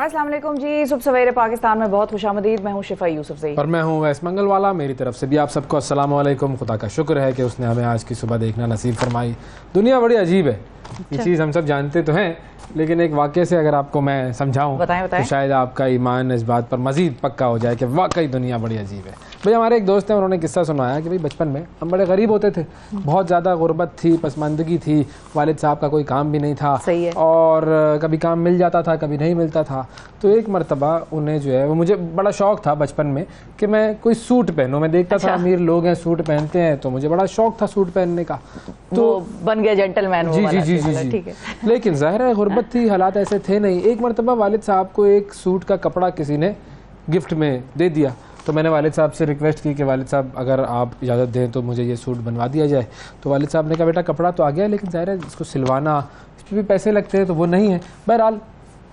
अस्सलाम वालेकुम जी। सुबह सवेरे पाकिस्तान में बहुत खुशामदीद। मैं हूँ शिफा यूसुफजई और मैं हूँ वैस मंगलवाला। मेरी तरफ से भी आप सबको अस्सलाम वालेकुम। खुदा का शुक्र है कि उसने हमें आज की सुबह देखना नसीब फरमाई। दुनिया बड़ी अजीब है, ये चीज़ हम सब जानते तो हैं, लेकिन एक वाक़े से अगर आपको मैं समझाऊं तो शायद आपका ईमान इस बात पर मज़ीद पक्का हो जाए कि वाकई दुनिया बड़ी अजीब है। भाई हमारे एक दोस्त हैं, उन्होंने किस्सा सुनाया कि भाई बचपन में हम बड़े गरीब होते थे, बहुत ज़्यादा गुर्बत थी, पसमानदगी थी, वालिद साहब का कोई काम भी नहीं था और कभी काम मिल जाता था कभी नहीं मिलता था। तो एक मरतबा उन्हें जो है वो, मुझे बड़ा शौक़ था बचपन में कि मैं कोई सूट पहनूँ। मैं देखता था अमीर लोग हैं सूट पहनते हैं, तो मुझे बड़ा शौक़ था सूट पहनने का, तो बन गया जेंटलमैन। जी जी जी जी जी। लेकिन ज़ाहिर है गुर्बत थी, हालात ऐसे थे नहीं। एक मरतबा वालिद साहब को एक सूट का कपड़ा किसी ने गिफ्ट में दे दिया, तो मैंने वालिद साहब से रिक्वेस्ट की कि वालिद साहब अगर आप इजाज़त दें तो मुझे ये सूट बनवा दिया जाए। तो वालिद साहब ने कहा बेटा कपड़ा तो आ गया, लेकिन ज़ाहिर है इसको सिलवाना, इस पर भी पैसे लगते हैं, तो वो नहीं है। बहरहाल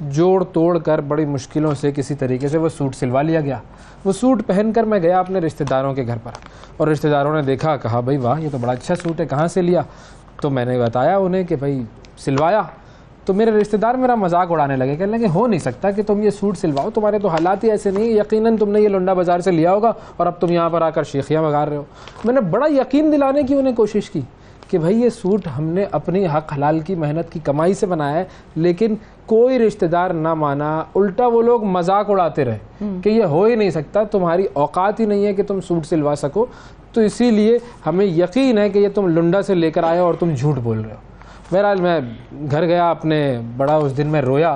जोड़ तोड़ कर बड़ी मुश्किलों से किसी तरीके से वो सूट सिलवा लिया गया। वो सूट पहनकर मैं गया अपने रिश्तेदारों के घर पर, और रिश्तेदारों ने देखा, कहा भाई वाह ये तो बड़ा अच्छा सूट है, कहाँ से लिया? तो मैंने बताया उन्हें कि भाई सिलवाया। तो मेरे रिश्तेदार मेरा मजाक उड़ाने लगे, कहने लगे हो नहीं सकता कि तुम ये सूट सिलवाओ, तुम्हारे तो हालात ही ऐसे नहीं, यकीनन तुमने ये लुंडा बाज़ार से लिया होगा और अब तुम यहाँ पर आकर शेखियाँ वगार रहे हो। मैंने बड़ा यकीन दिलाने की उन्हें कोशिश की कि भाई ये सूट हमने अपनी हक हलाल की मेहनत की कमाई से बनाया है, लेकिन कोई रिश्तेदार ना माना, उल्टा वो लोग मजाक उड़ाते रहे कि ये हो ही नहीं सकता, तुम्हारी औकात ही नहीं है कि तुम सूट सिलवा सको, तो इसीलिए हमें यकीन है कि ये तुम लुंडा से लेकर आए और तुम झूठ बोल रहे हो। बहरहाल मैं घर गया अपने, बड़ा उस दिन मैं रोया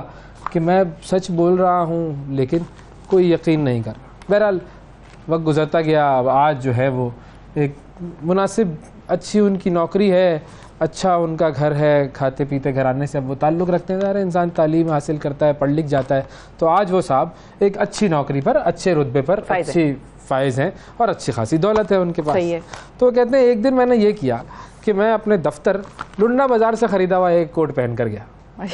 कि मैं सच बोल रहा हूँ लेकिन कोई यकीन नहीं कर रहा। बहरहाल वक्त गुजरता गया, अब आज जो है वो एक मुनासिब अच्छी उनकी नौकरी है, अच्छा उनका घर है, खाते पीते घराने से अब वो ताल्लुक़ रखते हैं। ज़ाहिर इंसान तालीम हासिल करता है, पढ़ लिख जाता है, तो आज वो साहब एक अच्छी नौकरी पर, अच्छे रुतबे पर, अच्छी फाइज हैं और अच्छी खासी दौलत है उनके पास। तो कहते हैं एक दिन मैंने ये किया कि मैं अपने दफ्तर लुंडा बाज़ार से ख़रीदा हुआ एक कोट पहन कर गया।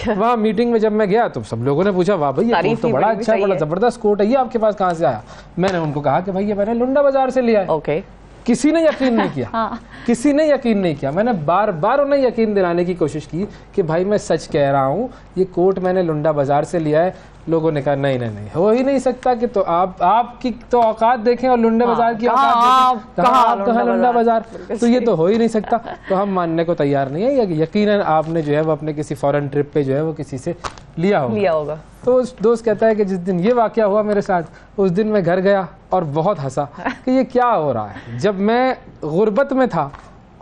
वहाँ मीटिंग में जब मैं गया तो सब लोगों ने पूछा वाह भाई ये कोट तो बड़ा अच्छा, बड़ा ज़बरदस्त कोट है, ये आपके पास कहाँ से आया? मैंने उनको कहा कि भाई ये मैंने लुंडा बाज़ार से लिया है। किसी ने यकीन नहीं किया। हाँ। किसी ने यकीन नहीं किया। मैंने बार बार उन्हें यकीन दिलाने की कोशिश की कि भाई मैं सच कह रहा हूँ, ये कोट मैंने लुंडा बाज़ार से लिया है। लोगों ने कहा नहीं नहीं नहीं, हो ही नहीं सकता कि तो आपकी तो औकात देखें और लुंडे बाज़ार की औकात देखें, कहाँ लुंडा बाज़ार, तो ये तो हो ही नहीं सकता। तो हम मानने को तैयार नहीं है, यकीनन आपने जो है वो अपने किसी फॉरेन ट्रिप पे जो है वो किसी से लिया होगा। तो उस दोस्त कहता है कि जिस दिन ये वाक़या हुआ मेरे साथ, उस दिन मैं घर गया और बहुत हंसा कि ये क्या हो रहा है। जब मैं गुर्बत में था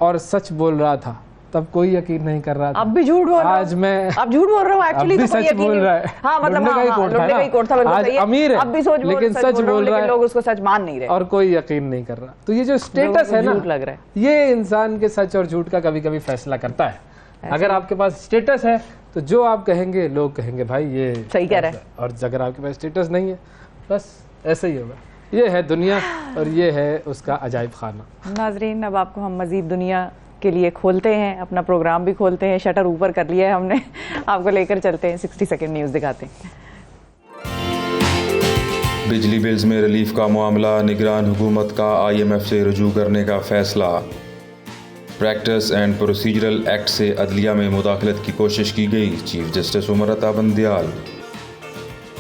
और सच बोल रहा था तब कोई यकीन नहीं कर रहा था। अब भी झूठ बोल रहा हूं। आज मैं अब झूठ बोल रहा हूं, एक्चुअली तो सच बोल रहा है। हाँ, मतलब लुंडे का ही कोट था, आज अमीर है, अब भी सोच लेकिन सच बोल रहा है, लोग उसको सच मान नहीं रहे और कोई यकीन नहीं कर रहा। तो ये जो स्टेटस है ना, लग रहा है ये इंसान के सच और झूठ का कभी कभी फैसला करता है। अगर आपके पास स्टेटस है तो जो आप कहेंगे लोग कहेंगे भाई ये सही कह रहा है, और अगर आपके पास स्टेटस नहीं है बस ऐसे ही होगा। ये है दुनिया और ये है उसका अजायब खाना। नाजरीन, अब आपको हम मजीद दुनिया के लिए खोलते हैं, अपना प्रोग्राम भी खोलते हैं, शटर ऊपर कर लिया है हमने, आपको लेकर चलते हैं, 60 सेकंड न्यूज़ दिखाते हैं। बिजली बिल्स में रिलीफ का मामला, निगरान हुकूमत का IMF से रुजू करने का फैसला। प्रैक्टिस एंड प्रोसीजरल एक्ट से अदलिया में मुदाखलत की कोशिश की गई, chief justice Umar Ata Bandial.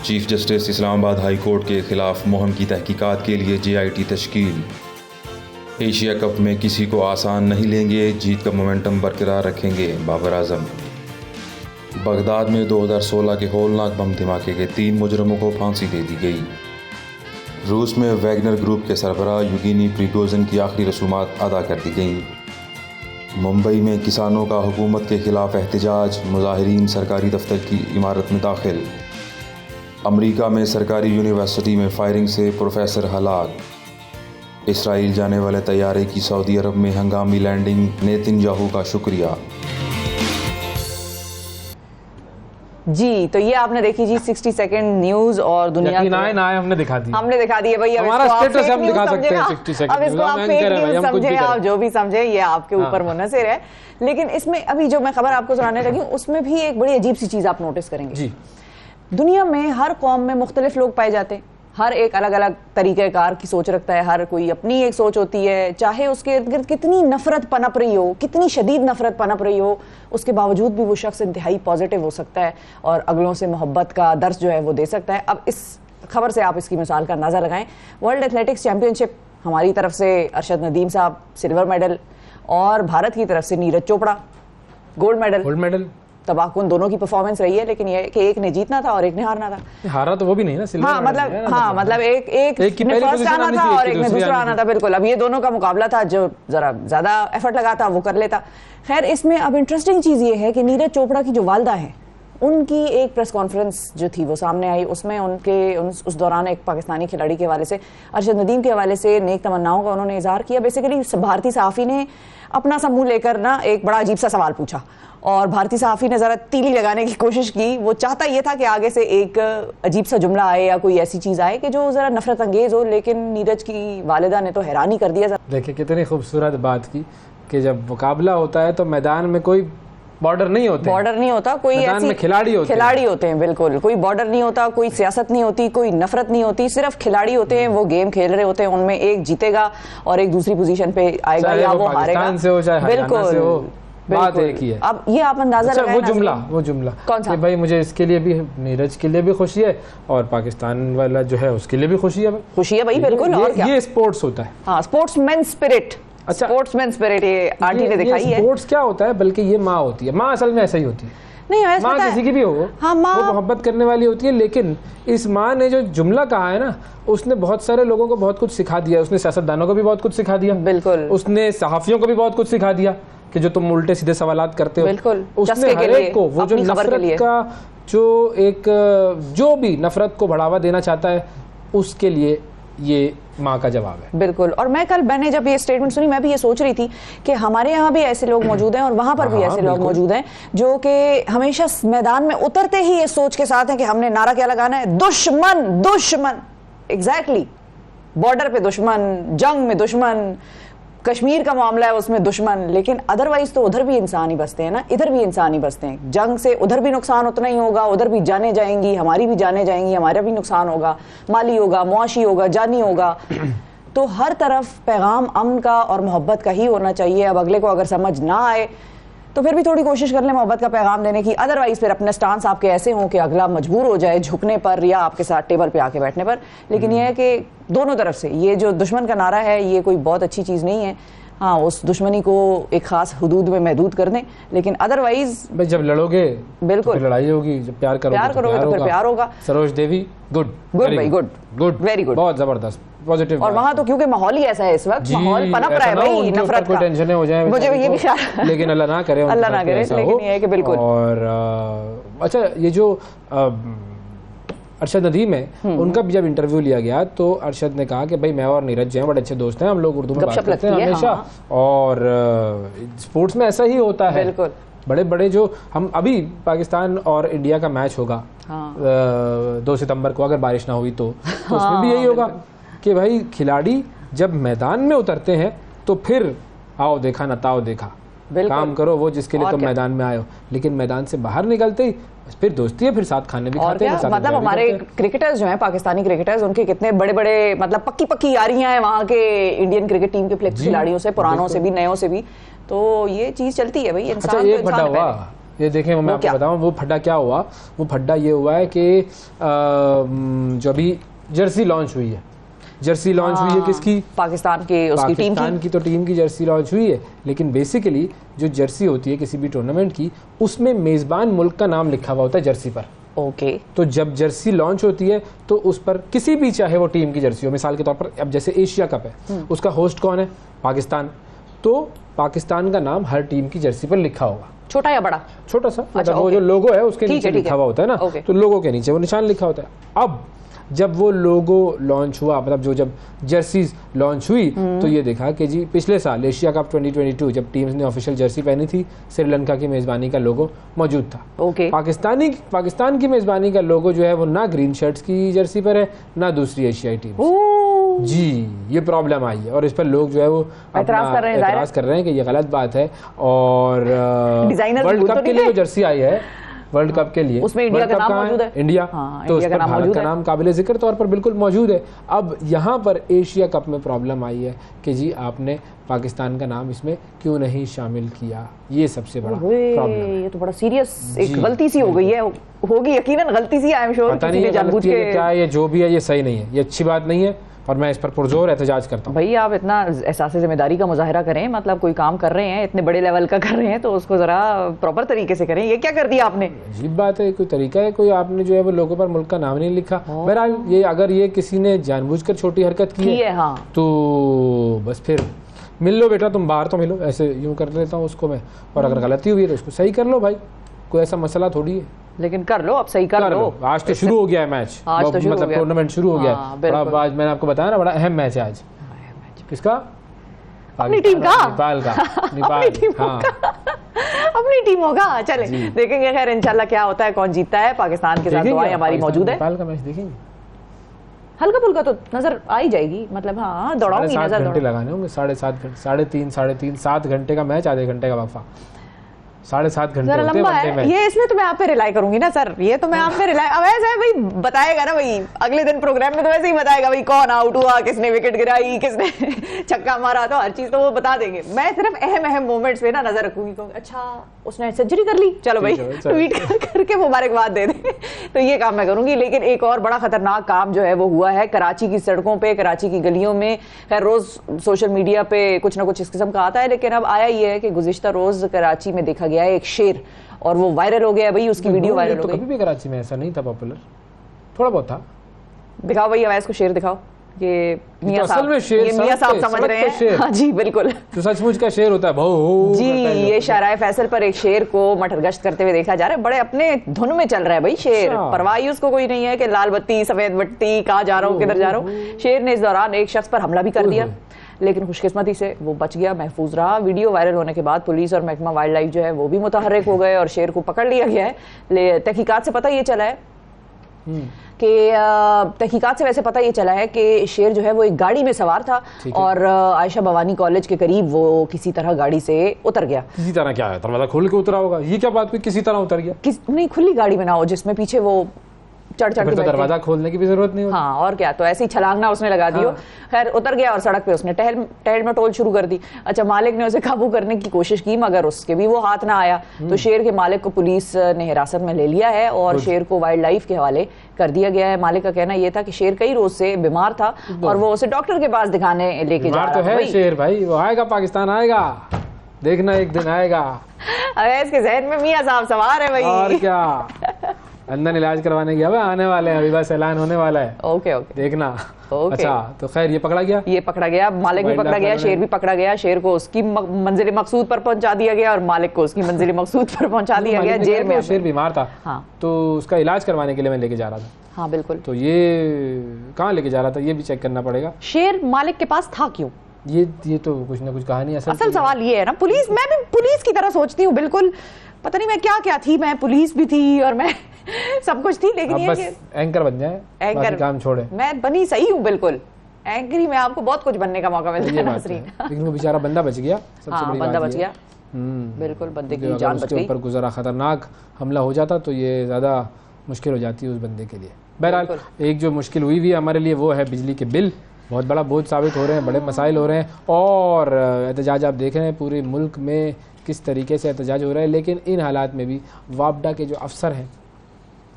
Chief justice Islamabad high court के खिलाफ मुहिम की तहकीकात के लिए JIT तश्कील। एशिया कप में किसी को आसान नहीं लेंगे, जीत का मोमेंटम बरकरार रखेंगे बाबर आजम। बगदाद में 2016 के होलनाक बम धमाके के 3 मुजरमों को फांसी दे दी गई। रूस में वैगनर ग्रुप के सरबराह युगिनी प्रिगोजिन की आखिरी रसूमात अदा कर दी गई। मुंबई में किसानों का हुकूमत के खिलाफ एहतजाज, मुजाहिरीन सरकारी दफ्तर की इमारत में दाखिल। अमेरिका में सरकारी यूनिवर्सिटी में फायरिंग से प्रोफेसर हलाक। इसराइल जाने वाले तैयारे की सऊदी अरब में हंगामी लैंडिंग, नेतन्याहू का शुक्रिया। जी, तो ये आपने देखी जी 60 सेकंड न्यूज़ और दुनिया ना हमने दिखा दी, भाई। हमारा स्टेटस हम दिखा सकते हैं 60 सेकंड। अब इसको आप फेक न्यूज़ समझे, आप जो भी समझे, ये आपके ऊपर मुनहसर है। लेकिन इसमें अभी जो मैं खबर आपको सुनाने लगी हूँ उसमें भी एक बड़ी अजीब सी चीज़ आप नोटिस करेंगे जी। दुनिया में हर कौम में मुख्तलिफ लोग पाए जाते हैं, हर एक अलग अलग तरीक़ेकार की सोच रखता है, हर कोई अपनी एक सोच होती है, चाहे उसके इर्द गिर्द कितनी नफरत पनप रही हो, कितनी शदीद नफरत पनप रही हो, उसके बावजूद भी वो शख्स इंतहाई पॉजिटिव हो सकता है और अगलों से मोहब्बत का दर्स जो है वो दे सकता है। अब इस खबर से आप इसकी मिसाल का अंदाज़ा लगाएं। वर्ल्ड एथलेटिक्स चैंपियनशिप हमारी तरफ से अरशद नदीम साहब सिल्वर मेडल और भारत की तरफ से नीरज चोपड़ा गोल्ड मेडल। तबाहकुन दोनों की परफॉर्मेंस रही है, लेकिन ये कि एक ने जीतना था और एक ने हारना था। हारा तो वो भी नहीं ना, सिल्वर मतलब एक ने फर्स्ट आना था और एक ने दूसरा आना था। बिल्कुल, अब ये दोनों का मुकाबला था, जो जरा ज्यादा एफर्ट लगाता वो कर लेता। खैर, इसमें अब इंटरेस्टिंग चीज ये है कि नीरज चोपड़ा की जो वालदा है, उनकी एक प्रेस कॉन्फ्रेंस जो थी वो सामने आई। उसमें उस दौरान एक पाकिस्तानी खिलाड़ी के हवाले से, अरशद नदीम के हवाले से नेक तमन्नाओं का उन्होंने इजहार किया। बेसिकली भारतीय सहाफ़ी ने अपना सा मुंह लेकर ना एक बड़ा अजीब सा सवाल पूछा और भारतीय सहाफ़ी ने ज़रा तीली लगाने की कोशिश की। वो चाहता ये था कि आगे से एक अजीब सा जुमला आए या कोई ऐसी चीज़ आए कि जो ज़रा नफरत अंगेज़ हो, लेकिन नीरज की वालिदा ने तो हैरानी कर दिया। देखिए कितनी खूबसूरत बात की कि जब मुकाबला होता है तो मैदान में कोई बॉर्डर नहीं होता, कोई ऐसी खिलाड़ी होते हैं। बिल्कुल, कोई बॉर्डर नहीं होता, कोई सियासत नहीं होती, कोई नफरत नहीं होती, सिर्फ खिलाड़ी होते हैं। वो गेम खेल रहे होते हैं, उनमें एक जीतेगा और एक दूसरी पोजीशन पे आएगा या वो हारेगा। बिल्कुल, बात एक ही है। अब ये आप अंदाजा लगाएं। वो जुमला कौन सा? कि भाई मुझे इसके लिए भी, नीरज के लिए भी खुशी है और पाकिस्तान वाला जो है उसके लिए भी खुशी है भाई। बिल्कुल, और क्या, ये स्पोर्ट्स होता है। हाँ, स्पोर्ट्समैन स्पिरिट। अच्छा, स्पोर्ट्समैन स्पिरिट ये आंटी ने दिखाई है। स्पोर्ट्स क्या होता है, बल्कि ये माँ होती है। माँ असल में ऐसा ही होती है। नहीं, माँ किसी की भी हो, हाँ, वो मोहब्बत करने वाली होती है। लेकिन इस माँ ने जो जुमला कहा है ना, उसने बहुत सारे लोगों को बहुत कुछ सिखा दिया। उसने सियासतदानों को भी बहुत कुछ सिखा दिया। बिल्कुल, उसने सहाफियों को भी बहुत कुछ सिखा दिया कि जो तुम उल्टे सीधे सवालात करते हो। बिल्कुल, उसने हर एक को वो जो नफरत का जो भी नफरत को बढ़ावा देना चाहता है, उसके लिए ये माँ का जवाब है। बिल्कुल। और मैंने जब ये स्टेटमेंट सुनी, मैं भी ये सोच रही थी कि हमारे यहाँ भी ऐसे लोग मौजूद हैं और वहां पर भी ऐसे लोग मौजूद हैं जो कि हमेशा मैदान में उतरते ही ये सोच के साथ हैं कि हमने नारा क्या लगाना है, दुश्मन। एग्जैक्टली, बॉर्डर पे दुश्मन, जंग में दुश्मन, कश्मीर का मामला है उसमें दुश्मन। लेकिन अदरवाइज तो उधर भी इंसान ही बसते हैं ना, इधर भी इंसान ही बसते हैं। जंग से उधर भी नुकसान उतना ही होगा, उधर भी जाने जाएंगी, हमारी भी जाने जाएंगी, हमारा भी नुकसान होगा, माली होगा, मुआशी होगा, जानी होगा। तो हर तरफ पैगाम अमन का और मोहब्बत का ही होना चाहिए। अब अगले को अगर समझ ना आए तो फिर भी थोड़ी कोशिश कर ले मोहब्बत का पैगाम देने की। अदरवाइज फिर अपने स्टांस आपके ऐसे हों कि अगला मजबूर हो जाए झुकने पर या आपके साथ टेबल पे आके बैठने पर। लेकिन यह है कि दोनों तरफ से ये जो दुश्मन का नारा है, ये कोई बहुत अच्छी चीज़ नहीं है। हाँ, उस दुश्मनी को एक खास हुदूद में महदूद कर दें, लेकिन अदरवाइज भाई जब लड़ोगे बिल्कुल तो लड़ाई होगी, जब प्यार करोगे तो फिर प्यार होगा। सरोज देवी, गुड, वेरी गुड, बहुत जबरदस्त, पॉजिटिव। और वहाँ तो क्योंकि माहौल ही ऐसा है इस वक्त, माहौल पनप रहा है भाई नफरत का। टेंशन हो जाए मुझे ये भी ख्याल, लेकिन अल्लाह ना करे, लेकिन ये है कि बिल्कुल। और अच्छा, ये जो अरशद नदीम है, उनका भी जब इंटरव्यू लिया गया तो अरशद ने कहा कि भाई मैं और नीरज जो हैं बड़े अच्छे दोस्त हैं, हम लोग उर्दू में बात करते हैं हमेशा। और स्पोर्ट्स में ऐसा ही होता है। बिल्कुल, बड़े बड़े जो हम अभी पाकिस्तान और इंडिया का मैच होगा 2 सितंबर को, अगर बारिश ना हुई तो उसमें भी यही होगा कि भाई खिलाड़ी जब मैदान में उतरते हैं तो फिर आओ देखा न ताओ देखा, काम करो वो जिसके लिए तुम मैदान में आए हो। लेकिन मैदान से बाहर निकलते ही फिर दोस्ती है, फिर साथ खाने भी खाते हैं। मतलब हमारे क्रिकेटर्स जो हैं, पाकिस्तानी क्रिकेटर्स, उनके कितने बड़े बड़े मतलब पक्की यारियां हैं वहाँ के इंडियन क्रिकेट टीम के खिलाड़ियों से, पुरानों से भी, नयों से भी। तो ये चीज चलती है भाई। इंसान अच्छा, एक फड्डा हुआ, ये देखें मैं आपको बताऊं वो फड्डा क्या हुआ। वो फड्डा ये हुआ है कि जो अभी जर्सी लॉन्च हुई है, जर्सी लॉन्च हुई है किसकी? पाकिस्तान की, उसकी टीम की। तो टीम की जर्सी लॉन्च हुई है, लेकिन बेसिकली जो जर्सी होती है किसी भी टूर्नामेंट की, उसमें मेजबान मुल्क का नाम लिखा हुआ होता है जर्सी पर। ओके। तो जब जर्सी लॉन्च होती है तो उस पर किसी भी, चाहे वो टीम की जर्सी हो, मिसाल के तौर पर अब जैसे एशिया कप है, उसका होस्ट कौन है? पाकिस्तान। तो पाकिस्तान का नाम हर टीम की जर्सी पर लिखा होगा, छोटा या बड़ा? छोटा सा। मतलब वो जो लोगो है उसके नीचे लिखा हुआ होता है ना, तो लोगो के नीचे वो निशान लिखा होता है। अब जब वो लोगो लॉन्च हुआ, मतलब जब जर्सीज लॉन्च हुई, तो ये देखा कि जी पिछले साल एशिया कप 2022 जब टीम्स ने ऑफिशियल जर्सी पहनी थी, श्रीलंका की मेजबानी का लोगो मौजूद था। पाकिस्तान की मेजबानी का लोगो जो है वो ना ग्रीन शर्ट्स की जर्सी पर है, ना दूसरी एशियाई टीम। जी, ये प्रॉब्लम आई है और इस पर लोग जो है वो एतराज कर रहे हैं कि ये गलत बात है। और वर्ल्ड कप के लिए जो जर्सी आई है वर्ल्ड कप के लिए। उसमें इंडिया वर्ल्ड का कप नाम कहाँ मौजूद है। इंडिया, हाँ, तो उस इंडिया पर का नाम भारत मौजूद का है। नाम काबिल जिक्र तौर पर बिल्कुल मौजूद है। अब यहाँ पर एशिया कप में प्रॉब्लम आई है कि जी आपने पाकिस्तान का नाम इसमें क्यों नहीं शामिल किया, ये सबसे बड़ा प्रॉब्लम है। ये तो बड़ा सीरियस एक गलती सी हो गई है, होगी यकीनन गलती सी, आई एम श्योर। पता नहीं जानबूझ के क्या है, ये जो भी है ये सही नहीं है, ये अच्छी बात नहीं है और मैं इस पर पुरजोर एहतजाज करता हूँ। भाई आप इतना एहसास जिम्मेदारी का मुजाहिरा करें, मतलब कोई काम कर रहे हैं इतने बड़े लेवल का कर रहे हैं तो उसको जरा प्रॉपर तरीके से करें। ये क्या कर दिया आपने? अजीब बात है, कोई तरीका है? कोई आपने जो है वो लोगों पर मुल्क का नाम नहीं लिखा। बहरहाल ये अगर ये किसी ने जानबूझकर छोटी हरकत की है हाँ, तो बस फिर मिल लो बेटा, तुम बाहर तो मिलो, ऐसे यूं कर लेता हूँ उसको मैं। और अगर गलती हुई है तो उसको सही कर लो भाई, कोई ऐसा मसला थोड़ी है। लेकिन कर लो, अब सही कर लो। आज तो शुरू हो गया है मैच, आज तो शुरू हो मतलब गया। टूर्नामेंट शुरू हो गया हाँ, है। बिल्कुल। बड़ा आज मैंने आपको बताया ना, बड़ा अहम मैच है आज। किसका? अपनी टीम का, नेपाल का। अपनी टीम हाँ का, अपनी टीम होगा। चले देखेंगे खैर इंशाल्लाह क्या होता है, कौन जीतता है। पाकिस्तान के साथ दुआएं हमारी मौजूद है। नेपाल का मैच देखेंगे, हल्का फुल्का तो नजर आ ही जाएगी, मतलब हाँ दौड़ाऊंगी नजर। 7 घंटे लगाने होंगे, 7.5 घंटे, 3.5 7 घंटे का मैच, आधे घंटे का वक्फा, 7.5 घंटे जरा होते लंबा हैं है ये, इसमें तो मैं आप पे रिलाई करूंगी ना सर, ये तो मैं आप पे रिलाई। अब ऐसा है भाई, बताएगा ना भाई अगले दिन प्रोग्राम में, तो वैसे ही बताएगा भाई कौन आउट हुआ, किसने विकेट गिराई, किसने छक्का मारा, तो हर चीज तो वो बता देंगे। मैं सिर्फ अहम अहम मोमेंट्स पे ना नजर रखूंगी, कहूंगी अच्छा उसने सेंचुरी कर ली, चलो भाई ट्वीट करके मुबारकबाद दे दे। तो ये काम मैं करूंगी। लेकिन एक और बड़ा खतरनाक काम जो है वो हुआ है कराची की सड़कों पे, कराची की गलियों में। खैर रोज सोशल मीडिया पे कुछ ना कुछ इस किस्म का आता है, लेकिन अब आया ये है कि गुज़िश्ता रोज कराची में देखा गया है एक शेर, और वो वायरल हो गया है भाई, उसकी वीडियो वायरल हो गई। कभी भी कराची में ऐसा नहीं था पॉपुलर, थोड़ा बहुत था। दिखाओ भाई अवैस को शेर दिखाओ। ये मियां असल साहब, में शेर ये मियां साहब समझ रहे हैं। हाँ जी बिल्कुल जो सचमुच का शेर होता है भाऊ जी। ये शाहराह फैसल पर एक शेर को मटर गश्त करते हुए देखा जा रहा है, बड़े अपने धुन में चल रहा है भाई शेर, परवाह ही उसको कोई नहीं है कि लाल बत्ती सफेद बत्ती कहाँ जा रहा हूँ किधर जा रहा हूँ। शेर ने इस दौरान एक शख्स पर हमला भी कर दिया, लेकिन खुशकिस्मती से वो बच गया, महफूज रहा। वीडियो वायरल होने के बाद पुलिस और महकमा वाइल्ड लाइफ जो है वो भी मुतहर्रिक हो गए और शेर को पकड़ लिया गया है। तहकीकात से पता ये चला है कि तहकीकात से वैसे पता ये चला है कि शेर जो है वो एक गाड़ी में सवार था और आयशा भवानी कॉलेज के करीब वो किसी तरह गाड़ी से उतर गया। किसी तरह क्या है, दरवाजा खोल के उतरा होगा, ये क्या बात हुई किसी तरह उतर गया? नहीं, खुली गाड़ी में ना हो जिसमें पीछे वो चढ़ के तो दरवाजा खोलने की भी जरूरत नहीं होती। हाँ और क्या, तो ऐसी छलांगना उसने लगा दी। हाँ। खैर उतर गया और सड़क पे उसने टहल मटोल शुरू कर दी। अच्छा, मालिक ने उसे काबू करने की कोशिश की मगर उसके भी वो हाथ ना आया, तो शेर के मालिक को पुलिस ने हिरासत में ले लिया है और शेर को वाइल्ड लाइफ के हवाले कर दिया गया है। मालिक का कहना यह था कि शेर कई रोज से बीमार था और वो उसे डॉक्टर के पास दिखाने लेके जा रहा था। शेर भाई वो आएगा, पाकिस्तान आएगा, देखना एक दिन आएगा। अवैस के जहन में मियां साहब सवार है भाई। और क्या, अंदर इलाज करवाने गया, आने वाले हैं, अभी बस ऐलान होने वाला है। ओके ओके देखना। ओके। अच्छा तो खैर ये पकड़ा गया, ये पकड़ा गया, मालिक भी पकड़ा गया, शेर भी पकड़ा गया। शेर को उसकी मंजिल मकसूद पर पहुंचा दिया गया और मालिक को उसकी मंजिल मकसूद पर पहुंचा दिया गया जेल में। शेर बीमार था हाँ, तो उसका इलाज करवाने के लिए मैं लेके जा रहा था। हाँ बिल्कुल। तो ये कहाँ लेके जा रहा था ये भी चेक करना पड़ेगा। शेर मालिक के पास था क्यों, ये तो कुछ ना कुछ कहानी असल सवाल ये है ना। पुलिस, मैं भी पुलिस की तरह सोचती हूँ बिल्कुल, पता नहीं मैं क्या थी, मैं पुलिस भी थी और मैं सब कुछ थी, लेकिन ये बस एंकर बन जाए, एंकर काम छोड़े। मैं बनी सही हूँ बिल्कुल, एंकरी में आपको बहुत कुछ बनने का मौका मिलता है नाज़रीन। लेकिन वो बेचारा बंदा बच गया, सबसे बड़ी बंदा बात बच गया, बिल्कुल बंदे की जान बच गई। ऊपर गुजरा खतरनाक हमला हो जाता तो ये ज्यादा मुश्किल हो जाती है उस बंदे के लिए। बहरहाल एक जो मुश्किल हुई है हमारे लिए वो है बिजली के बिल, बहुत बड़ा बोझ साबित हो रहे हैं, बड़े मसाइल हो रहे हैं और एहतजाज आप देख रहे हैं पूरे मुल्क में किस तरीके से एहतजाज हो रहा है। लेकिन इन हालात में भी वापडा के जो अफसर हैं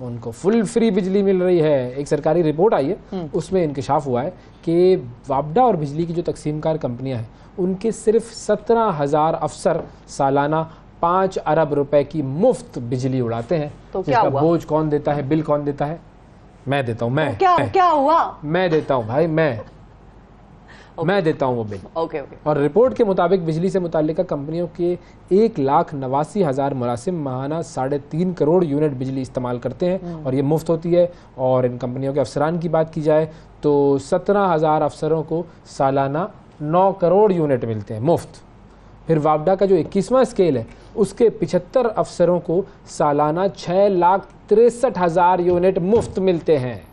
उनको फुल फ्री बिजली मिल रही है। एक सरकारी रिपोर्ट आई है उसमें इंकशाफ हुआ है कि वापडा और बिजली की जो तकसीमकार कंपनियां हैं उनके सिर्फ 17,000 अफसर सालाना 5 अरब रुपए की मुफ्त बिजली उड़ाते हैं। तो क्या हुआ? बोझ कौन देता है, बिल कौन देता है? मैं देता हूँ। मैं तो क्या हुआ? मैं देता हूँ भाई, मैं देता हूँ वो बिल। ओके। और रिपोर्ट के मुताबिक बिजली से मुताल्लिका कंपनियों के 1,89,000 मुलाजिम माहाना 3.5 करोड़ यूनिट बिजली इस्तेमाल करते हैं और ये मुफ्त होती है। और इन कंपनियों के अफसरान की बात की जाए तो 17,000 अफसरों को सालाना 9 करोड़ यूनिट मिलते हैं मुफ्त। फिर वापडा का जो 21वां स्केल है उसके 75 अफसरों को सालाना 6,63,000 यूनिट मुफ्त मिलते हैं।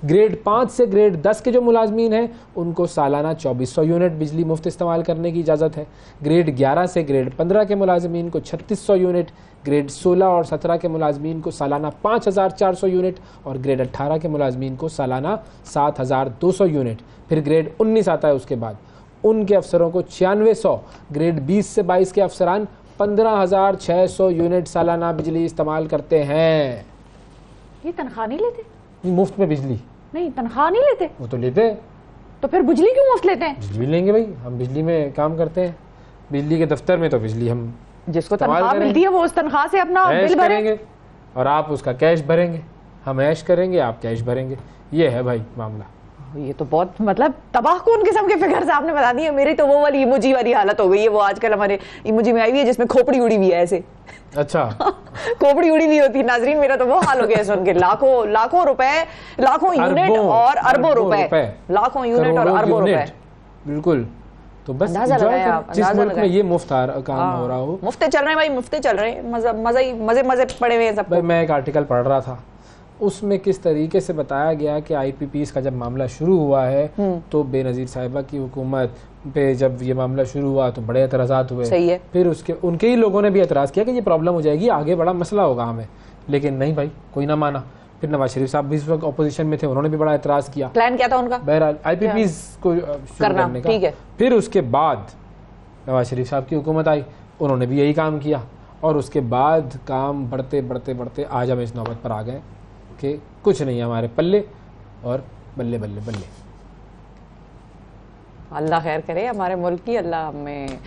ग्रेड 5 से ग्रेड 10 के जो मुलाजमीन हैं उनको सालाना 2400 यूनिट बिजली मुफ्त इस्तेमाल करने की इजाज़त है। ग्रेड 11 से ग्रेड 15 के मुलाजमीन को 3600 यूनिट, ग्रेड 16 और 17 के मुलाजमीन को सालाना 5400 यूनिट और ग्रेड 18 के मुलाजमीन को सालाना 7200 यूनिट। फिर ग्रेड 19 आता है उसके बाद, उनके अफसरों को 9600, ग्रेड 20 से 22 के अफसरान 15600 यूनिट सालाना बिजली इस्तेमाल करते हैं। ये तनख्वाह नहीं लेते? मुफ्त में बिजली नहीं, तनख्वाह नहीं लेते। वो तो लेते हैं। तो फिर बिजली क्यों मुफ्त लेते हैं? बिजली लेंगे भाई, हम बिजली में काम करते हैं, बिजली के दफ्तर में तो बिजली हम जिसको तनख्वाह मिलती है वो उस तनख्वाह से अपना बिल भरेंगे और आप उसका कैश भरेंगे। हम ऐश करेंगे, आप कैश भरेंगे। ये है भाई मामला। ये तो बहुत मतलब तबाहकुन किस्म के फिगर्स आपने बता दिए। मेरी तो वो वाली इमोजी वाली हालत हो गई है, वो आजकल हमारे इमोजी में आई हुई है जिसमें खोपड़ी उड़ी हुई है ऐसे। अच्छा खोपड़ी उड़ी हुई होती है नाजरीन, मेरा तो वो हाल हो गया सुन के। लाखों रुपए, लाखों यूनिट और अरबों रुपए, लाखों यूनिट और अरबों रुपए। बिल्कुल। तो बस अंदाजा लगाया आप, जिस मुल्क में ये मुफ्त काम हो रहा हो। मुफ्ते चल रहे हैं भाई, मुफ्ते चल रहे हैं, मजे पड़े हुए हैं सब। भाई मैं एक आर्टिकल पढ़ रहा था, उसमें किस तरीके से बताया गया कि IPPs का जब मामला शुरू हुआ है तो बेनज़ीर साहिबा की हुकूमत पे जब ये मामला शुरू हुआ तो बड़े एतराज़ात हुए। सही है। फिर उनके ही लोगों ने भी एतराज़ किया कि ये प्रॉब्लम हो जाएगी, आगे बड़ा मसला होगा हमें, लेकिन नहीं भाई, कोई ना माना। फिर नवाज शरीफ साहब भी इस वक्त अपोजिशन में थे, उन्होंने भी बड़ा एतराज़ किया। प्लान क्या था उनका? बहरहाल IPPs को शुरू करने का। ठीक है। फिर उसके बाद नवाज शरीफ साहब की हुकूमत आई, उन्होंने भी यही काम किया और उसके बाद काम बढ़ते बढ़ते बढ़ते आज हम इस नौबत पर आ गए कि कुछ नहीं है हमारे पल्ले और बल्ले बल्ले बल्ले। अल्लाह खैर करे हमारे मुल्क की, अल्लाह हमें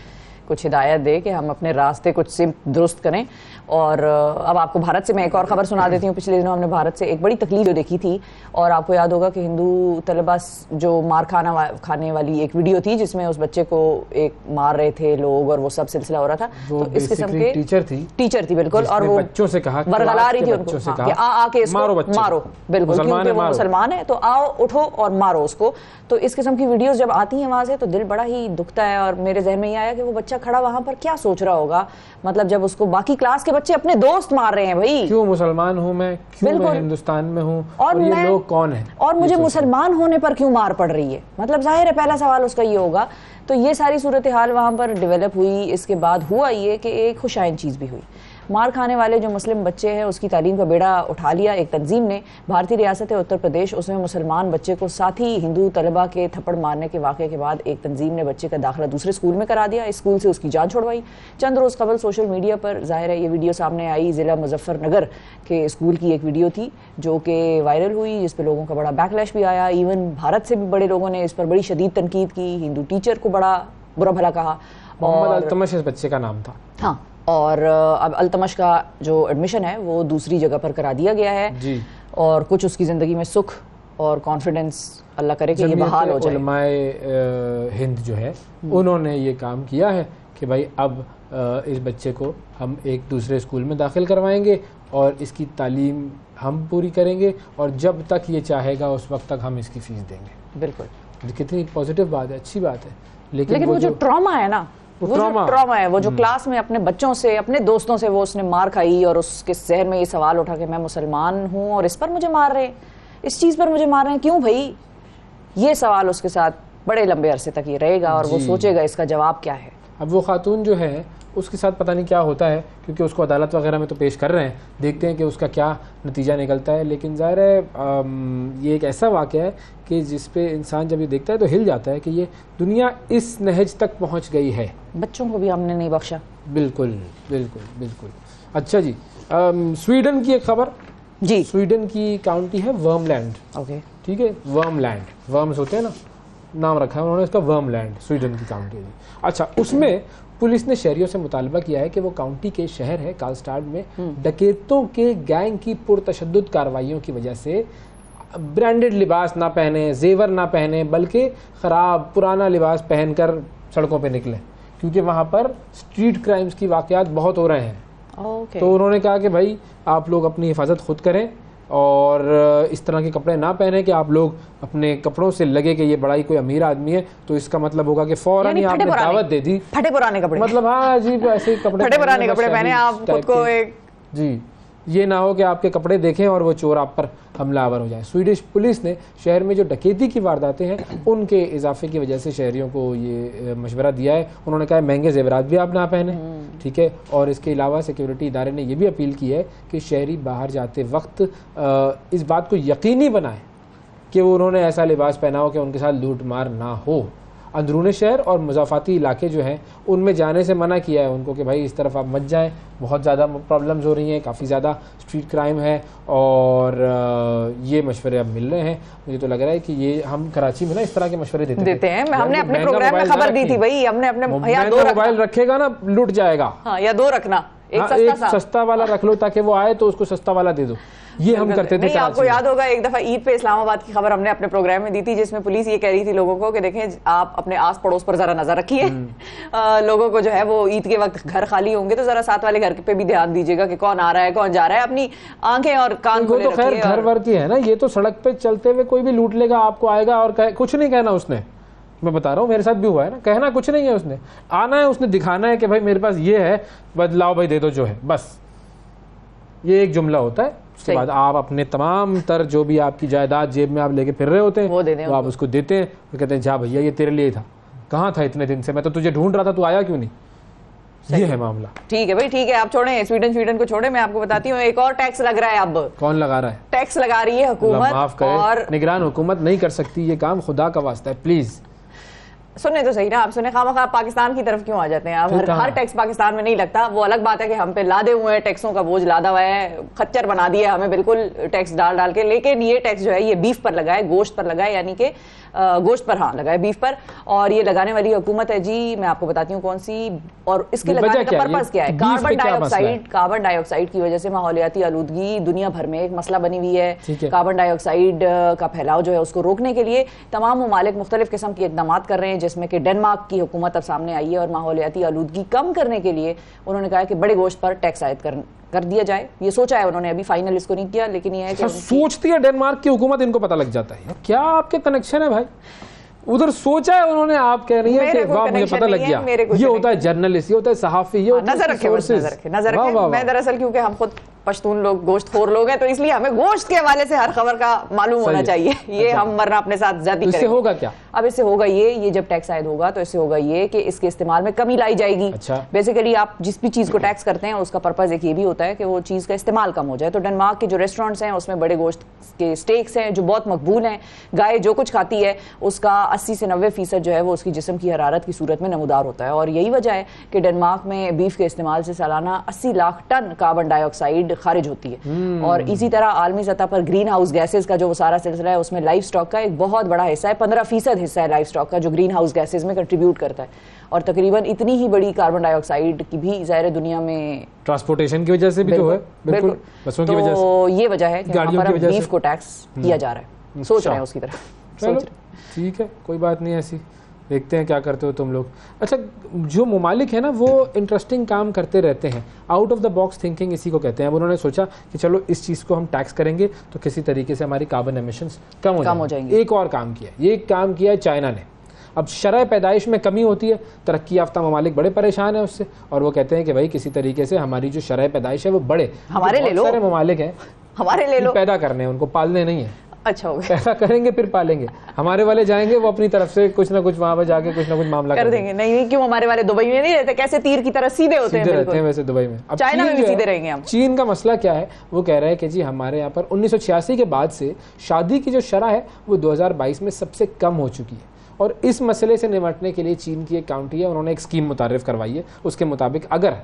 कुछ हिदायत दे कि हम अपने रास्ते कुछ सिम दुरुस्त करें। और अब आपको भारत से मैं एक और ख़बर सुना देती हूँ। पिछले दिनों हमने भारत से एक बड़ी तकलीफ जो देखी थी, और आपको याद होगा कि हिंदू तलबा जो मार खाने वाली एक वीडियो थी जिसमें उस बच्चे को एक मार रहे थे लोग और वो सब सिलसिला हो रहा था। तो इस किस्म के टीचर थी बिल्कुल, और वो बच्चों से कहा, बरगला रही थी उनको कि आके इसको मारो, बिल्कुल, क्योंकि वो मुसलमान है तो आओ उठो और मारो उसको। तो इस किस्म की वीडियोस जब आती हैं वहां से तो दिल बड़ा ही दुखता है। और मेरे जहन में ये आया कि वो बच्चा खड़ा वहां पर क्या सोच रहा होगा, मतलब जब उसको बाकी क्लास के बच्चे अपने दोस्त मार रहे हैं। भाई क्यों मुसलमान हूं मैं, क्यों मैं हिंदुस्तान में हूं, और ये लोग कौन है, और मुझे मुसलमान होने पर क्यों मार पड़ रही है। मतलब जाहिर है पहला सवाल उसका ये होगा। तो ये सारी सूरत हाल वहां पर डेवलप हुई। इसके बाद हुआ ये कि एक खुशाइन चीज भी हुई। मार खाने वाले जो मुस्लिम बच्चे हैं उसकी तालीम का बेड़ा उठा लिया एक तंजीम ने। भारतीय रियासत उत्तर प्रदेश, उसमें मुसलमान बच्चे को साथ ही हिंदू तलबा के थप्पड़ मारने के वाक़े के बाद एक तंजीम ने बच्चे का दाखिला दूसरे स्कूल में करा दिया। इस स्कूल से उसकी जान छुड़वाई। चंद रोज़ कबल सोशल मीडिया पर ज़ाहिर है ये वीडियो सामने आई। ज़िला मुजफ्फरनगर के स्कूल की एक वीडियो थी जो कि वायरल हुई, जिस पर लोगों का बड़ा बैकलैश भी आया। इवन भारत से भी बड़े लोगों ने इस पर बड़ी शदीद तनकीद की, हिंदू टीचर को बड़ा बुरा भला कहा। मोहम्मद अल्तमश इस बच्चे का नाम था। हाँ, और अब अल्तमश का जो एडमिशन है वो दूसरी जगह पर करा दिया गया है जी। और कुछ उसकी ज़िंदगी में सुख और कॉन्फिडेंस अल्लाह करे कि ये बहाल हो जाए। उलमाए हिंद जो है उन्होंने ये काम किया है कि भाई अब इस बच्चे को हम एक दूसरे स्कूल में दाखिल करवाएंगे और इसकी तालीम हम पूरी करेंगे और जब तक ये चाहेगा उस वक्त तक हम इसकी फ़ीस देंगे। बिल्कुल, कितनी पॉजिटिव बात है, अच्छी बात है। लेकिन वो जो ट्रॉमा है ना, वो जो ट्रॉमा है, वो जो क्लास में अपने बच्चों से, अपने दोस्तों से वो उसने मार खाई और उसके जहन में ये सवाल उठा कि मैं मुसलमान हूँ और इस पर मुझे मार रहे हैं, इस चीज़ पर मुझे मार रहे हैं, क्यों भाई? ये सवाल उसके साथ बड़े लंबे अरसे तक ये रहेगा और वो सोचेगा इसका जवाब क्या है। अब वो खातून जो है उसके साथ पता नहीं क्या होता है, क्योंकि उसको अदालत वगैरह में तो पेश कर रहे हैं, देखते हैं कि उसका क्या नतीजा निकलता है। लेकिन ज़ाहिर है ये एक ऐसा वाक़या है कि जिस पे इंसान जब ये देखता है तो हिल जाता है कि ये दुनिया इस नहज तक पहुंच गई है। बच्चों को भी हमने नहीं बख्शा। बिल्कुल बिल्कुल बिल्कुल। अच्छा जी, स्वीडन की एक खबर जी। स्वीडन की काउंटी है वर्मलैंड। ओके, ठीक है, वर्मलैंड, वर्म्स होते हैं ना, नाम रखा है उन्होंने इसका वर्मलैंड, स्वीडन की काउंटी है। अच्छा, उसमें पुलिस ने शहरियों से मुतालबा किया है कि वो काउंटी के शहर है कार्लस्टाड में डकैतों के गैंग की पुरतशद्दुद कार्रवाइयों की वजह से ब्रांडेड लिबास ना पहने, जेवर ना पहने, बल्कि ख़राब पुराना लिबास पहनकर सड़कों पे निकले, क्योंकि वहाँ पर स्ट्रीट क्राइम्स की वाक़यात बहुत हो रहे हैं। तो उन्होंने कहा कि भाई आप लोग अपनी हिफाजत खुद करें और इस तरह के कपड़े ना पहने कि आप लोग अपने कपड़ों से लगे कि ये बड़ा ही कोई अमीर आदमी है, तो इसका मतलब होगा कि फौरन ही आपने दावत दे दी। फटे पुराने कपड़े, मतलब हाँ जी, ऐसे ही कपड़े, फटे पुराने कपड़े पहने आप खुद को एक जी। ये ना हो कि आपके कपड़े देखें और वो चोर आप पर हमलावर हो जाए। स्वीडिश पुलिस ने शहर में जो डकैती की वारदातें हैं उनके इजाफे की वजह से शहरियों को ये मशवरा दिया है। उन्होंने कहा है महंगे जेवरात भी आप ना पहने, ठीक है। और इसके अलावा सिक्योरिटी इदारे ने यह भी अपील की है कि शहरी बाहर जाते वक्त इस बात को यकीनी बनाएं कि वो उन्होंने ऐसा लिबास पहना हो कि उनके साथ लूट मार ना हो। अंदरूनी शहर और मुज़ाफ़ाती इलाके जो हैं उनमें जाने से मना किया है उनको कि भाई इस तरफ आप मत जाएं, बहुत ज़्यादा प्रॉब्लम्स हो रही हैं, काफ़ी ज़्यादा स्ट्रीट क्राइम है और ये मशवरे अब मिल रहे हैं। मुझे तो लग रहा है कि ये हम कराची में ना इस तरह के मशवरे देते हैं। हमने अपने प्रोग्राम में खबर दी थी भाई, हमने अपने मोबाइल रखेगा ना लुट जाएगा, या दो रखना, एक सस्ता वाला रख लो ताकि वो आए तो उसको सस्ता वाला दे दो। ये हम करते थे। आपको याद होगा एक दफा ईद पे इस्लामाबाद की खबर हमने अपने प्रोग्राम में दी थी जिसमें पुलिस ये कह रही थी लोगों को कि देखें आप अपने आस पड़ोस पर जरा नजर रखिए, लोगों को जो है वो ईद के वक्त घर खाली होंगे तो जरा साथ वाले घर पे भी ध्यान दीजिएगा कि कौन आ रहा है कौन जा रहा है, अपनी आंखें और कान खोले रखिए। तो खैर घर वर की है ना, ये तो सड़क पे चलते हुए कोई भी लूट लेगा, आपको आएगा और कुछ नहीं कहना उसने। मैं बता रहा हूँ मेरे साथ भी हुआ है ना, कहना कुछ नहीं है उसने, आना है उसने दिखाना है कि भाई मेरे पास ये है, बदलाव भाई दे दो जो है, बस ये एक जुमला होता है। उसके बाद आप अपने तमाम तर जो भी आपकी जायदाद जेब में आप लेके फिर रहे होते हैं वो आप उसको देते हैं, वो कहते हैं जा भैया ये तेरे लिए था, कहाँ था इतने दिन से, मैं तो तुझे ढूंढ रहा था, तू आया क्यों नहीं। ये है मामला। ठीक है भाई, ठीक है, आप छोड़ें स्वीडन को छोड़े, मैं आपको बताती हूँ एक और टैक्स लग रहा है अब। कौन लगा रहा है? टैक्स लगा रही है हुकूमत। माफ करें, और निगरान हुकूमत नहीं कर सकती ये काम, खुदा का वास्ता है प्लीज। सुनने तो सही ना, आप सुने खामखा पाकिस्तान की तरफ क्यों आ जाते हैं आप? हर टैक्स पाकिस्तान में नहीं लगता, वो अलग बात है कि हम पे लादे हुए हैं, टैक्सों का बोझ लादा हुआ है, खच्चर बना दिया हमें बिल्कुल टैक्स डाल के। लेकिन ये टैक्स जो है ये बीफ पर लगा है, गोश्त पर लगा है, यानी कि गोश्त पर हाँ लगा है, बीफ पर। और ये लगाने वाली हुकूमत है जी, मैं आपको बताती हूँ कौन सी, और इसके लगाने का पर्पस क्या है? कार्बन डाइऑक्साइड की वजह से माहौलियाती आलूदगी दुनिया भर में एक मसला बनी हुई है। कार्बन डाइऑक्साइड का फैलाव जो है उसको रोकने के लिए तमाम ममालिक मुख्तलिफ किस्म के इक़दाम कर रहे हैं, जिसमें कि डेनमार्क की हुकूमत अब सामने आई है। और माहौलियाती आलूदगी कम करने के लिए उन्होंने कहा कि बड़े गोश्त पर टैक्स आयद कर दिया जाए। ये सोचा है उन्होंने, अभी फाइनल इसको नहीं किया, लेकिन ये है कि सोचती है डेनमार्क की हुकूमत, इनको पता लग जाता है। क्या आपके कनेक्शन है भाई? उधर सोचा है उन्होंने, आप कह रही है कि वाह मुझे पता लग गया। ये होता है जर्नलिस्ट, ये होता है सहाफी, ये होता है नजर रखे। मैं दरअसल क्योंकि हम खुद पश्तून लोग गोश्त खोर लोग हैं, तो इसलिए हमें गोश्त के हवाले से हर खबर का मालूम होना चाहिए। ये हम वरना अपने साथ ज्यादा इससे होगा क्या? अब इससे होगा ये जब टैक्स आयद होगा तो इससे होगा ये कि इसके इस्तेमाल में कमी लाई जाएगी। बेसिकली आप जिस भी चीज को टैक्स करते हैं उसका पर्पज एक ये भी होता है कि वो चीज का इस्तेमाल कम हो जाए। तो डेनमार्क के जो रेस्टोरेंट्स हैं उसमें बड़े गोश्त के स्टेक्स हैं जो बहुत मकबूल हैं। गाय जो कुछ खाती है उसका 80 से 90% जो है वो उसकी जिस्म की हरारत की सूरत में नमूदार होता है। और यही वजह है कि डेनमार्क में बीफ के इस्तेमाल से सालाना 80 लाख टन कार्बन डाइऑक्साइड खारिज होती है। और इसी तरह आलमी सतह पर ग्रीन हाउस गैसेज का जो सारा सिलसिला है उसमें लाइफ स्टॉक का एक बहुत बड़ा हिस्सा है, 15% हिस्सा है लाइफ स्टॉक का जो ग्रीन हाउस गैसेज में कंट्रीब्यूट करता है। और तकरीबन इतनी ही बड़ी कार्बन डाइऑक्साइड की भी ज़ाहिर दुनिया में ट्रांसपोर्टेशन की वजह से भी तो है, बिल्कुल बसों की वजह से। ये वजह है कि गाड़ियों की वजह से बीफ को टैक्स किया जा रहा है, सोच रहे हैं उसकी तरफ। चलो ठीक है, कोई बात नहीं, ऐसी देखते हैं क्या करते हो तुम लोग। अच्छा, जो ममालिक है ना वो इंटरेस्टिंग काम करते रहते हैं, out of the box thinking इसी को कहते हैं। अब उन्होंने सोचा कि चलो इस चीज़ को हम टैक्स करेंगे तो किसी तरीके से हमारी कार्बन एमिशंस कम हो जाएंगे। एक और काम किया, ये काम किया है चाइना ने। अब शरह पैदाइश में कमी होती है, तरक्की याफ्ता ममालिक बड़े परेशान है उससे, और वो कहते हैं कि भाई किसी तरीके से हमारी जो शरह पैदाइश है वो बढ़े। हमारे ले लो, सारे ममालिक हैं, हमारे ले लो, पैदा करने हैं, उनको पालने नहीं है। अच्छा हो गया, पैसा करेंगे फिर पालेंगे। हमारे वाले जाएंगे वो अपनी तरफ से कुछ ना कुछ वहां पर जाके कुछ ना कुछ मामला कर देंगे। नहीं क्यों, हमारे वाले दुबई में नहीं रहते? कैसे तीर की तरह सीधे होते हैं वैसे दुबई में। अब चाइना में भी सीधे रहेंगे हम। चीन का मसला क्या है? वो कह रहा है कि जी हमारे यहाँ पर 1986 के बाद से शादी की जो शरह है वो 2022 में सबसे कम हो चुकी है। और इस मसले से निपटने के लिए चीन की एक काउंटी है, उन्होंने एक स्कीम मुतारिफ करवाई है। उसके मुताबिक अगर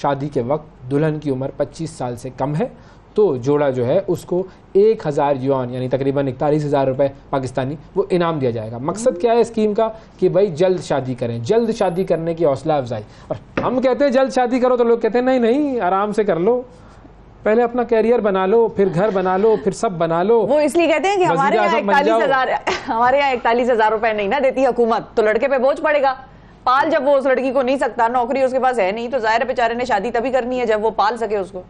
शादी के वक्त दुल्हन की उम्र 25 साल से कम है तो जोड़ा जो है उसको 1000 युआन यानी तकरीबन 41,000 रुपये पाकिस्तानी वो इनाम दिया जाएगा। मकसद क्या है स्कीम का? कि भाई जल्द शादी करें, जल्द शादी करने की हौसला अफजाई। और हम कहते हैं जल्द शादी करो तो लोग कहते हैं नहीं नहीं आराम से कर लो, पहले अपना कैरियर बना लो, फिर घर बना लो, फिर सब बना लो। वो इसलिए कहते हैं कि हमारे यहाँ 41,000 रुपए नहीं ना देती हुकूमत, तो लड़के पे बोझ पड़ेगा। पाल जब वो उस लड़की को नहीं सकता, नौकरी उसके पास है नहीं, तो जाहिर बेचारे ने शादी तभी करनी है जब वो पाल सके उसको।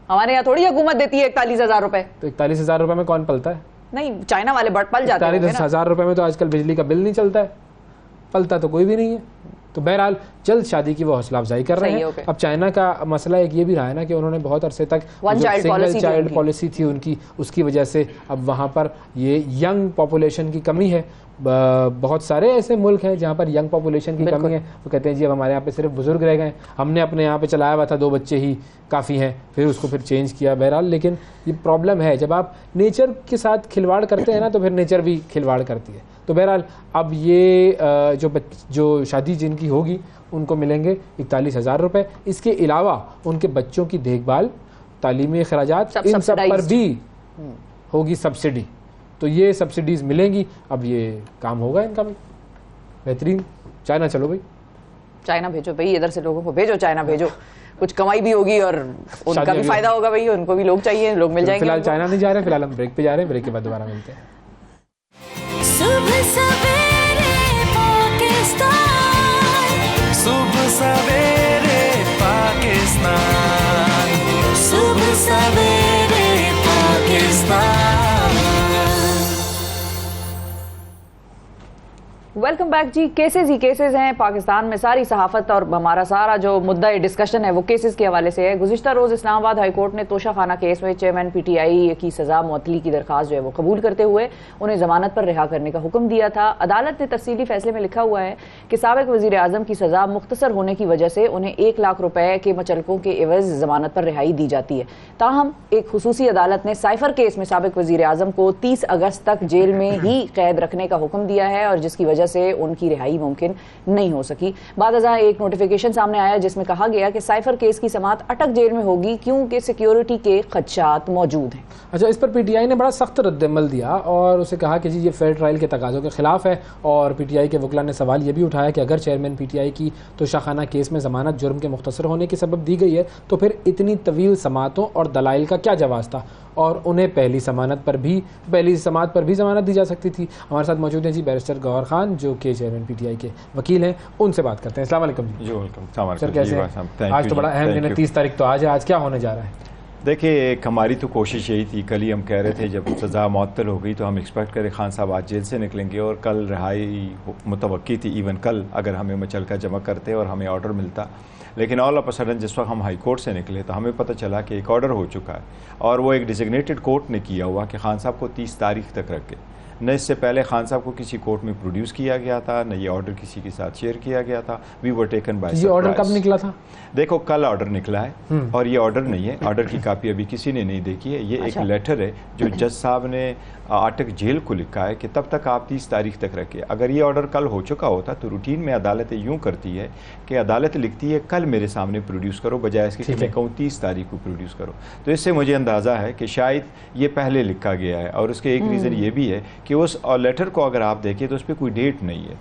हमारे यहाँ थोड़ी हुकूमत देती है 41,000 रुपए। तो 41,000 रुपए में कौन पलता है? नहीं, चाइना वाले बट पल जाते हैं। 41,000 रुपए में तो आजकल बिजली का बिल नहीं चलता है, पलता तो कोई भी नहीं है। तो बहरहाल जल्द शादी की वो हौसला अफजाई कर रहे सही है, हैं। ओके। अब चाइना का मसला एक ये भी रहा है ना कि उन्होंने बहुत अरसे तक One जो child सिंगल policy थी चाइल्ड उनकी। पॉलिसी थी उनकी, उसकी वजह से अब वहाँ पर ये यंग पॉपुलेशन की कमी है। बहुत सारे ऐसे मुल्क हैं जहाँ पर यंग पॉपुलेशन की कमी है, वो कहते हैं जी अब हमारे यहाँ पे सिर्फ बुजुर्ग रह गए, हमने अपने यहाँ पे चलाया हुआ था 2 बच्चे ही काफ़ी हैं, फिर उसको फिर चेंज किया। बहरहाल लेकिन ये प्रॉब्लम है, जब आप नेचर के साथ खिलवाड़ करते हैं ना तो फिर नेचर भी खिलवाड़ करती है। तो बहरहाल अब ये जो शादी जिनकी होगी उनको मिलेंगे 41,000 रुपये। इसके अलावा उनके बच्चों की देखभाल, तालीमी अखराजात, इन सब पर भी होगी सब्सिडी। तो ये सब्सिडीज मिलेंगी, अब ये काम होगा इनका भी बेहतरीन। चाइना चलो भाई, चाइना भेजो भाई, इधर से लोगों को भेजो, चाइना भेजो, कुछ कमाई भी होगी और उनका भी फायदा होगा भाई, उनको भी लोग चाहिए, लोग मिल जाएंगे। फिलहाल चाइना नहीं जा रहे, फिलहाल हम ब्रेक पे जा रहे हैं, ब्रेक के बाद दोबारा मिलते हैं। सुबह सवेरे पाकिस्तान, सुबह सवेरे पाकिस्तान, सुबह सवेरे पाकिस्तान। वेलकम बैक जी। केसेस ही केसेस हैं पाकिस्तान में, सारी सहाफत और हमारा सारा जो मुद्दा डिस्कशन है वो केसेस के हवाले से है। गुज़िश्ता रोज़ इस्लामाबाद हाई कोर्ट ने तोशा खाना केस में चेयरमैन PTI की सज़ा मुअत्तली की दरखास्त जो है वो कबूल करते हुए उन्हें जमानत पर रिहा करने का हुक्म दिया था। अदालत ने तफसीली फैसले में लिखा हुआ है कि साबिक वज़ीर आज़म की सज़ा मुख्तसर होने की वजह से उन्हें 1 लाख रुपए के मचलकों के एवज़ जमानत पर रिहाई दी जाती है। ताहम एक खुसूसी अदालत ने साइफर केस में साबिक वज़ीर आज़म को 30 अगस्त तक जेल में ही कैद रखने का हुक्म दिया है और जिसकी वजह से उनकी रिहाई मुमकिन नहीं हो सकी। बादअज़ां एक नोटिफिकेशन सामने आया जिसमें कहा गया कि साइफर केस की समाअत अटक जेल में होगी क्योंकि सिक्योरिटी के खदशात मौजूद हैं। अच्छा, इस पर PTI ने बड़ा सख्त रद्दअमल दिया और उसे कहा कि जी ये फेयर ट्रायल के तकाज़ों के खिलाफ है। और PTI के वकला ने सवाल ये भी उठाया कि अगर चेयरमैन PTI की तोशाखाना केस में ज़मानत जुर्म के मुख्तसर होने के सबब दी गई है तो फिर इतनी तवील समातों और दलाइल का क्या जवाज़ था, और उन्हें पहली समात पर भी ज़मानत दी जा सकती थी। हमारे साथ मौजूद हैं जी बैरिस्टर गौहर खान जो कि चेयरमैन PTI के वकील हैं, उनसे बात करते हैं। अस्सलाम वालेकुम जी। वेलकम सर कैसे हैं? आज तो बड़ा अहम दिन है, 30 तारीख तो आज है, आज क्या होने जा रहा है? देखिए, एक हमारी तो कोशिश यही थी, कल ही हम कह रहे थे जब सज़ा मुअत्तल हो गई तो हम एक्सपेक्ट करें खान साहब आज जेल से निकलेंगे और कल रिहाई मुतवक्की थी। इवन कल अगर हमें मचलका जमा करते और हमें ऑर्डर मिलता, लेकिन ऑल ऑफ अ सडन जिस वक्त हम हाई कोर्ट से निकले तो हमें पता चला कि एक ऑर्डर हो चुका है और वो एक डिजिग्नेटेड कोर्ट ने किया हुआ कि खान साहब को 30 तारीख तक रखे। न इससे पहले खान साहब को किसी कोर्ट में प्रोड्यूस किया गया था, न ये ऑर्डर किसी के साथ शेयर किया गया था। We were taken by surprise. ये ऑर्डर कब निकला था? देखो, कल ऑर्डर निकला है और ये ऑर्डर नहीं है, ऑर्डर की कापी अभी किसी ने नहीं देखी है। ये एक लेटर है जो जज साहब ने अटक जेल को लिखा है कि तब तक आप 30 तारीख तक रखें। अगर ये ऑर्डर कल हो चुका होता तो रूटीन में अदालतें यूँ करती है कि अदालत लिखती है कल मेरे सामने प्रोड्यूस करो, बजाय इसके कि मैं कहूँ 30 तारीख को प्रोड्यूस करो। तो इससे मुझे अंदाज़ा है कि शायद ये पहले लिखा गया है और उसके एक रीज़न ये भी है कि उस लेटर को अगर आप देखें तो उस पर कोई डेट नहीं है।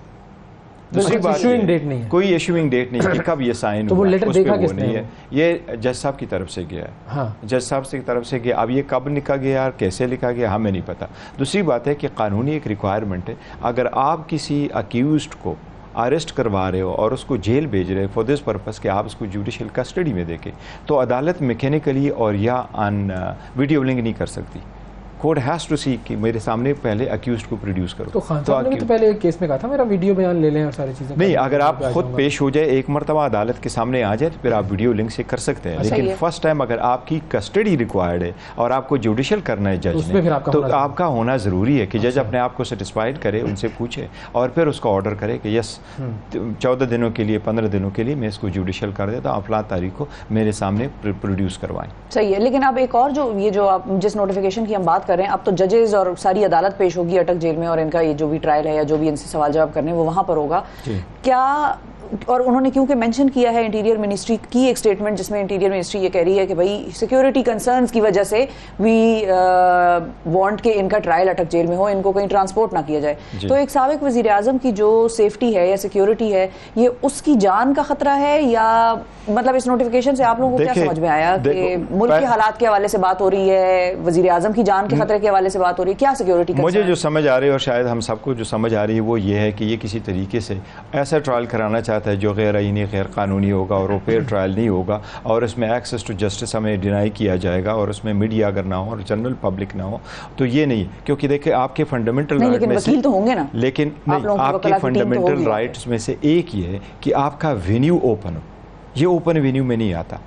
दूसरी बात इशूइंग डेट नहीं है, कोई इशूइंग डेट नहीं है कि कब ये साइन तो वो लेटर देखा किसने है? ये जज साहब की तरफ से गया है। हाँ, जज साहब की तरफ से गया। अब ये कब लिखा गया और कैसे लिखा गया हमें नहीं पता। दूसरी बात है कि कानूनी एक रिक्वायरमेंट है, अगर आप किसी अक्यूज्ड को अरेस्ट करवा रहे हो और उसको जेल भेज रहे हो फॉर दिस पर्पस कि आप उसको जुडिशल कस्टडी में देखें, तो अदालत मैकेनिकली और या ऑन वीडियो लिंक नहीं कर सकती। कोर्ट हैज़ टू सी कि मेरे सामने पहले अक्यूज्ड को प्रोड्यूस करो। तो खान साहब ने भी तो पहले एक केस में कहा था मेरा वीडियो बयान ले लें और सारी चीज़ें। नहीं, अगर आप खुद पेश हो जाए एक मरतबा अदालत के सामने आ जाए तो फिर आप वीडियो लिंक से कर सकते हैं, लेकिन फर्स्ट टाइम अगर आपकी कस्टडी रिक्वायर्ड है और आपको जुडिशल करना है जज ने, तो आपका होना ज़रूरी है कि जज अपने आप को सेटिस्फाइड करे, उनसे पूछे और फिर उसका ऑर्डर करे कि यस 14 दिनों के लिए 15 दिनों के लिए मैं इसको जुडिशल कर देता हूँ, फलां तारीख को मेरे सामने प्रोड्यूस करवाएं। सही है, लेकिन अब एक और जो आप जिस नोटिफिकेशन की हम बात कर रहे हैं, अब तो जजेस और सारी अदालत पेश होगी अटक जेल में और इनका ये जो भी ट्रायल है या जो भी इनसे सवाल जवाब करने वो वहां पर होगा क्या? और उन्होंने क्योंकि मेंशन किया है इंटीरियर मिनिस्ट्री की एक स्टेटमेंट जिसमें इंटीरियर मिनिस्ट्री ये कह रही है कि भाई सिक्योरिटी कंसर्न्स की वजह से वी वांट के इनका ट्रायल अटक जेल में हो, इनको कहीं ट्रांसपोर्ट ना किया जाए। तो एक साबिक वजीर आजम की जो सेफ्टी है या सिक्योरिटी है, ये उसकी जान का खतरा है या मतलब इस नोटिफिकेशन से आप लोगों को क्या समझ में आया कि मुल्क के हालात के हवाले से बात हो रही है, वजीर आजम की जान के खतरे के हवाले से बात हो रही है, क्या सिक्योरिटी? मुझे जो समझ आ रही है और शायद हम सबको जो समझ आ रही है वो ये है कि ये किसी तरीके से ऐसा ट्रायल कराना चाहते जाता है जो गैर आईनी गैर कानूनी होगा और वो फेयर ट्रायल नहीं होगा और इसमें एक्सेस टू जस्टिस हमें डिनाई किया जाएगा और उसमें मीडिया अगर ना हो और जनरल पब्लिक ना हो, तो ये नहीं, क्योंकि देखिए आपके फंडामेंटल नहीं, राइट लेकिन में से, वकील तो होंगे ना, लेकिन आप नहीं, लोगों की आपके वकालत की टीम तो फंडामेंटल होगी। राइट्स में से एक ये है कि आपका वेन्यू ओपन हो। ये ओपन वेन्यू में नहीं आता,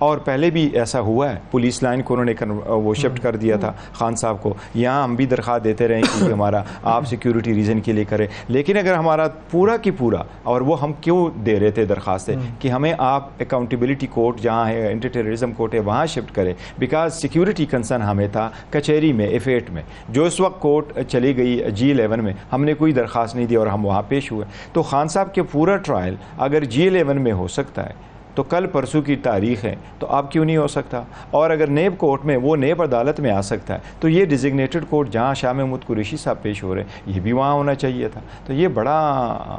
और पहले भी ऐसा हुआ है, पुलिस लाइन को उन्होंने वो शिफ्ट कर दिया था खान साहब को। यहाँ हम भी दरख्वास्त देते रहे कि हमारा आप सिक्योरिटी रीज़न के लिए करें, लेकिन अगर हमारा पूरा की पूरा, और वो हम क्यों दे रहे थे दरख्वास्तें कि हमें आप अकाउंटेबिलिटी कोर्ट जहाँ है, एंटी टेररिज्म कोर्ट है, वहाँ शिफ्ट करें, बिकॉज सिक्योरिटी कंसर्न हमें था कचहरी में F8 में, जो इस वक्त कोर्ट चली गई G11 में, हमने कोई दरख्वास्त नहीं दी और हम वहाँ पेश हुए। तो खान साहब के पूरा ट्रायल अगर G11 में हो सकता है तो कल परसों की तारीख है, तो अब क्यों नहीं हो सकता? और अगर नेब कोर्ट में, वो नेब अदालत में आ सकता है, तो ये डिजिग्नेटेड कोर्ट जहाँ शाह महमूद कुरैशी साहब पेश हो रहे हैं, ये भी वहाँ होना चाहिए था। तो ये बड़ा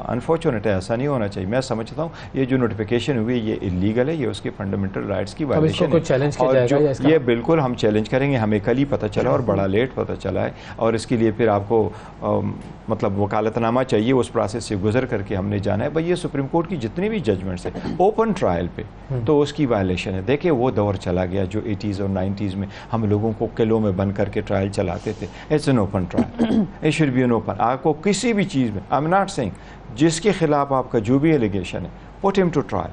अनफॉर्चुनेट है, ऐसा नहीं होना चाहिए। मैं समझता हूँ ये जो नोटिफिकेशन हुई ये इलीगल है, ये उसके फंडामेंटल राइट्स की वायलेशन है, और जो ये बिल्कुल हम चैलेंज करेंगे। हमें कल ही पता चला और बड़ा लेट पता चला है, और इसके लिए फिर आपको मतलब वकालतनामा चाहिए, उस प्रोसेस से गुजर करके हमने जाना है। भाई ये सुप्रीम कोर्ट की जितनी भी जजमेंट्स है ओपन ट्रायल पे, तो उसकी वायलेशन है। देखिए वो दौर चला गया जो 80s और 90s में हम लोगों को किलों में बंद करके ट्रायल चलाते थे। It's an open trial, it should be an open. आपको किसी भी चीज़ में, आई एम नॉट सेइंग जिसके खिलाफ आपका जो भी एलिगेशन है, put him to trial,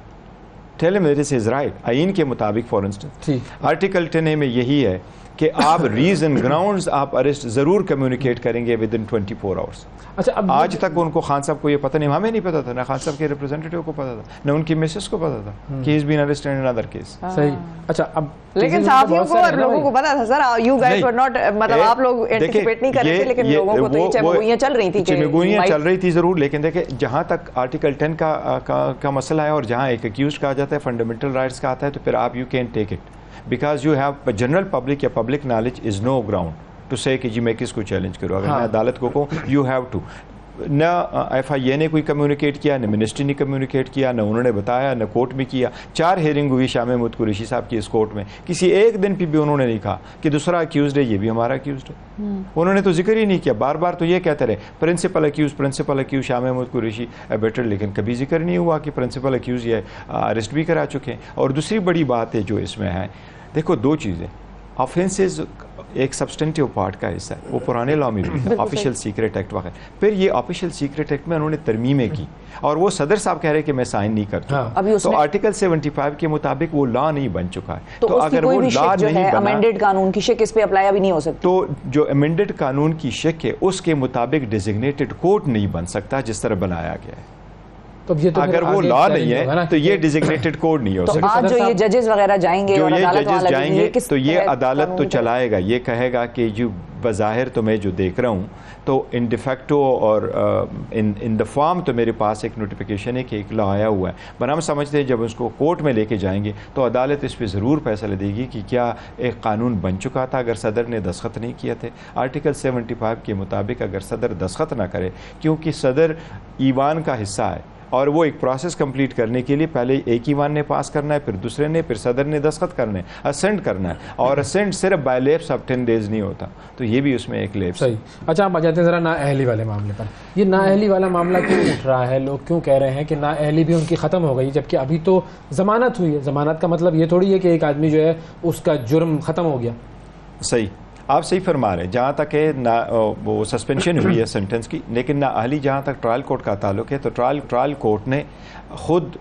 tell him this is right. आइन के मुताबिक फॉर इंस्टेंस आर्टिकल 10A में यही है कि आप रीजन ग्राउंड्स आप अरेस्ट जरूर कम्युनिकेट करेंगे विद इन 24 आवर्स। अच्छा, अब आज तक उनको खान साहब को ये पता नहीं, हमें नहीं पता था, ना खान साहब के रिप्रेजेंटेटिव को पता था, ना उनकी मिसेस को पता था कि is been arrested in other case. सही। अच्छा, अब लेकिन सहाफियों को और लोगों को पता था sir, you guys were not, मतलब आप लोग एंटिसिपेट नहीं कर रहे थे, लेकिन लोगों को तो ये चमगुइयां चल रही थी, चमगुइयां चल रही थी जरूर। लेकिन देखिए जहां तक आर्टिकल 10 का मसला है और जहां एक अक्यूज का आ जाता है, फंडामेंटल राइट्स का आता है, तो फिर आप you can take it because you have general public या public knowledge is no ground to say कि जी मैं किसको चैलेंज करूँ। अगर मैं अदालत को कहूँ यू हैव टू, न FIA ने कोई कम्युनिकेट किया, न मिनिस्ट्री ने कम्युनिकेट किया, न उन्होंने बताया, न कोर्ट में किया। 4 हेयरिंग हुई शाह महमूद कुरैशी साहब की इस कोर्ट में, किसी एक दिन भी उन्होंने नहीं कहा कि दूसरा अक्यूज्ड है, ये भी हमारा अक्यूज्ड है। उन्होंने तो जिक्र ही नहीं किया, बार बार तो ये कहते रहे principal accused Shah Mahmood Qureshi better, लेकिन कभी जिक्र नहीं हुआ कि प्रिंसिपल अक्यूज ये अरेस्ट भी करा चुके हैं। और दूसरी बड़ी बात है जो इसमें है, देखो 2 चीज़ें, ऑफेंसेस एक सब्सटेंटिव पार्ट का हिस्सा है, वो पुराने लॉ में भी था, ऑफिशियल सीक्रेट एक्ट वगैरह। फिर ये ऑफिशियल सीक्रेट एक्ट में उन्होंने तरमीमें की, और वो सदर साहब कह रहे हैं कि मैं साइन नहीं करता। तो आर्टिकल 75 के मुताबिक वो लॉ नहीं बन चुका है। तो अगर वो लॉ नहीं बना, अमेंडेड कानून की शिक इस पे अप्लाई अभी नहीं हो सकती। तो जो अमेंडेड कानून की शिक है उसके मुताबिक डिजिग्नेटेड कोर्ट नहीं बन सकता जिस तरह बनाया गया है। तो ये तो अगर वो लॉ नहीं है तो ये डिजिग्नेटेड कोर्ट नहीं हो सकता। आज जो ये जजेस वगैरह जाएंगे, जो और ये अदालत जजेस जाएंगे तो ये अदालत तो का चलाएगा, ये कहेगा कि जो बज़ाहिर तो मैं जो देख रहा हूँ तो इन डिफेक्टो और इन द फॉर्म तो मेरे पास एक नोटिफिकेशन है कि एक लॉ आया हुआ है, पर हम समझते हैं जब उसको कोर्ट में लेके जाएंगे तो अदालत इस पर ज़रूर फैसला देगी कि क्या एक कानून बन चुका था अगर सदर ने दस्तखत नहीं किए थे। आर्टिकल 75 के मुताबिक अगर सदर दस्तखत ना करे, क्योंकि सदर ईवान का हिस्सा है और वो एक प्रोसेस कंप्लीट करने के लिए पहले एक ईवान ने पास करना है, फिर दूसरे ने, फिर सदर ने दस्तखत करना है, असेंट करना है, और असेंट सिर्फ बाय लैप्स ऑफ 10 डेज नहीं होता, तो ये भी उसमें एक लैप्स। सही। अच्छा, आप आ जाते हैं ज़रा नाअहली वाले मामले पर। ये नाअहली वाला मामला क्यों उठ रहा है? लोग क्यों कह रहे हैं कि नाअहली भी उनकी ख़त्म हो गई, जबकि अभी तो ज़मानत हुई है। ज़मानत का मतलब ये थोड़ी है कि एक आदमी जो है उसका जुर्म ख़त्म हो गया। सही, आप सही फरमा रहे हैं। जहाँ तक है ना वो सस्पेंशन हुई है सेंटेंस की, लेकिन नाअहली जहाँ तक ट्रायल कोर्ट का ताल्लुक है तो ट्रायल कोर्ट ने खुद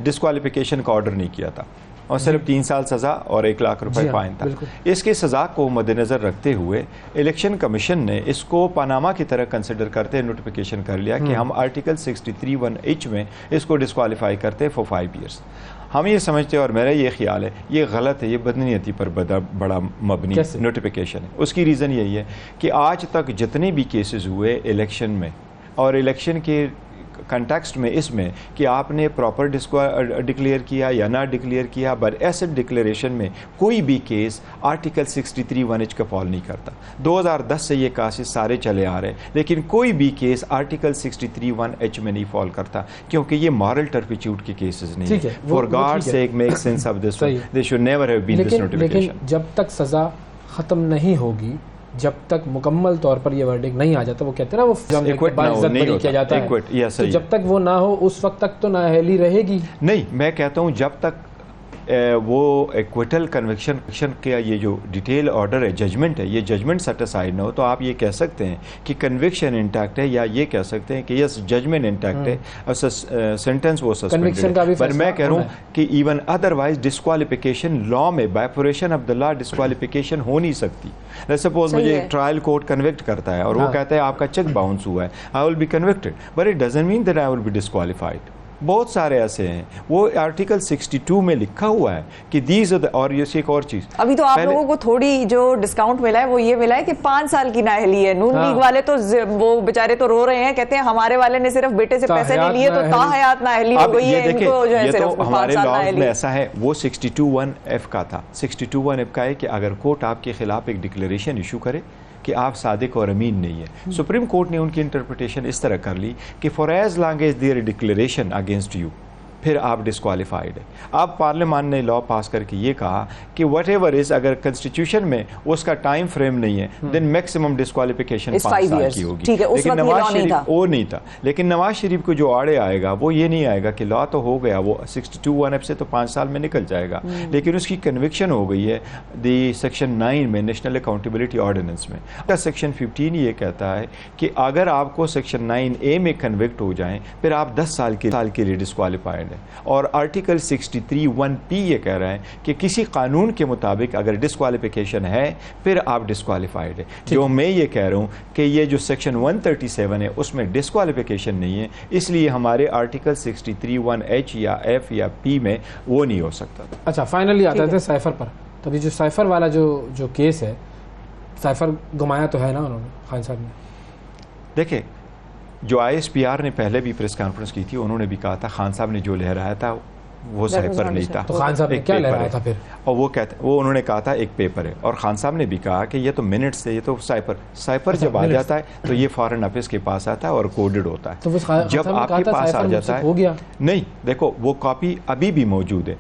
डिस्क्वालिफिकेशन का ऑर्डर नहीं किया था, और सिर्फ 3 साल सज़ा और 1 लाख रुपए फाइन था। इसकी सज़ा को मद्देनज़र रखते हुए इलेक्शन कमीशन ने इसको पनामा की तरह कंसिडर करते नोटिफिकेशन कर लिया कि हम आर्टिकल 63(1)H में इसको डिस्क्वालीफाई करते फॉर 5 ईयर्स। हम ये समझते हैं, और मेरा ये ख्याल है ये गलत है, ये बदनीयती पर बड़ा मबनी नोटिफिकेशन है। उसकी रीज़न यही है कि आज तक जितने भी केसेस हुए इलेक्शन में और इलेक्शन के कंटेक्स्ट में इसमें कि आपने प्रॉपर डिक्लेयर किया या ना डिक्लेयर किया, बट एसेट डिक्लेरेशन में कोई भी केस आर्टिकल 63(1)H का फॉल नहीं करता। 2010 से ये केसेस सारे चले आ रहे हैं, लेकिन कोई भी केस आर्टिकल 63(1)H में नहीं फॉल करता, क्योंकि ये मॉरल टर्पिट्यूड के केसेस नहीं है। For God sake make sense of this, they should never have been this notification. लेकिन जब तक सज़ा ख़त्म नहीं होगी, जब तक मुकम्मल तौर पर ये वर्डिक्ट नहीं आ जाता, वो कहते हैं ना वो Acquit ना हो, नहीं किया जाता है, Acquit, yes, तो सही जब तक वो ना हो उस वक्त तक तो नाअहली रहेगी। नहीं, मैं कहता हूँ जब तक वो एक्विटल कन्विक्शन का ये जो डिटेल ऑर्डर है, जजमेंट है, ये जजमेंट सेटिसाइड ना हो, तो आप ये कह सकते हैं कि कन्विक्शन इंटैक्ट है, या ये कह सकते हैं कि यस जजमेंट इंटैक्ट है और सेंटेंस वो सस्पेंडेड है। पर मैं कह रहा हूँ कि इवन अदरवाइज डिस्क्वालिफिकेशन लॉ में बाइफोरेशन ऑफ द लॉ डिस्क्वालिफिकेशन हो नहीं सकती। सपोज मुझे ट्रायल कोर्ट कन्विक्ट करता है और वो कहता है आपका चेक बाउंस हुआ है, I will be convicted, but it doesn't mean that I will be disqualified. बहुत सारे ऐसे हैं, वो आर्टिकल 62 में लिखा हुआ है कि दीज और ये एक और चीज अभी तो आप लोगों को थोड़ी जो डिस्काउंट मिला है वो ये मिला है कि 5 साल की नाअहली है। नून लीग वाले तो वो बेचारे तो रो रहे हैं, कहते हैं हमारे वाले ने सिर्फ बेटे से पैसे नहीं लिए तो ताहयात नाअहली हो गई है, इनको जो है सिर्फ 5 साल नाअहली। ऐसा है, वो 62(1)(f) का था। 62(1)(f) का है कि अगर कोर्ट आपके खिलाफ एक डिक्लेरेशन इशू करे कि आप सादिक और अमीन नहीं है, सुप्रीम कोर्ट ने उनकी इंटरप्रिटेशन इस तरह कर ली कि for as long as there declaration against you, फिर आप डिस्क्वालिफाइड है। अब पार्लियामान ने लॉ पास करके ये कहा कि वट एवर इज, अगर कॉन्स्टिट्यूशन में उसका टाइम फ्रेम नहीं है, देन मैक्सिमम डिस्क्वालिफिकेशन 5 साल की होगी। लेकिन नवाज शरीफ वो नहीं था। लेकिन नवाज शरीफ को जो आड़े आएगा वो ये नहीं आएगा कि लॉ तो हो गया, वो 62(1)(f) से तो 5 साल में निकल जाएगा, लेकिन उसकी कन्विक्शन हो गई है दी सेक्शन 9 में, नेशनल अकाउंटेबिलिटी ऑर्डिनेंस में। सेक्शन 15 ये कहता है कि अगर आपको सेक्शन 9A में कन्विक्ट हो जाएं, फिर आप 10 साल के लिए डिस्क्वालिफाइड। और आर्टिकल 63(1)(p) ये कह रहा है कि किसी कानून के मुताबिक अगर डिस्क्वालिफिकेशन है फिर आप डिस्क्वालिफाइड है। जो मैं ये कह रहा हूँ कि ये जो सेक्शन 137 है उसमें डिस्क्वालिफिकेशन नहीं है, इसलिए हमारे आर्टिकल 63(1)(h) या f या p में वो नहीं हो सकता। अच्छा, फाइनली आता है साइफर पर। तो अभी जो साइफर वाला जो केस है, साइफर घुमाया तो है ना उन्होंने, खान साहब ने। देखिए, जो ISPR ने पहले भी प्रेस कॉन्फ्रेंस की थी, उन्होंने भी कहा था खान साहब ने जो लहराया था वो साइफर नहीं था। तो खान साहब ने क्या लहराया था फिर? और वो उन्होंने कहा था एक पेपर है, और खान साहब ने भी कहा कि ये तो मिनट्स है, ये तो साइफर जब आ जाता है तो ये फॉरेन ऑफिस के पास आता है और कोडेड होता है। तो जब आपके पास आ जाता है हो गया नहीं, देखो वो कॉपी अभी भी मौजूद है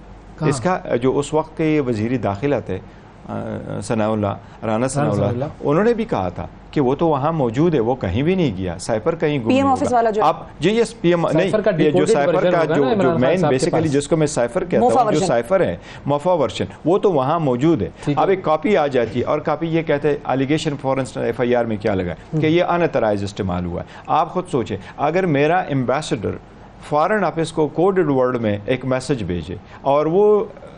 इसका। जो उस वक्त के वजीर दाखिला थे राना सनाउल्लाह, उन्होंने भी कहा था कि वो तो वहाँ मौजूद है, वो कहीं भी नहीं गया, साइफर कहीं गुम नहीं ऑफिस वाला जो आप जी यस पीएम नहीं, जो साइफर का जो मेन बेसिकली जिसको मैं साइफर कहता हूँ, जो साइफर है मोफा वर्जन, वो तो वहाँ मौजूद है। अब एक कॉपी आ जाती है और कॉपी ये कहते हैं एलिगेशन फॉर इंस्टेंस FIR में क्या लगा कि ये अनऑथराइज्ड इस्तेमाल हुआ है। आप खुद सोचें, अगर मेरा एम्बेसडर फॉरेन ऑफिस को कोडेड वर्ड में एक मैसेज भेजे और वो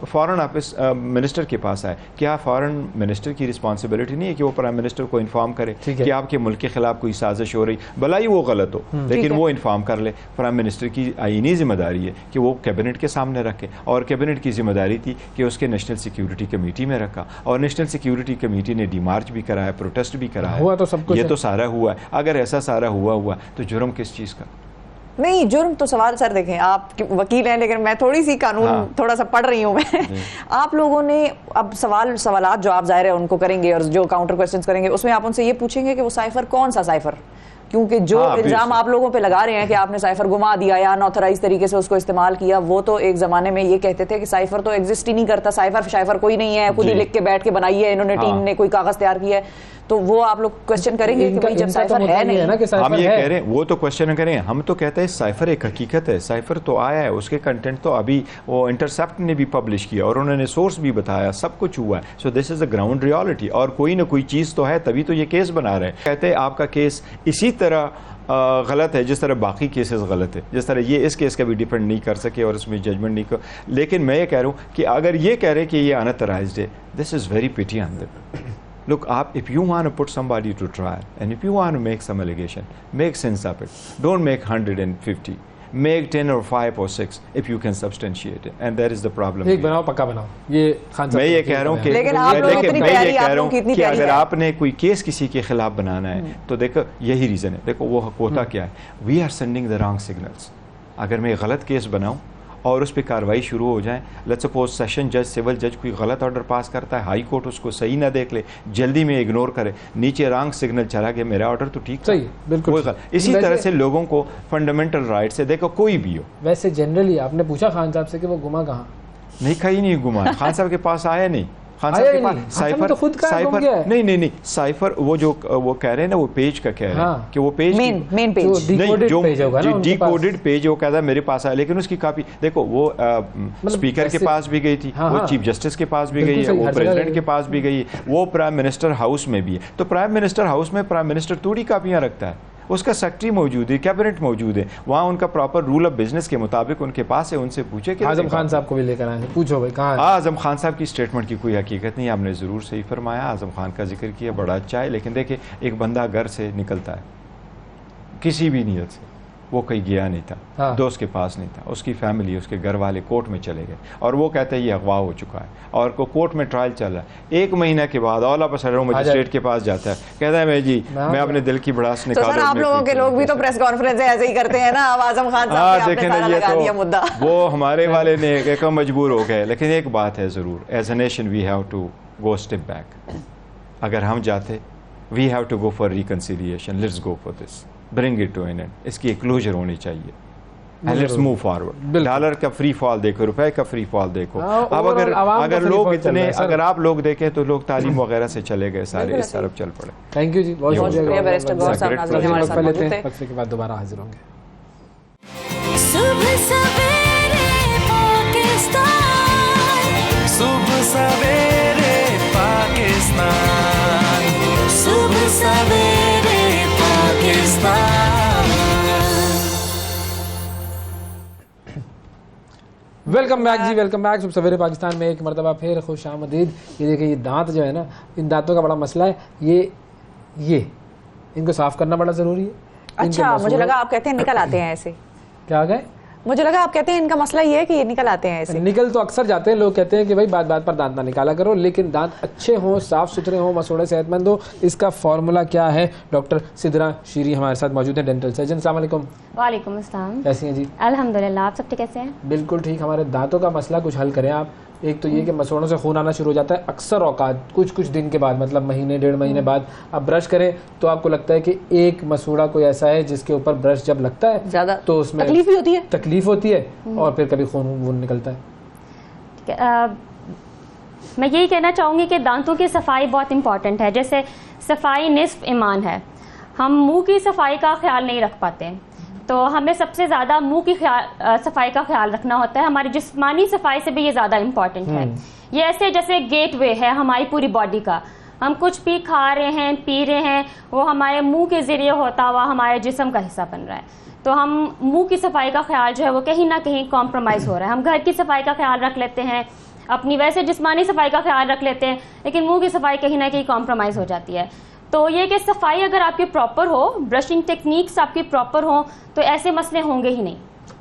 फॉरेन ऑफिस मिनिस्टर के पास आए, क्या फॉरेन मिनिस्टर की रिस्पांसिबिलिटी नहीं है कि वो प्राइम मिनिस्टर को इन्फॉर्म करे कि आपके मुल्क के खिलाफ कोई साजिश हो रही, भला ही वो गलत हो, लेकिन वो इन्फॉर्म कर ले। प्राइम मिनिस्टर की आईनी जिम्मेदारी है कि वो कैबिनेट के सामने रखे, और कैबिनेट की जिम्मेदारी थी कि उसके नेशनल सिक्योरिटी कमेटी में रखा, और नेशनल सिक्योरिटी कमेटी ने डिमार्च भी कराया, प्रोटेस्ट भी कराया, हुआ तो सब कुछ, ये तो सारा हुआ है। अगर ऐसा सारा हुआ तो जुर्म किस चीज़ का? नहीं, जुर्म तो सवाल, सर देखें आप वकील हैं लेकिन मैं थोड़ी सी कानून थोड़ा सा पढ़ रही हूँ मैं। आप लोगों ने अब सवालात जो आप जाहिर है उनको करेंगे और जो काउंटर क्वेश्चंस करेंगे उसमें आप उनसे ये पूछेंगे कि वो साइफर कौन सा साइफर, क्योंकि जो इल्जाम आप लोगों पे लगा रहे हैं कि आपने साइफर घुमा दिया या अनऑथराइज तरीके से उसको इस्तेमाल किया, वो तो एक जमाने में ये कहते थे कि साइफर तो एग्जिस्ट ही नहीं करता, साइफर कोई नहीं है, खुद ही लिख के बैठ के बनाई है इन्होंने, टीम ने कोई कागज तैयार किया है। तो वो आप लोग क्वेश्चन करेंगे कि भाई जब साइफर है नहीं, हम ये कह रहे हैं, वो तो क्वेश्चन करें, हम तो कहते हैं साइफर एक हकीकत है, साइफर तो आया है, उसके कंटेंट तो अभी वो इंटरसेप्ट ने भी पब्लिश किया और उन्होंने सोर्स भी बताया, सब कुछ हुआ है। So this is the ground reality, और कोई ना कोई चीज़ तो है, तभी तो ये केस बना रहे हैं। कहते हैं आपका केस इसी तरह गलत है जिस तरह बाकी केसेस गलत है, जिस तरह ये इस केस का भी डिपेंड नहीं कर सके और इसमें जजमेंट नहीं कर। लेकिन मैं ये कह रहा हूँ कि अगर ये कह रहे कि ये अनऑथराइज्ड है, this is very pity on them. Look, if you want to put somebody to trial and if you want to make some allegation, make sense of it. Don't make 150. Make 10 or 5 or 6 if you can substantiate it, and that is the problem. एक बनाओ, पक्का बनाओ। ये खान साहब, मैं ये कह रहा हूँ कि अगर आपने कोई केस किसी के खिलाफ बनाना है तो देखो यही रीज़न है। देखो वो होता क्या है, we are sending the wrong signals. अगर मैं गलत केस बनाऊँ और उस पर कार्रवाई शुरू हो जाए, लेट्स सपोज सेशन जज, सिविल जज कोई गलत ऑर्डर पास करता है, हाई कोर्ट उसको सही ना देख ले, जल्दी में इग्नोर करे, नीचे रॉन्ग सिग्नल चला गया, मेरा ऑर्डर तो ठीक सही, बिल्कुल। इसी तरह से लोगों को फंडामेंटल राइट से, देखो कोई भी हो। वैसे जनरली आपने पूछा खान साहब से कि वो घुमा कहाँ? नहीं, कहीं नहीं घुमा। खान साहब के पास आया नहीं, खान आया साहब ही के पास नहीं। अच्छा, तो खुद का गुम गया है। नहीं साइफर वो जो वो कह रहे हैं ना, वो पेज का कह रहे हैं हाँ। कि वो पेज मेन जो पेज decoded पेज होगा ना उनके पास। डिकोडेड पेज वो कहता है मेरे पास आया, लेकिन उसकी कॉपी देखो वो स्पीकर के ऐसे- पास भी गई थी, हाँ, वो हाँ। चीफ जस्टिस के पास भी बिल्कुल गई है, सही, वो हर जगह प्रेसिडेंट गई। के पास भी गई है, वो प्राइम मिनिस्टर हाउस में भी है। तो प्राइम मिनिस्टर हाउस में प्राइम मिनिस्टर थोड़ी कापियां रखता है, उसका सेक्रेटरी मौजूद है, कैबिनेट मौजूद है, वहाँ उनका प्रॉपर रूल ऑफ बिजनेस के मुताबिक उनके पास है, उनसे पूछे कि आजम खान साहब को भी लेकर आए, पूछो भाई कहाँ है? आजम खान साहब की स्टेटमेंट की कोई हकीकत नहीं, आपने ज़रूर सही फरमाया, आजम खान का जिक्र किया, बड़ा अच्छा है, लेकिन देखिए एक बंदा घर से निकलता है किसी भी नीयत से, वो कहीं गया नहीं था, हाँ। दोस्त के पास नहीं था, उसकी फैमिली उसके घर वाले कोर्ट में चले गए और वो कहते हैं ये अगवा हो चुका है और को कोर्ट में ट्रायल चल रहा है। 1 महीने के बाद all of a sudden magistrate के पास जाता है, कहता है मैं अपने दिल की भड़ास तो निकाल सर आप लोगों के लोग भी तो प्रेस कॉन्फ्रेंस ऐसे ही करते हैं ना। अब आजम खान साहब हाँ पे आपने देखें सारा ना, ये लगा दिया मुद्दा। तो वो हमारे वाले ने एक मजबूर हो गए, लेकिन एक बात है ज़रूर, as a nation we have to go step back. अगर हम जाते we have to go for reconciliation, let's go for this, bring it to an end, इसकी एक क्लोजर होनी चाहिए, लेट्स मूव फॉरवर्ड। डॉलर का फ्री फॉल देखो, रुपए का फ्री फॉल देखो। हाँ, अब overall अगर free लोग fall चल इतने रहा है, सर। अगर आप लोग देखें तो लोग तालीम वगैरह से चले गए सारे, इस तरफ चल पड़े। थैंक यू जी, बहुत बहुत शुक्रिया शुक्रिया बैरिस्टर गौर साहब, नाज़रीन हमारे साथ लेते मौजूद हैं, थे। वक्फे के बाद दोबारा हाजिर होंगे। सुबह सवेरे पाकिस्तान, सुबह सवेरे पाकिस्तान, सुबह सवेरे पाकिस्तान। वेलकम बैक जी, वेलकम बैक। सुबह सवेरे पाकिस्तान में एक मरतबा फिर खुश आमदीद। ये देखिए ये दांत जो है ना, इन दांतों का बड़ा मसला है, ये इनको साफ करना बड़ा ज़रूरी है। इनके अच्छा, मुझे मसूड़ों- लगा आप कहते हैं निकल आते हैं ऐसे। क्या आ गए? मुझे लगा आप कहते हैं इनका मसला ये है कि ये निकल आते हैं ऐसे। निकल तो अक्सर जाते हैं, लोग कहते हैं कि भाई बात बात पर दांत ना निकाला करो, लेकिन दांत अच्छे हों, साफ सुथरे हों, मसूड़े सेहतमंद हो, इसका फॉर्मूला क्या है? डॉक्टर सिद्रा शीरी हमारे साथ मौजूद हैं, डेंटल सर्जन। अस्सलाम वालेकुम, वालेकुम अस्सलाम। कैसी हैं जी? अल्हम्दुलिल्लाह, आप सब ठीक कैसे हैं? बिल्कुल ठीक। हमारे दांतों का मसला कुछ हल करें आप। एक तो ये कि मसूड़ों से खून आना शुरू हो जाता है अक्सर औकात, कुछ दिन के बाद, मतलब महीने 1.5 महीने बाद आप ब्रश करें तो आपको लगता है कि एक मसूड़ा कोई ऐसा है जिसके ऊपर ब्रश जब लगता है ज्यादा तो उसमें तकलीफ भी होती है। तकलीफ होती है और फिर कभी खून वून निकलता है। ठीक है, मैं यही कहना चाहूँगी कि दांतों की सफाई बहुत इंपॉर्टेंट है। जैसे सफाई निस्फ ईमान है, हम मुंह की सफाई का ख्याल नहीं रख पाते, तो हमें सबसे ज़्यादा मुंह की सफाई का ख्याल रखना होता है। हमारी जिस्मानी सफाई से भी ये ज़्यादा इम्पॉर्टेंट है। ये ऐसे जैसे गेटवे है हमारी पूरी बॉडी का, हम कुछ भी खा रहे हैं, पी रहे हैं, वो हमारे मुंह के ज़रिए होता हुआ हमारे जिस्म का हिस्सा बन रहा है। तो हम मुंह की सफाई का ख्याल जो है वो कहीं ना कहीं कॉम्प्रोमाइज़ हो रहा है। हम घर की सफाई का ख्याल रख लेते हैं, अपनी वैसे जिस्मानी सफाई का ख्याल रख लेते हैं, लेकिन मुंह की सफाई कहीं ना कहीं कॉम्प्रोमाइज़ हो जाती है। तो ये कि सफाई अगर आपकी प्रॉपर हो, ब्रशिंग टेक्निक्स आपकी प्रॉपर हो, तो ऐसे मसले होंगे ही नहीं।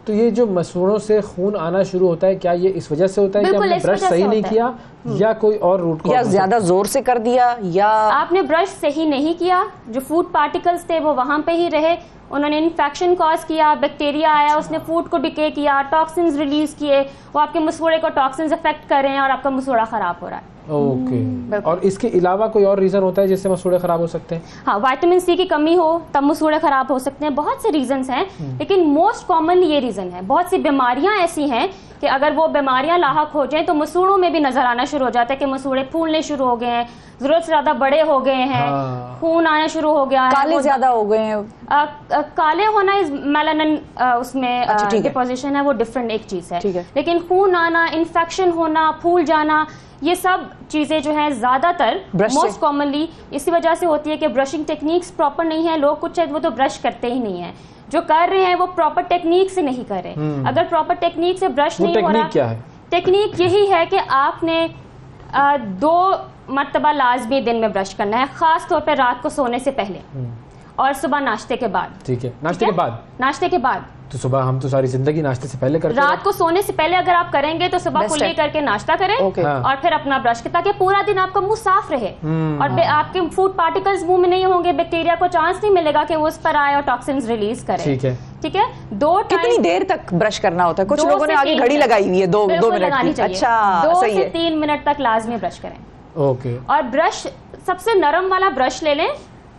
तो ये जो मसूड़ों से खून आना शुरू होता है, क्या ये इस वजह से होता है कि बिल्कुल हमने इस ब्रश वजह से सही नहीं होता किया या कोई और रूट या ज्यादा जोर से कर दिया, या आपने ब्रश सही नहीं किया, जो फूड पार्टिकल्स थे वो वहां पे ही रहे, उन्होंने इन्फेक्शन कॉज किया, बैक्टीरिया आया, उसने फूड को डिके किया, टॉक्सिन्स रिलीज किए, वो आपके मसूड़े को टॉक्सिन्स अफेक्ट कर रहे हैं और आपका मसूड़ा खराब हो रहा है। ओके। और इसके अलावा कोई और रीजन होता है जिससे मसूड़े खराब हो सकते हैं? हाँ, विटामिन सी की कमी हो तब मसूड़े खराब हो सकते हैं। बहुत से रीजंस हैं, लेकिन मोस्ट कॉमनली ये रीजन है। बहुत सी बीमारियां ऐसी हैं कि अगर वो बीमारियां लाहक हो जाएं तो मसूड़ों में भी नजर आना शुरू हो जाता है कि मसूड़े फूलने शुरू हो गए हैं, जरूरत से ज्यादा बड़े हो गए हैं, हाँ। खून आना शुरू हो गया है, काले वो ज्यादा हो गए हैं। काले होना इस मेलानिन उसमें अच्छा, ठीक है। डिपोजिशन है, वो डिफरेंट एक चीज ठीक है। है। लेकिन खून आना, इन्फेक्शन होना, फूल जाना, ये सब चीजें जो हैं ज्यादातर ब्रश से? मोस्ट कॉमनली इसी वजह से होती है कि ब्रशिंग टेक्निक्स प्रॉपर नहीं है। लोग कुछ वो तो ब्रश करते ही नहीं है, जो कर रहे हैं वो प्रॉपर टेक्निक से नहीं कर रहे। अगर प्रॉपर टेक्निक से ब्रश वो नहीं हो रहा, टेक्निक क्या है? टेक्निक यही है कि आपने 2 मरतबा लाजमी दिन में ब्रश करना है, खास तौर पर रात को सोने से पहले और सुबह नाश्ते के बाद। ठीक है, नाश्ते ठीक के है? बाद? नाश्ते के बाद। तो सुबह हम तो सारी जिंदगी नाश्ते से पहले करते हैं। रात को सोने से पहले अगर आप करेंगे तो सुबह Best कुल्ली है। करके नाश्ता करें Okay. हाँ। और फिर अपना ब्रश करें, ताकि पूरा दिन आपका मुंह साफ रहे और आपके फूड पार्टिकल्स मुंह में नहीं होंगे, बैक्टीरिया को चांस नहीं मिलेगा कि वो उस पर आए और टॉक्सिन्स रिलीज करे। ठीक है। ठीक है। 2 कितनी देर तक ब्रश करना होता है? कुछ 2 लोगों ने से आगे 3 घड़ी मिनट। लगाई हुई है, 2 बिल्कुल मिनट लगानी की। चाहिए। अच्छा, 2 सही से है। 3 मिनट तक लाजमी ब्रश करें। ओके। और ब्रश सबसे नरम वाला ब्रश ले लें,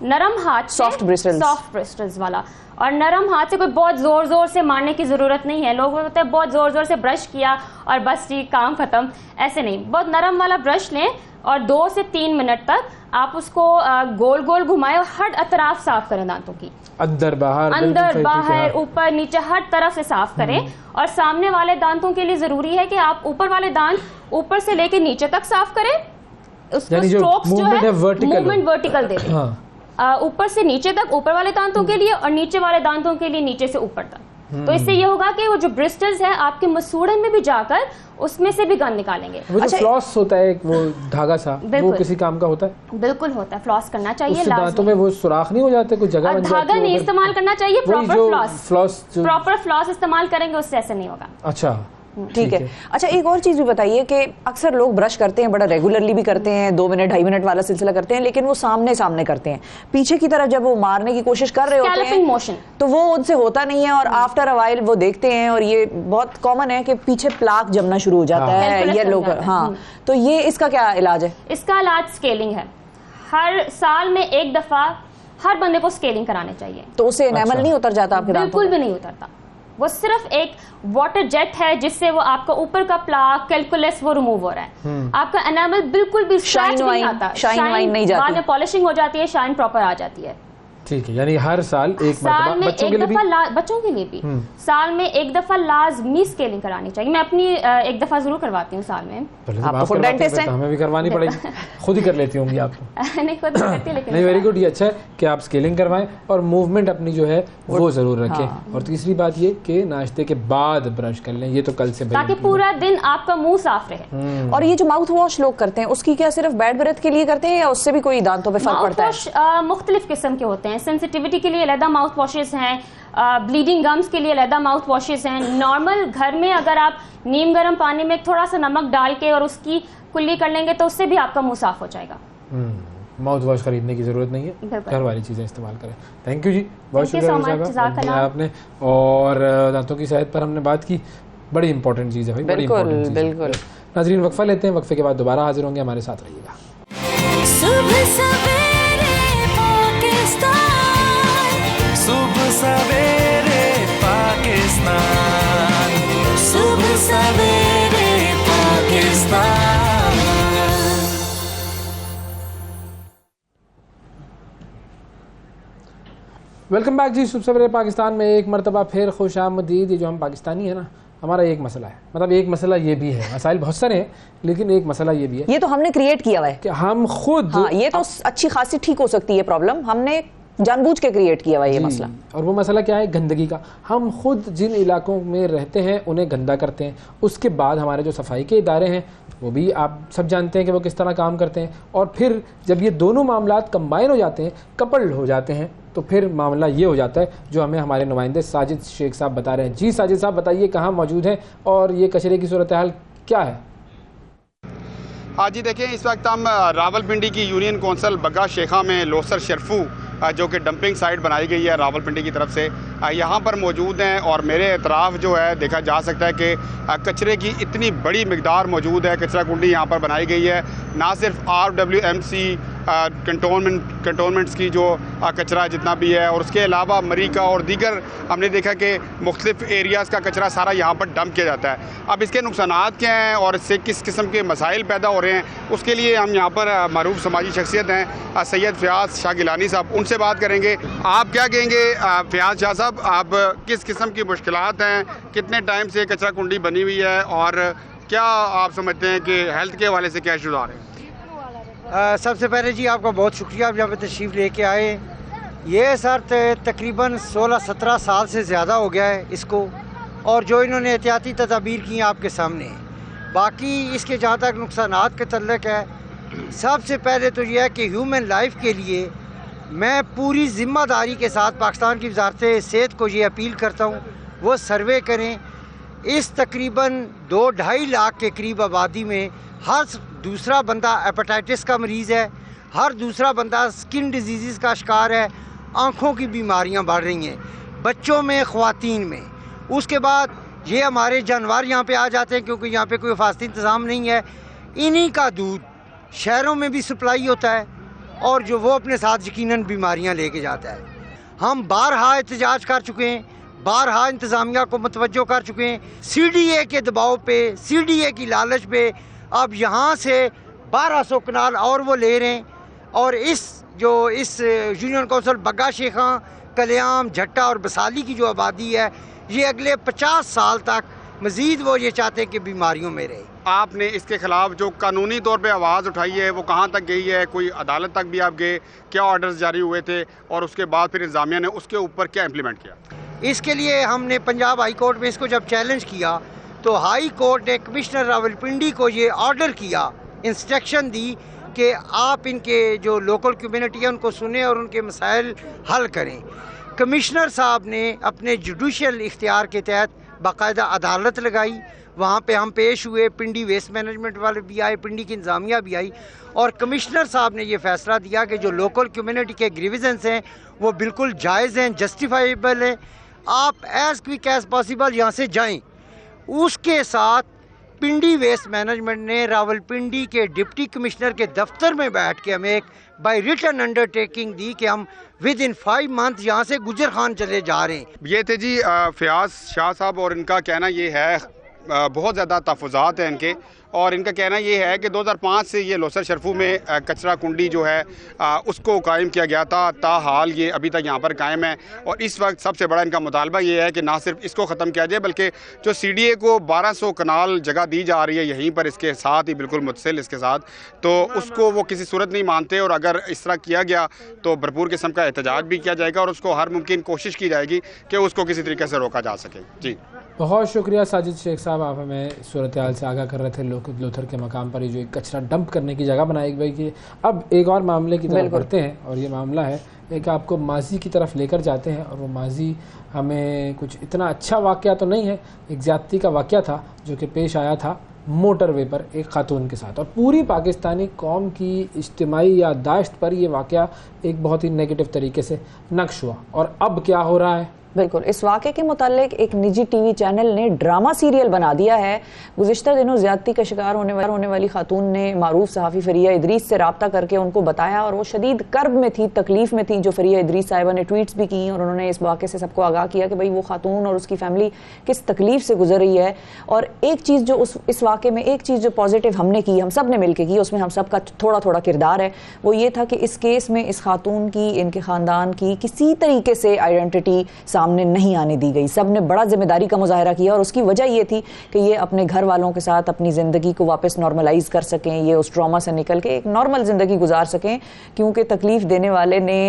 नरम हाथ से, Soft bristles। सॉफ्ट ब्रिस्टल्स वाला, और नरम हाथ से, कोई बहुत ज़ोर ज़ोर से मारने की ज़रूरत नहीं है। लोग होते हैं बहुत ज़ोर ज़ोर से ब्रश किया और बस ठीक काम ख़त्म, ऐसे नहीं। बहुत नरम वाला ब्रश लें और 2 से 3 मिनट तक आप उसको गोल गोल घुमाएं और हर अतराफ साफ करें दांतों की, अंदर बाहर ऊपर नीचे हर तरफ से साफ करें। और सामने वाले दांतों के लिए जरूरी है कि आप ऊपर वाले दांत ऊपर से लेके नीचे तक साफ करें। उसको स्ट्रोक्स जो है मूवमेंट वर्टिकल दे दें, ऊपर से नीचे तक ऊपर वाले दांतों के लिए और नीचे वाले दांतों के लिए नीचे से ऊपर तक। तो इससे ये होगा कि वो जो ब्रिस्टल्स है आपके मसूड़न में भी जाकर उसमें से भी गंद निकालेंगे। वो जो फ्लॉस होता है एक वो धागा सा, वो किसी काम का होता है? बिल्कुल होता है, फ्लॉस करना चाहिए। उससे दांतों में वो सुराख नहीं हो जाते, कोई जगह बन जाती है? धागा नहीं इस्तेमाल करना चाहिए, प्रॉपर फ्लॉस इस्तेमाल करेंगे, उससे ऐसा नहीं होगा। अच्छा, ठीक है। अच्छा, एक और चीज भी बताइए कि अक्सर लोग ब्रश करते हैं, बड़ा रेगुलरली भी करते हैं, 2 मिनट 2.5 मिनट वाला सिलसिला करते हैं, लेकिन वो सामने सामने करते हैं। पीछे की तरफ जब वो मारने की कोशिश कर रहे होते हैं मोशन, तो वो उनसे होता नहीं है और आफ्टर अ व्हाइल वो देखते हैं और ये बहुत कॉमन है कि पीछे प्लाक जमना शुरू हो जाता है ये लोग। हाँ, तो ये इसका क्या इलाज है? इसका इलाज स्केलिंग है। हर साल में 1 दफा हर बंदे को स्केलिंग करानी चाहिए। तो उससे एनामल नहीं उतर जाता आपके दांतों? बिल्कुल भी नहीं उतरता। वो सिर्फ एक वाटर जेट है जिससे वो आपका ऊपर का प्लाक, कैलकुलस वो रिमूव हो रहा है। आपका एनामल बिल्कुल भी स्क्रैच नहीं आता, शाइन नहीं जाती, बाद में पॉलिशिंग हो जाती है, शाइन प्रॉपर आ जाती है। ठीक है, यानी हर साल एक मरतबा बच्चों के लिए भी? बच्चों के लिए भी साल में 1 दफा लाजमी स्केलिंग करानी चाहिए। मैं अपनी 1 दफा जरूर करवाती हूँ साल में। आप डेंटिस्ट हैं, हमें भी करवानी पड़ेगी। खुद ही कर लेती होंगी आप तो? नहीं, खुद करती, लेकिन नहीं, वेरी गुड। ये अच्छा है कि आप स्केलिंग करवाएं और मूवमेंट अपनी जो है वो जरूर रखें। और तीसरी बात ये कि नाश्ते के बाद ब्रश कर लें, ये तो कल से ताकि पूरा दिन आपका मुंह साफ रहे। और ये जो माउथ वॉश लोग करते हैं, उसकी क्या सिर्फ बैड ब्रेथ के लिए करते हैं या उससे भी कोई दांतों पे फर्क पड़ता है? मुख्तलिफ किस्म के होते हैं। सेंसिटिविटी के लिए अलहदा माउथ वॉशेस हैं, ब्लीडिंग गम्स के लिए अलहदा माउथ वॉशेस हैं। नॉर्मल घर में अगर आप नीम गर्म पानी में थोड़ा सा नमक डाल के और उसकी कुल्ली कर लेंगे तो उससे भी आपका मुंह साफ हो जाएगा। माउथ वॉश खरीदने की जरूरत नहीं है, घर वाली चीजें इस्तेमाल करें। थैंक यू जी, बहुत शुक्रिया आपने। और दांतों की सेहत पर हमने बात की, बड़ी इंपॉर्टेंट चीज है भाई, बड़ी इंपॉर्टेंट चीज। बिल्कुल। नाज़रीन, वक्फा लेते हैं, वक्फे के बाद दोबारा हाजिर होंगे, हमारे साथ रहिएगा। सुबह सवेरे पाकिस्तान, सुबह सवेरे पाकिस्तान, सुबह सवेरे पाकिस्तान। वेलकम बैक जी, सुबह सवेरे पाकिस्तान में एक मरतबा फिर खुश आमदीद। ये जो हम पाकिस्तानी है ना, हमारा एक मसला है, मतलब एक मसला ये भी है, मसाइल बहुत सारे हैं लेकिन एक मसला ये भी है, ये तो हमने क्रिएट किया हुआ है कि हम खुद। हाँ, ये तो अच्छी खासी ठीक हो सकती है प्रॉब्लम, हमने जानबूझ के क्रिएट किया हुआ ये मसला। और वो मसला क्या है? गंदगी का। हम खुद जिन इलाकों में रहते हैं उन्हें गंदा करते हैं। उसके बाद हमारे जो सफाई के इदारे हैं वो भी आप सब जानते हैं कि वो किस तरह काम करते हैं। और फिर जब ये दोनों मामलात कंबाइन हो जाते हैं, कपल्ड हो जाते हैं, तो फिर मामला ये हो जाता है जो हमें हमारे नुमाइंदे साजिद शेख साहब बता रहे हैं। जी साजिद साहब, बताइए कहाँ मौजूद हैं और ये कचरे की सूरत हाल क्या है? हाँ जी, देखें, इस वक्त हम रावलपिंडी की यूनियन कौंसिल बग्गा शेखा में लोसर शरफू जो कि डंपिंग साइट बनाई गई है रावलपिंडी की तरफ से, यहाँ पर मौजूद हैं। और मेरे एतराफ़ जो है देखा जा सकता है कि कचरे की इतनी बड़ी मिकदार मौजूद है। कचरा कुंडी यहाँ पर बनाई गई है, ना सिर्फ RWMC कंटोनमेंट्स की जो कचरा जितना भी है, और उसके अलावा मरीका और दीगर हमने देखा कि मुख्तलिफ एरियाज़ का कचरा सारा यहाँ पर डंप किया जाता है। अब इसके नुकसानात क्या हैं और इससे किस किस्म के मसाइल पैदा हो रहे हैं, उसके लिए हम यहाँ पर मरूफ समाजी शख्सियत हैं सैयद फयाज शाह गिलानी साहब, उनसे बात करेंगे। आप क्या कहेंगे फयाज शाह साहब, आप किस किस्म की मुश्किलात हैं, कितने टाइम से कचरा कुंडी बनी हुई है और क्या आप समझते हैं कि हेल्थ के हवाले से क्या इशूज़ आ रहे हैं? सबसे पहले जी आपका बहुत शुक्रिया, आप यहाँ पे तशरीफ़ लेके आए। ये सर तकरीबन 16-17 साल से ज़्यादा हो गया है इसको, और जो इन्होंने एहतियाती तदाबीर की हैं आपके सामने। बाकी इसके जहाँ तक नुकसानात के तल्लुक़ है, सबसे पहले तो यह है कि ह्यूमन लाइफ के लिए मैं पूरी ज़िम्मेदारी के साथ पाकिस्तान की वज़ारत सेहत को ये अपील करता हूँ वो सर्वे करें। इस तकरीबन 2-2.5 लाख के करीब आबादी में हर दूसरा बंदा हेपेटाइटिस का मरीज़ है, हर दूसरा बंदा स्किन डिजीज़ का शिकार है, आँखों की बीमारियाँ बढ़ रही हैं बच्चों में, ख़वातीन में। उसके बाद ये हमारे जानवर यहाँ पे आ जाते हैं क्योंकि यहाँ पे कोई हिफाजती इंतज़ाम नहीं है। इन्हीं का दूध शहरों में भी सप्लाई होता है और जो वो अपने साथ यकीनन बीमारियाँ लेके जाता है। हम बारहा एहतजाज कर चुके हैं, बारहा इंतज़ामिया को मुतवज्जो कर चुके हैं। CDA के दबाव पे, CDA की लालच पे अब यहाँ से 1200 कनाल और वो ले रहे हैं। और इस यूनियन कौंसिल बग्गा शेखां, कल्याम, झट्टा और बसाली की जो आबादी है, ये अगले 50 साल तक मज़ीद वो ये चाहते हैं कि बीमारियों में रहे। आपने इसके खिलाफ जो कानूनी तौर पे आवाज़ उठाई है वो कहाँ तक गई है? कोई अदालत तक भी आप गए? क्या ऑर्डर्स जारी हुए थे और उसके बाद फिर इंतज़ामिया ने उसके ऊपर क्या इम्प्लीमेंट किया? इसके लिए हमने पंजाब हाई कोर्ट में इसको जब चैलेंज किया तो हाई कोर्ट ने कमिश्नर रावलपिंडी को ये ऑर्डर किया, इंस्ट्रक्शन दी कि आप इनके जो लोकल कम्युनिटी है उनको सुने और उनके मसाइल हल करें। कमिश्नर साहब ने अपने जुडिशल इख्तियार के तहत बाकायदा अदालत लगाई, वहाँ पे हम पेश हुए, पिंडी वेस्ट मैनेजमेंट वाले भी आए, पिंडी की इंतज़ामिया भी आई और कमिश्नर साहब ने ये फ़ैसला दिया कि जो लोकल कम्युनिटी के ग्रीवेंस हैं वो बिल्कुल जायज़ हैं, जस्टिफाइबल हैं, आप एज़ क्विक एज़ पॉसिबल यहाँ से जाएं। उसके साथ पिंडी वेस्ट मैनेजमेंट ने रावलपिंडी के डिप्टी कमिश्नर के दफ्तर में बैठ के हमें एक बाय रिटन अंडरटेकिंग दी कि हम विद इन 5 मंथ यहाँ से गुजर खान चले जा रहे हैं। ये थे जी फयाज शाह साहब और इनका कहना ये है, बहुत ज़्यादा तहफ़्फ़ुज़ात हैं इनके और इनका कहना ये है कि 2005 से ये लोसर शरफू में कचरा कुंडी जो है उसको कायम किया गया था, ताहाल ये अभी तक यहाँ पर कायम है। और इस वक्त सबसे बड़ा इनका मुतालबा ये है कि ना सिर्फ इसको ख़त्म किया जाए बल्कि जो CDA को 1200 कनाल जगह दी जा रही है यहीं पर इसके साथ ही बिल्कुल मुतसिल इसके साथ, तो उसको वो किसी सूरत नहीं मानते और अगर इस तरह किया गया तो भरपूर किस्म का एहतजाज भी किया जाएगा और उसको हर मुमकिन कोशिश की जाएगी कि उसको किसी तरीके से रोका जा सके। जी बहुत शुक्रिया साजिद शेख साहब, आप हमें सूरत हाल से आगाह कर रहे थे। लोथर के मकाम पर ये जो एक कचरा डंप करने की जगह बनाई गई कि अब एक और मामले की तरफ बढ़ते हैं और ये मामला है एक आपको माजी की तरफ लेकर जाते हैं और वो माजी हमें कुछ इतना अच्छा वाक़या तो नहीं है, एक ज़्यादती का वाक़या था जो कि पेश आया था मोटरवे पर एक खातून के साथ और पूरी पाकिस्तानी कौम की इज्तिमाई याददाश्त पर यह वाक़या एक बहुत ही नेगेटिव तरीके से नक्श हुआ। और अब क्या हो रहा है? बिल्कुल, इस वाक़े के मुतालिक एक निजी TV चैनल ने ड्रामा सीरियल बना दिया है। गुज़िश्ता दिनों ज़्यादती का शिकार होने वाली खातून ने मारूफ सहाफ़ी फ़रिया इदरीस से रब्ता करके उनको बताया और वो शदीद कर्ब में थी, तकलीफ़ में थी। जो फ़रिया इदरीस साहिबा ने ट्वीट्स भी की और उन्होंने इस वाक़े से सबको आगाह किया कि भाई वो खातून और उसकी फ़ैमिली किस तकलीफ़ से गुजर रही है। और एक चीज़ जो इस वाक़े में एक चीज़ जो पॉजिटिव हमने की, हम सब ने मिल के की, उसमें हम सब का थोड़ा थोड़ा किरदार है, वो ये था कि इस केस में इस खातून की, इनके ख़ानदान की किसी तरीके से आइडेंटिटी सामने नहीं आने दी गई। सब ने बड़ा जिम्मेदारी का मुजाहरा किया और उसकी वजह ये थी कि ये अपने घर वालों के साथ अपनी ज़िंदगी को वापस नॉर्मलाइज कर सकें, ये उस ट्रॉमा से निकल के एक नॉर्मल ज़िंदगी गुजार सकें। क्योंकि तकलीफ़ देने वाले ने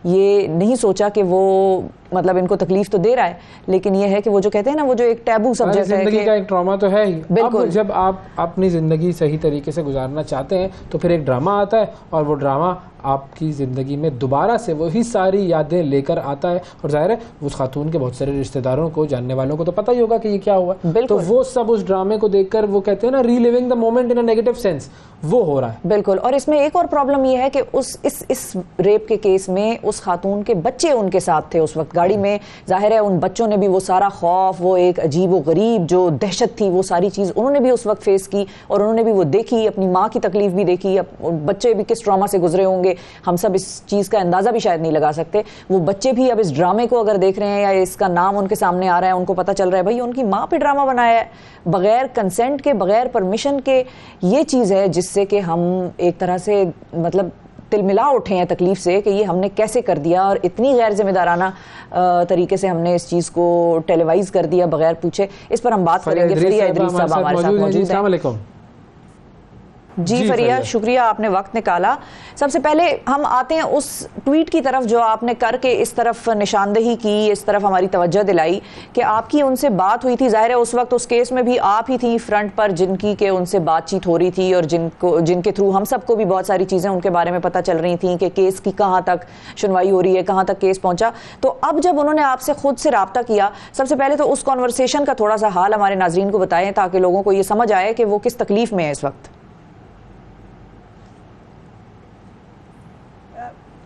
ये नहीं सोचा कि वो मतलब इनको तकलीफ तो दे रहा है, लेकिन ये है कि वो जो कहते हैं ना, वो जो एक टैबू सब्जेक्ट है, जिंदगी का एक ट्रॉमा तो है ही। बिल्कुल। अब जब आप अपनी ज़िंदगी सही तरीके से गुजारना चाहते हैं तो फिर एक ड्रामा आता है और वो ड्रामा आपकी ज़िंदगी में दोबारा से वही सारी यादें लेकर आता है। और जाहिर है उस खातून के बहुत सारे रिश्तेदारों को, जानने वालों को तो पता ही होगा कि ये क्या हुआ, तो वो सब उस ड्रामे को देखकर वो कहते हैं ना, reliving the moment in a negative sense, वो हो रहा है। बिल्कुल। और इसमें एक और प्रॉब्लम ये है कि इस रेप के केस में उस खातून के बच्चे उनके साथ थे उस वक्त गाड़ी में। जाहिर है उन बच्चों ने भी वो सारा खौफ, वो एक अजीब व गरीब जो दहशत थी, वो सारी चीज़ उन्होंने भी उस वक्त फेस की और उन्होंने भी वो देखी, अपनी माँ की तकलीफ भी देखी, बच्चे भी किस ट्रॉमा से गुजरे होंगे, हम सब इस चीज़ का अंदाज़ा भी शायद नहीं लगा सकते। वो बच्चे भी अब इस ड्रामे को अगर देख रहे हैं या इसका नाम उनके सामने आ रहा है, उनको पता चल रहा है भाई उनकी माँ पे ड्रामा बनाया है बगैर कंसेंट के, बगैर परमिशन के। ये चीज़ है जिससे कि हम एक तरह से मतलब तिलमिला उठे हैं तकलीफ से कि ये हमने कैसे कर दिया और इतनी गैर जिम्मेदाराना तरीके से हमने इस चीज़ को टेलीवाइज कर दिया बगैर पूछे। इस पर हम बात करेंगे। फरिया इदरीस साहब हमारे साथ मौजूद हैं। जी फरिया, शुक्रिया आपने वक्त निकाला। सबसे पहले हम आते हैं उस ट्वीट की तरफ जो आपने करके इस तरफ निशानदेही की, इस तरफ हमारी तवज्जो दिलाई कि आपकी उनसे बात हुई थी। जाहिर है उस वक्त उस केस में भी आप ही थी फ्रंट पर जिनकी के उनसे बातचीत हो रही थी और जिनके थ्रू हम सबको भी बहुत सारी चीज़ें उनके बारे में पता चल रही थी कि केस की कहाँ तक सुनवाई हो रही है, कहाँ तक केस पहुँचा। तो अब जब उन्होंने आपसे खुद से रब्ता किया, सबसे पहले तो उस कॉन्वर्सेशन का थोड़ा सा हाल हमारे नाजरीन को बताएं ताकि लोगों को ये समझ आए कि वो किस तकलीफ में है इस वक्त।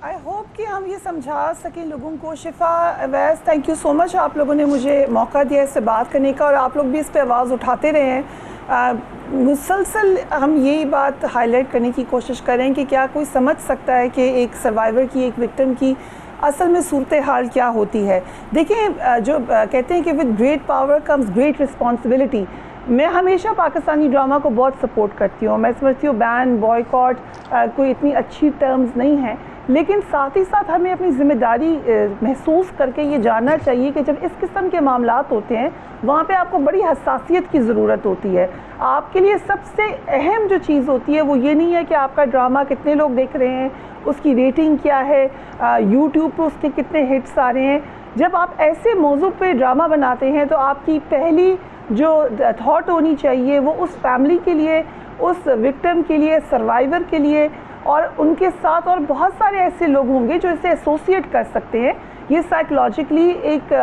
आई होप कि हम ये समझा सकें लोगों को। शिफा Awais, thank you so much, आप लोगों ने मुझे मौका दिया इससे बात करने का और आप लोग भी इस पे आवाज़ उठाते रहे हैं। मुसलसल हम यही बात हाईलाइट करने की कोशिश करें कि क्या कोई समझ सकता है कि एक सर्वाइवर की, एक विक्टिम की असल में सूरत हाल क्या होती है। देखिए जो कहते हैं कि with great power comes great responsibility, मैं हमेशा पाकिस्तानी ड्रामा को बहुत सपोर्ट करती हूँ। मैं समझती हूँ बैन बॉयकॉट कोई इतनी अच्छी टर्म्स नहीं है, लेकिन साथ ही साथ हमें अपनी ज़िम्मेदारी महसूस करके ये जानना चाहिए कि जब इस किस्म के मामलात होते हैं वहाँ पे आपको बड़ी हसासियत की ज़रूरत होती है। आपके लिए सबसे अहम जो चीज़ होती है वो ये नहीं है कि आपका ड्रामा कितने लोग देख रहे हैं, उसकी रेटिंग क्या है, यूट्यूब पर उसके कितने हिट्स आ रहे हैं। जब आप ऐसे मौजू पे ड्रामा बनाते हैं तो आपकी पहली जो थॉट होनी चाहिए वो उस फैमिली के लिए, उस विक्टिम के लिए, सर्वाइवर के लिए, और उनके साथ और बहुत सारे ऐसे लोग होंगे जो इसे एसोसिएट कर सकते हैं। ये साइकोलॉजिकली एक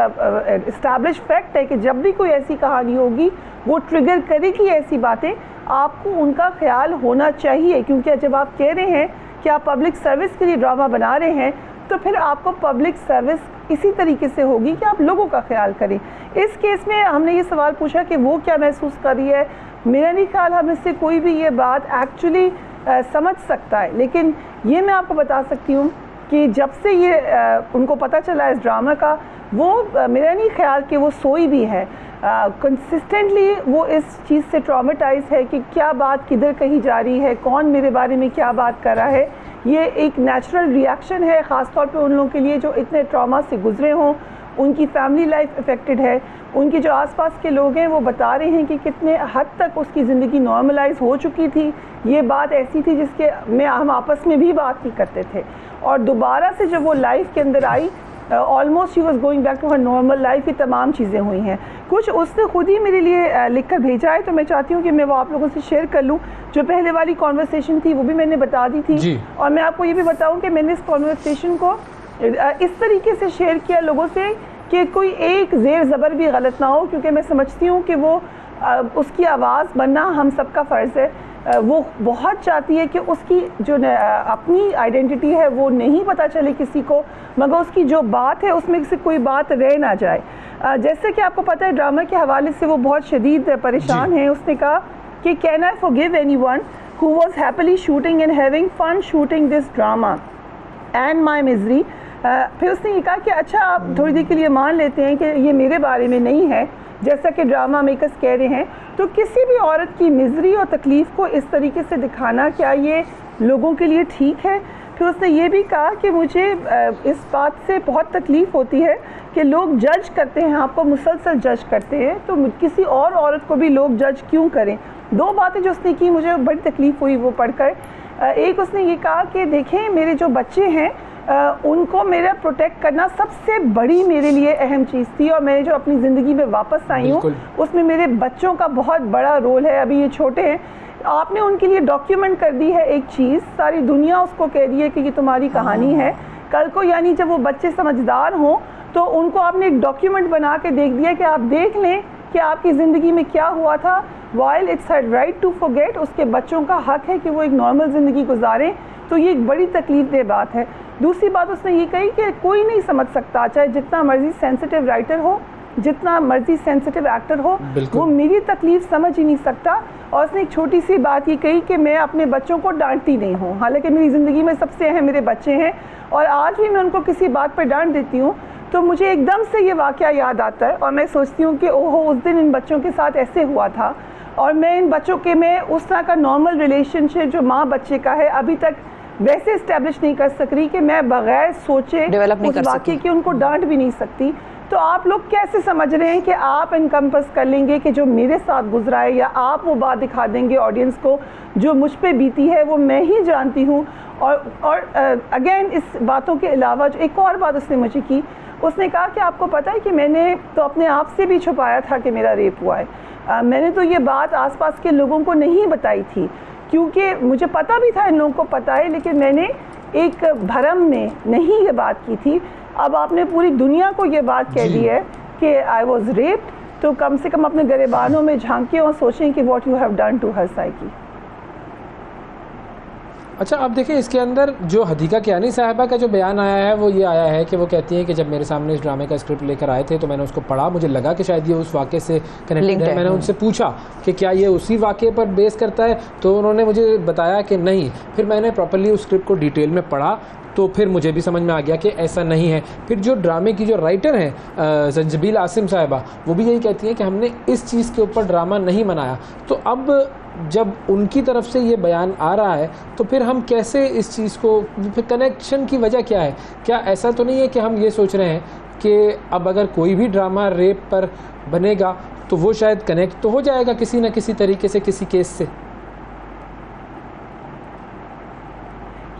इस्टेब्लिश फैक्ट है कि जब भी कोई ऐसी कहानी होगी वो ट्रिगर करेगी ऐसी बातें, आपको उनका ख्याल होना चाहिए। क्योंकि जब आप कह रहे हैं कि आप पब्लिक सर्विस के लिए ड्रामा बना रहे हैं तो फिर आपको पब्लिक सर्विस इसी तरीके से होगी कि आप लोगों का ख्याल करें। इस केस में हमने ये सवाल पूछा कि वो क्या महसूस कर रही है। मेरा नहीं ख्याल हम इससे कोई भी ये बात एक्चुअली समझ सकता है, लेकिन ये मैं आपको बता सकती हूँ कि जब से ये उनको पता चला इस ड्रामा का, वो मेरा नहीं ख्याल कि वो सोई भी है। कंसिस्टेंटली वो इस चीज़ से ट्रॉमेटाइज है कि क्या बात किधर कही जा रही है, कौन मेरे बारे में क्या बात कर रहा है। ये एक नेचुरल रिएक्शन है, ख़ास तौर पे उन लोगों के लिए जो इतने ट्रॉमा से गुजरे हों, उनकी फैमिली लाइफ अफेक्टेड है, उनके जो आसपास के लोग हैं वो बता रहे हैं कि कितने हद तक उसकी ज़िंदगी नॉर्मलाइज हो चुकी थी। ये बात ऐसी थी जिसके में हम आपस में भी बात नहीं करते थे, और दोबारा से जब वो लाइफ के अंदर आई, almost she was going back to her normal life. ये तमाम चीज़ें हुई हैं। कुछ उसने खुद ही मेरे लिए लिख कर भेजा है, तो मैं चाहती हूँ कि मैं वो आप लोगों से शेयर कर लूँ। जो पहले वाली कॉन्वर्सेशन थी वो भी मैंने बता दी थी, और मैं आपको ये भी बताऊँ कि मैंने इस कॉन्वर्सेशन को इस तरीके से शेयर किया लोगों से कि कोई एक ज़ेर ज़बर भी गलत ना हो, क्योंकि मैं समझती हूँ कि वो उसकी आवाज़ बनना हम सबका फ़र्ज़ है। वो बहुत चाहती है कि उसकी जो अपनी आइडेंटिटी है वो नहीं पता चले किसी को, मगर उसकी जो बात है उसमें से कोई बात रह ना जाए। जैसे कि आपको पता है ड्रामा के हवाले से वो बहुत शदीद परेशान है। उसने कहा कि can I forgive anyone who was happily shooting and having fun shooting this drama and my misery. फिर उसने ये कहा कि अच्छा आप थोड़ी देर के लिए मान लेते हैं कि ये मेरे बारे में नहीं है, जैसा कि ड्रामा मेकर्स कह रहे हैं, तो किसी भी औरत की मिजरी और तकलीफ़ को इस तरीके से दिखाना क्या ये लोगों के लिए ठीक है? फिर उसने ये भी कहा कि मुझे इस बात से बहुत तकलीफ़ होती है कि लोग जज करते हैं, आपको मुसलसल जज करते हैं, तो किसी और औरत को भी लोग जज क्यों करें? दो बातें जो उसने की मुझे बड़ी तकलीफ़ हुई वो पढ़कर। एक उसने ये कहा कि देखें मेरे जो बच्चे हैं उनको मेरा प्रोटेक्ट करना सबसे बड़ी मेरे लिए अहम चीज़ थी, और मैं जो अपनी ज़िंदगी में वापस आई हूँ उसमें मेरे बच्चों का बहुत बड़ा रोल है। अभी ये छोटे हैं, आपने उनके लिए डॉक्यूमेंट कर दी है एक चीज़, सारी दुनिया उसको कह रही है कि ये तुम्हारी कहानी है। कल को यानी जब वो बच्चे समझदार हों तो उनको आपने एक डॉक्यूमेंट बना के देख दिया कि आप देख लें कि आपकी ज़िंदगी में क्या हुआ था। While it's her right to forget, उसके बच्चों का हक है कि वो एक नॉर्मल ज़िंदगी गुजारें। तो ये एक बड़ी तकलीफ़देह बात है। दूसरी बात उसने ये कही कि कोई नहीं समझ सकता, चाहे जितना मर्जी सेंसिटिव राइटर हो, जितना मर्जी सेंसिटिव एक्टर हो, वो मेरी तकलीफ़ समझ ही नहीं सकता। और उसने एक छोटी सी बात ये कही कि मैं अपने बच्चों को डांटती नहीं हूँ, हालांकि मेरी ज़िंदगी में सबसे अहम मेरे बच्चे हैं, और आज भी मैं उनको किसी बात पर डांट देती हूँ तो मुझे एकदम से ये वाक़या याद आता है, और मैं सोचती हूँ कि ओहो उस दिन इन बच्चों के साथ ऐसे हुआ था, और मैं इन बच्चों के में उस तरह का नॉर्मल रिलेशनशिप जो माँ बच्चे का है अभी तक वैसे इस्टेब्लिश नहीं कर सक रही कि मैं बगैर सोचे उस वाक़ये की उनको डांट भी नहीं सकती। तो आप लोग कैसे समझ रहे हैं कि आप इनकम्पस कर लेंगे कि जो मेरे साथ गुजरा है, या आप वो बात दिखा देंगे ऑडियंस को जो मुझ पे बीती है वो मैं ही जानती हूँ। और अगेन इस बातों के अलावा जो एक और बात उसने मुझे की, उसने कहा कि आपको पता है कि मैंने तो अपने आप से भी छुपाया था कि मेरा रेप हुआ है। मैंने तो ये बात आसपास के लोगों को नहीं बताई थी, क्योंकि मुझे पता भी था इन लोगों को पता है, लेकिन मैंने एक भरम में नहीं ये बात की थी। अब आपने पूरी दुनिया को ये बात कह दी है कि आई वॉज रेप्ड, तो कम से कम अपने गरेबानों में झांकें और सोचें कि what you have done to her psyche. अच्छा, अब देखिए इसके अंदर जो हदीका कियानी साहिबा का जो बयान आया है वो ये आया है कि वो कहती हैं कि जब मेरे सामने इस ड्रामे का स्क्रिप्ट लेकर आए थे तो मैंने उसको पढ़ा, मुझे लगा कि शायद ये उस वाक़े से कनेक्टेड है। मैंने उनसे पूछा कि क्या ये उसी वाक़े पर बेस करता है, तो उन्होंने मुझे बताया कि नहीं। फिर मैंने प्रॉपर्ली उस स्क्रिप्ट को डिटेल में पढ़ा, तो फिर मुझे भी समझ में आ गया कि ऐसा नहीं है। फिर जो ड्रामे की जो राइटर हैं जंजबील आसिम साहिबा, वो भी यही कहती हैं कि हमने इस चीज़ के ऊपर ड्रामा नहीं बनाया। तो अब जब उनकी तरफ से ये बयान आ रहा है तो फिर हम कैसे इस चीज़ को, फिर कनेक्शन की वजह क्या है? क्या ऐसा तो नहीं है कि हम ये सोच रहे हैं कि अब अगर कोई भी ड्रामा रेप पर बनेगा तो वो शायद कनेक्ट तो हो जाएगा किसी न किसी तरीके से किसी केस से?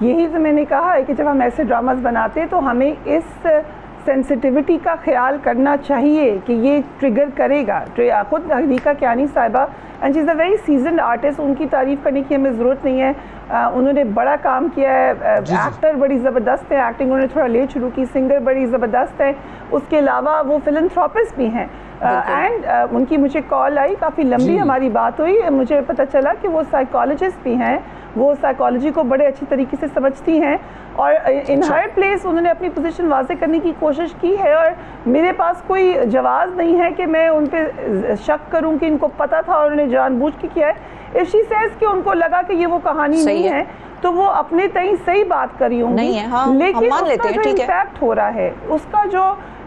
यही तो मैंने कहा है कि जब हम ऐसे ड्रामास बनाते हैं तो हमें इस सेंसिटिविटी का ख्याल करना चाहिए कि ये ट्रिगर करेगा। खुद हरीका कियानी साहिबा, and she is a very seasoned artist, उनकी तारीफ़ करने की हमें ज़रूरत नहीं है। उन्होंने बड़ा काम किया है, एक्टर बड़ी ज़बरदस्त है, एक्टिंग उन्होंने थोड़ा लेट शुरू की, सिंगर बड़ी ज़बरदस्त है, उसके अलावा वो फिलंथ्रोपिस्ट भी हैं। एंड उनकी मुझे कॉल आई, काफ़ी लंबी हमारी बात हुई, मुझे पता चला कि वो साइकोलॉजिस्ट भी हैं, वो साइकोलॉजी को बड़े अच्छी तरीके से समझती हैं और इन हर प्लेस उन्होंने अपनी पोजीशन वाज़े करने की कोशिश की है। और मेरे पास कोई जवाब नहीं है कि मैं उन पे शक करूं कि इनको पता था और उन्होंने जानबूझ के किया है। इफ शी सेज कि उनको लगा कि ये वो कहानी नहीं है तो वो अपने तई सही बात कर रही होंगी, लेकिन उसका जो इम्पैक्ट हो रहा है, उसका जो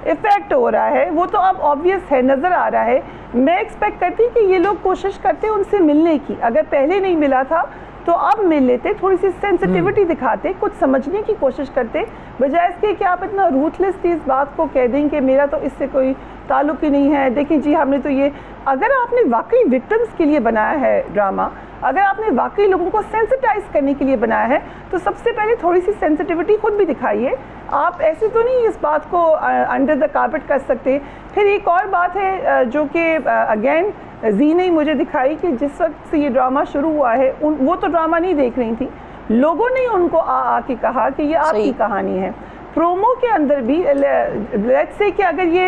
इफेक्ट हो रहा है वो तो अब ऑब्वियस है, नज़र आ रहा है। मैं एक्सपेक्ट करती कि ये लोग कोशिश करते उनसे मिलने की, अगर पहले नहीं मिला था तो अब मिल लेते, थोड़ी सी सेंसिटिविटी दिखाते, कुछ समझने की कोशिश करते, बजाय इसके कि आप इतना रूथलेसली इस बात को कह दें कि मेरा तो इससे कोई ताल्लुक ही नहीं है। देखिए जी, हमने तो ये, अगर आपने वाकई विक्टिम्स के लिए बनाया है ड्रामा, अगर आपने वाकई लोगों को सेंसिटाइज करने के लिए बनाया है तो सबसे पहले थोड़ी सी सेंसिटिविटी खुद भी दिखाइए। आप ऐसे तो नहीं इस बात को अंडर द कारपेट कर सकते। फिर एक और बात है जो कि अगेन जी ने मुझे दिखाई कि जिस वक्त से ये ड्रामा शुरू हुआ है, वो तो ड्रामा नहीं देख रही थी, लोगों ने उनको आके कहा कि ये आपकी कहानी है। प्रोमो के अंदर भी लेट्स से कि अगर ये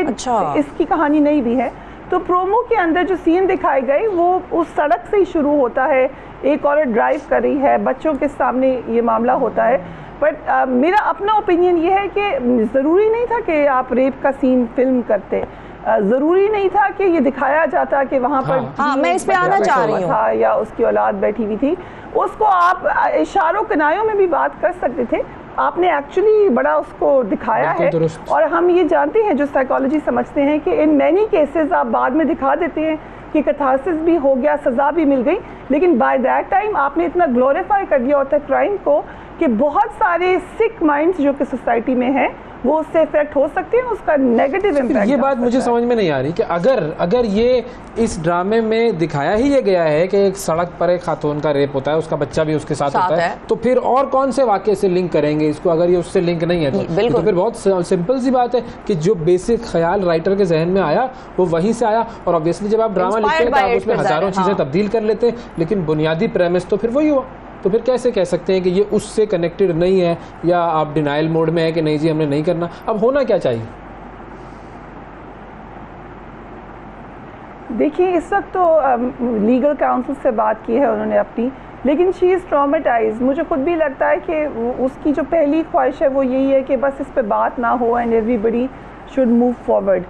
इसकी कहानी नहीं भी है तो प्रोमो के अंदर जो सीन दिखाए गए वो उस सड़क से ही शुरू होता है, एक औरत ड्राइव कर रही है, बच्चों के सामने ये मामला होता है। बट मेरा अपना ओपिनियन ये है कि ज़रूरी नहीं था कि आप रेप का सीन फिल्म करते, ज़रूरी नहीं था कि ये दिखाया जाता कि वहाँ पर मैं इस पे आना चाह रही हूँ था या उसकी औलाद बैठी हुई थी। उसको आप इशारों किनायों में भी बात कर सकते थे, आपने एक्चुअली बड़ा उसको दिखाया है। और हम ये जानते हैं, जो साइकोलॉजी समझते हैं, कि इन मैनी केसेस आप बाद में दिखा देते हैं कि कैथारसिस भी हो गया, सज़ा भी मिल गई, लेकिन बाय दैट टाइम आपने इतना ग्लोरीफाई कर दिया होता है क्राइम को कि बहुत सारे सिक माइंड्स जो कि सोसाइटी में हैं वो उससे इफेक्ट हो सकते हैं, उसका नेगेटिव इम्पैक्ट। ये बात मुझे समझ में नहीं आ रही कि अगर ये इस ड्रामे में दिखाया ही ये गया है कि एक सड़क पर एक खातून का रेप होता है, उसका बच्चा भी उसके साथ होता है, तो फिर और कौन से वाक़े से लिंक करेंगे इसको? अगर ये उससे लिंक नहीं है तो फिर बहुत सिंपल सी बात है कि जो बेसिक ख्याल राइटर के जहन में आया वो वहीं से आया। और ऑब्वियसली जब आप ड्रामा लिखते हैं तो आप उसमें हज़ारों चीज़ें तब्दील कर लेते हैं, लेकिन बुनियादी प्रेमिस तो फिर वही हुआ। तो फिर कैसे कह सकते हैं कि ये उससे कनेक्टेड नहीं है, या आप डिनाइल मोड में है कि नहीं जी हमने नहीं करना? अब होना क्या चाहिए? देखिए, इस वक्त तो लीगल काउंसिल से बात की है उन्होंने अपनी, लेकिन शी इज़ ट्रॉमेटाइज। मुझे खुद भी लगता है कि उसकी जो पहली ख्वाहिश है वो यही है कि बस इस पे बात ना हो and everybody should move forward.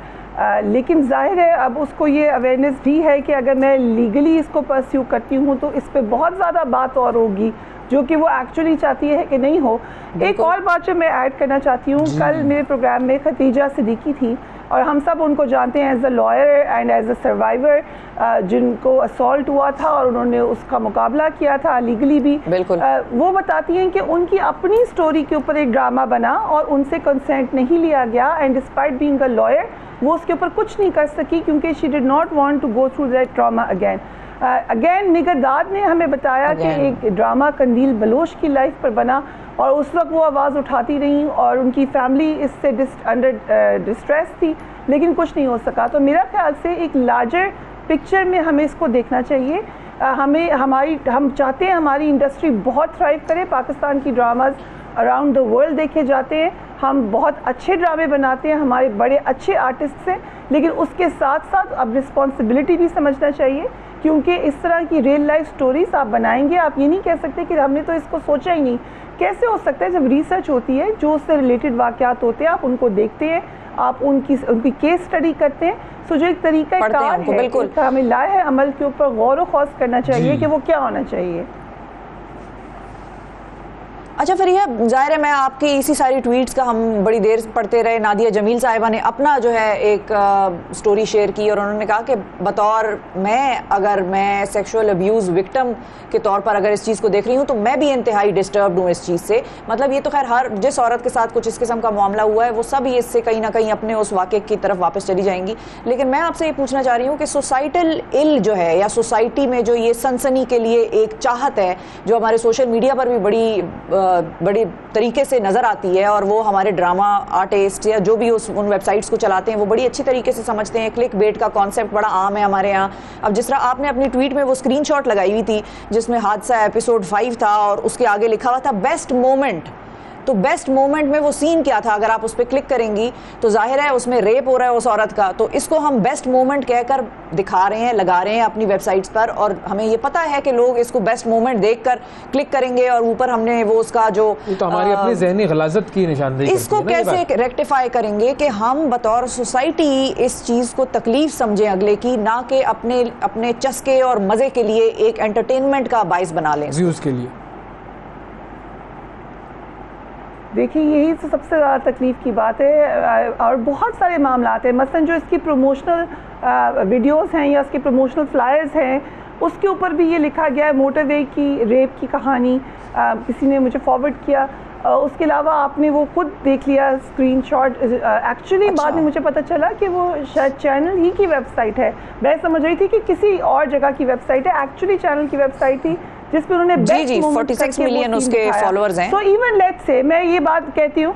लेकिन जाहिर है अब उसको ये अवेयरनेस भी है कि अगर मैं लीगली इसको परस्यू करती हूँ तो इस पे बहुत ज़्यादा बात और होगी, जो कि वो एक्चुअली चाहती है कि नहीं हो। एक और बात जो मैं ऐड करना चाहती हूँ, कल मेरे प्रोग्राम में खतीजा सिद्दीकी थी और हम सब उनको जानते हैं as a lawyer and as a survivor, जिनको असॉल्ट हुआ था और उन्होंने उसका मुकाबला किया था लीगली भी। वो बताती हैं कि उनकी अपनी स्टोरी के ऊपर एक ड्रामा बना और उनसे कंसेंट नहीं लिया गया, and despite being a lawyer वो उसके ऊपर कुछ नहीं कर सकी क्योंकि she did not want to go through that trauma again. Again निगरदाद ने हमें बताया कि एक ड्रामा कंदील बलोच की लाइफ पर बना और उस वक्त वो आवाज़ उठाती रही और उनकी फैमिली इससे अंडर डिस्ट्रेस थी, लेकिन कुछ नहीं हो सका। तो मेरा ख्याल से एक लार्जर पिक्चर में हमें इसको देखना चाहिए। हम चाहते हैं हमारी इंडस्ट्री बहुत थ्राइव करे, पाकिस्तान की ड्रामाज अराउंड द वर्ल्ड देखे जाते हैं, हम बहुत अच्छे ड्रामे बनाते हैं, हमारे बड़े अच्छे आर्टिस्ट हैं, लेकिन उसके साथ साथ अब रिस्पॉन्सिबिलिटी भी समझना चाहिए, क्योंकि इस तरह की रियल लाइफ स्टोरीज आप बनाएंगे, आप ये नहीं कह सकते कि हमने तो इसको सोचा ही नहीं। कैसे हो सकता है? जब रिसर्च होती है, जो उससे रिलेटेड वाक़यात होते हैं, आप उनको देखते हैं, आप उनकी केस स्टडी करते हैं, सो जो एक तरीका कार है हमें लाए है अमल के ऊपर गौर व खौस करना चाहिए कि वो क्या होना चाहिए। अच्छा फरीहा, जाहिर है मैं आपकी इसी सारी ट्वीट्स का हम बड़ी देर पढ़ते रहे। नादिया जमील साहिबा ने अपना जो है एक स्टोरी शेयर की और उन्होंने कहा कि बतौर अगर मैं सेक्सुअल अब्यूज़ विक्टिम के तौर पर अगर इस चीज़ को देख रही हूँ तो मैं भी इंतहाई डिस्टर्ब्ड हूँ इस चीज़ से। मतलब ये तो खैर हर जिस औरत के साथ कुछ इस किस्म का मामला हुआ है वो सब ये इससे कहीं ना कहीं अपने उस वाक़े की तरफ वापस चली जाएंगी। लेकिन मैं आपसे ये पूछना चाह रही हूँ कि सोसाइटल इल जो है या सोसाइटी में जो ये सनसनी के लिए एक चाहत है जो हमारे सोशल मीडिया पर भी बड़ी तरीके से नज़र आती है, और वो हमारे ड्रामा आर्टिस्ट या जो भी उन वेबसाइट्स को चलाते हैं वो बड़ी अच्छी तरीके से समझते हैं। क्लिक बेट का कॉन्सेप्ट बड़ा आम है हमारे यहाँ। अब जिस तरह आपने अपनी ट्वीट में वो स्क्रीनशॉट लगाई हुई थी जिसमें हादसा एपिसोड 5 था और उसके आगे लिखा हुआ था बेस्ट मोमेंट, तो बेस्ट मोमेंट में वो सीन क्या था? अगर आप उस पर क्लिक करेंगी तो जाहिर है उसमें रेप हो रहा है उस औरत का, तो इसको हम बेस्ट मोमेंट कहकर दिखा रहे हैं, लगा रहे हैं अपनी वेबसाइट्स पर, और हमें ये पता है कि लोग इसको बेस्ट मोमेंट देखकर क्लिक करेंगे और ऊपर हमने वो उसका जो तो हमारी अपनी ज़हनी गलाज़त की निशानदेही इसको कैसे रेक्टिफाई करेंगे कि हम बतौर सोसाइटी इस चीज़ को तकलीफ समझें अगले की, ना कि अपने चस्के और मज़े के लिए एक एंटरटेनमेंट का बाइस बना लें व्यूज़ के लिए। देखिए यही तो सबसे ज़्यादा तकलीफ़ की बात है। और बहुत सारे मामला हैं, मसलन जो इसकी प्रमोशनल वीडियोस हैं या इसके प्रमोशनल फ्लायर्स हैं उसके ऊपर भी ये लिखा गया है मोटरवे की रेप की कहानी, किसी ने मुझे फॉरवर्ड किया। उसके अलावा आपने वो खुद देख लिया स्क्रीनशॉट। एक्चुअली बाद में मुझे पता चला कि वो शायद चैनल ही की वेबसाइट है। मैं समझ रही थी कि किसी और जगह की वेबसाइट है, एक्चुअली चैनल की वेबसाइट थी जिस पर उन्होंने बेस्ट मोमेंट 46 मिलियन उसके फॉलोअर्स हैं। सो इवन लेट्स से मैं ये बात कहती हूँ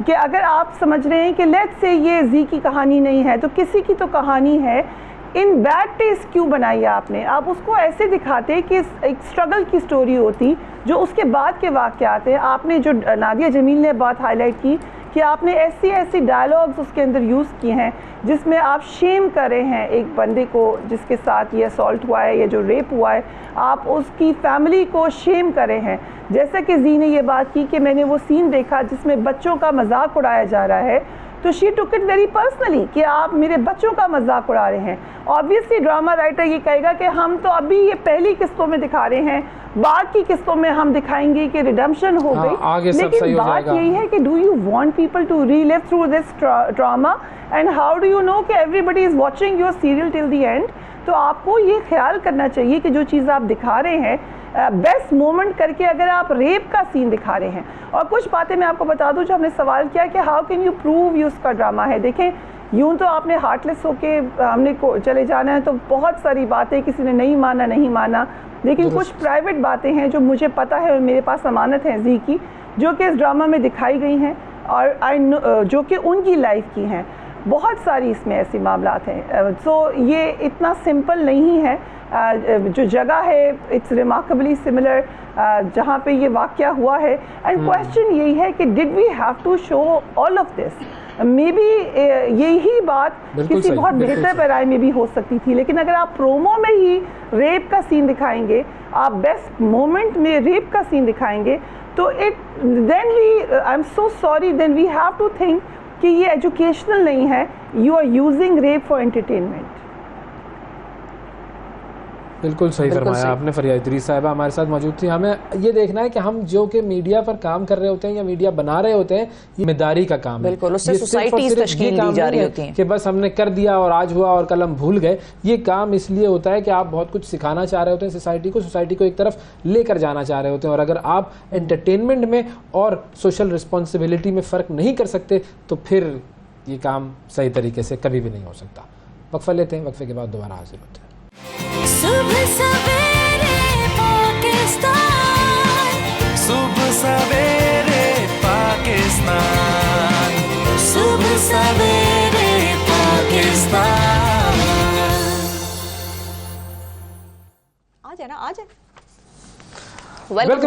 कि अगर आप समझ रहे हैं कि लेट्स से ये जी की कहानी नहीं है तो किसी की तो कहानी है। इन बैड टेस्ट क्यों बनाई आपने? आप उसको ऐसे दिखाते कि एक स्ट्रगल की स्टोरी होती जो उसके बाद के वाक़यात हैं। आपने जो नादिया जमील ने बात हाईलाइट की कि आपने ऐसी डायलॉग्स उसके अंदर यूज़ किए हैं जिसमें आप शेम कर रहे हैं एक बंदे को जिसके साथ ये असॉल्ट हुआ है या जो रेप हुआ है, आप उसकी फैमिली को शेम कर रहे हैं। जैसा कि जी ने ये बात की कि मैंने वो सीन देखा जिसमें बच्चों का मजाक उड़ाया जा रहा है, तो she took it very personally कि आप मेरे बच्चों का मजाक उड़ा रहे हैं। ऑब्वियसली ड्रामा राइटर ये कहेगा कि हम तो अभी ये पहली किस्तों में दिखा रहे हैं, बाद की किस्तों में हम दिखाएंगे कि रिडेम्पशन हो गई। लेकिन बात यही है कि do you want people to relive through this drama and how do you know कि everybody is watching your serial till the end? तो आपको ये ख्याल करना चाहिए कि जो चीज़ आप दिखा रहे हैं बेस्ट मोमेंट करके अगर आप रेप का सीन दिखा रहे हैं। और कुछ बातें मैं आपको बता दूं जो हमने सवाल किया कि हाउ कैन यू प्रूव ये उसका ड्रामा है। देखें यूं तो आपने हार्टलेस होके हमने चले जाना है तो बहुत सारी बातें किसी ने नहीं माना, लेकिन कुछ प्राइवेट बातें हैं जो मुझे पता है और मेरे पास अमानत है जी की, जो कि इस ड्रामा में दिखाई गई हैं और जो कि उनकी लाइफ की हैं। बहुत सारी इसमें ऐसी मामलात हैं। सो ये इतना सिंपल नहीं है। जो जगह है इट्स रिमार्केबली सिमिलर जहाँ पे ये वाक़या हुआ है। एंड क्वेश्चन यही है कि did we have to show all of this? Maybe यही बात किसी बहुत बेहतर पैराए में भी हो सकती थी, लेकिन अगर आप प्रोमो में ही रेप का सीन दिखाएंगे, आप बेस्ट मोमेंट में रेप का सीन दिखाएंगे, तो then I am so sorry, then we have to think कि ये एजुकेशनल नहीं है। You are using rape for entertainment. बिल्कुल सही फरमाया आपने। फरिया इदरीस साहिबा हमारे साथ मौजूद थी। हमें ये देखना है कि हम जो कि मीडिया पर काम कर रहे होते हैं या मीडिया बना रहे होते हैं, ये जिम्मेदारी का काम है। बिल्कुल, उससे सोसाइटी तश्कील दी जा रही होती है कि बस हमने कर दिया और आज हुआ और कल हम भूल गए। ये काम इसलिए होता है कि आप बहुत कुछ सिखाना चाह रहे होते हैं सोसाइटी को एक तरफ लेकर जाना चाह रहे होते हैं, और अगर आप एंटरटेनमेंट में और सोशल रिस्पॉन्सिबिलिटी में फ़र्क नहीं कर सकते तो फिर ये काम सही तरीके से कभी भी नहीं हो सकता। वक्फा लेते हैं, वक्फे के बाद दोबारा हाजिर होते हैं। सुबह सवेरे पाकिस्तान, सुबह सवेरे पाकिस्तान, सुबह सवेरे पाकिस्तान। आ जाए ना, आ जाए। वेलकम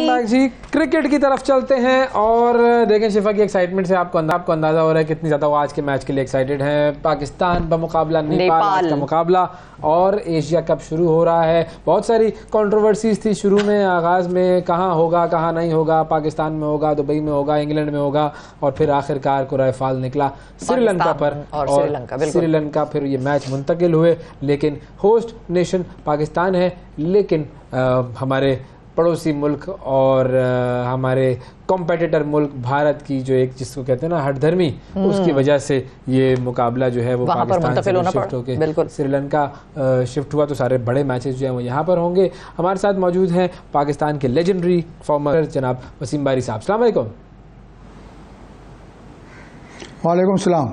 बैक जी। क्रिकेट की तरफ चलते हैं और देखें शिफा की एक्साइटमेंट से आपको अंदाजा हो रहा है कितनी ज़्यादा वो आज के मैच के लिए एक्साइटेड हैं। पाकिस्तान बमुकाबला नेपाल का मुकाबला, और एशिया कप शुरू हो रहा है। बहुत सारी कंट्रोवर्सीज थी शुरू में, आगाज़ में, कहाँ होगा कहाँ नहीं होगा, पाकिस्तान में होगा, दुबई में होगा, इंग्लैंड में होगा, और फिर आखिरकार कुराए फाल निकला श्रीलंका पर, और श्रीलंका फिर ये मैच मुंतकिल हुए। लेकिन होस्ट नेशन पाकिस्तान है, लेकिन हमारे पड़ोसी मुल्क और हमारे कॉम्पिटिटर मुल्क भारत की जो एक जिसको कहते हैं ना हठधर्मी, उसकी वजह से ये मुकाबला जो है वो पाकिस्तान से शिफ्ट होकर श्रीलंका शिफ्ट हुआ। तो सारे बड़े मैचेस जो हैं वो यहाँ पर होंगे। हमारे साथ मौजूद हैं पाकिस्तान के लेजेंडरी फॉर्मर जनाब वसीम बारी साहब। अस्सलाम वालेकुम। वालेकुम सलाम।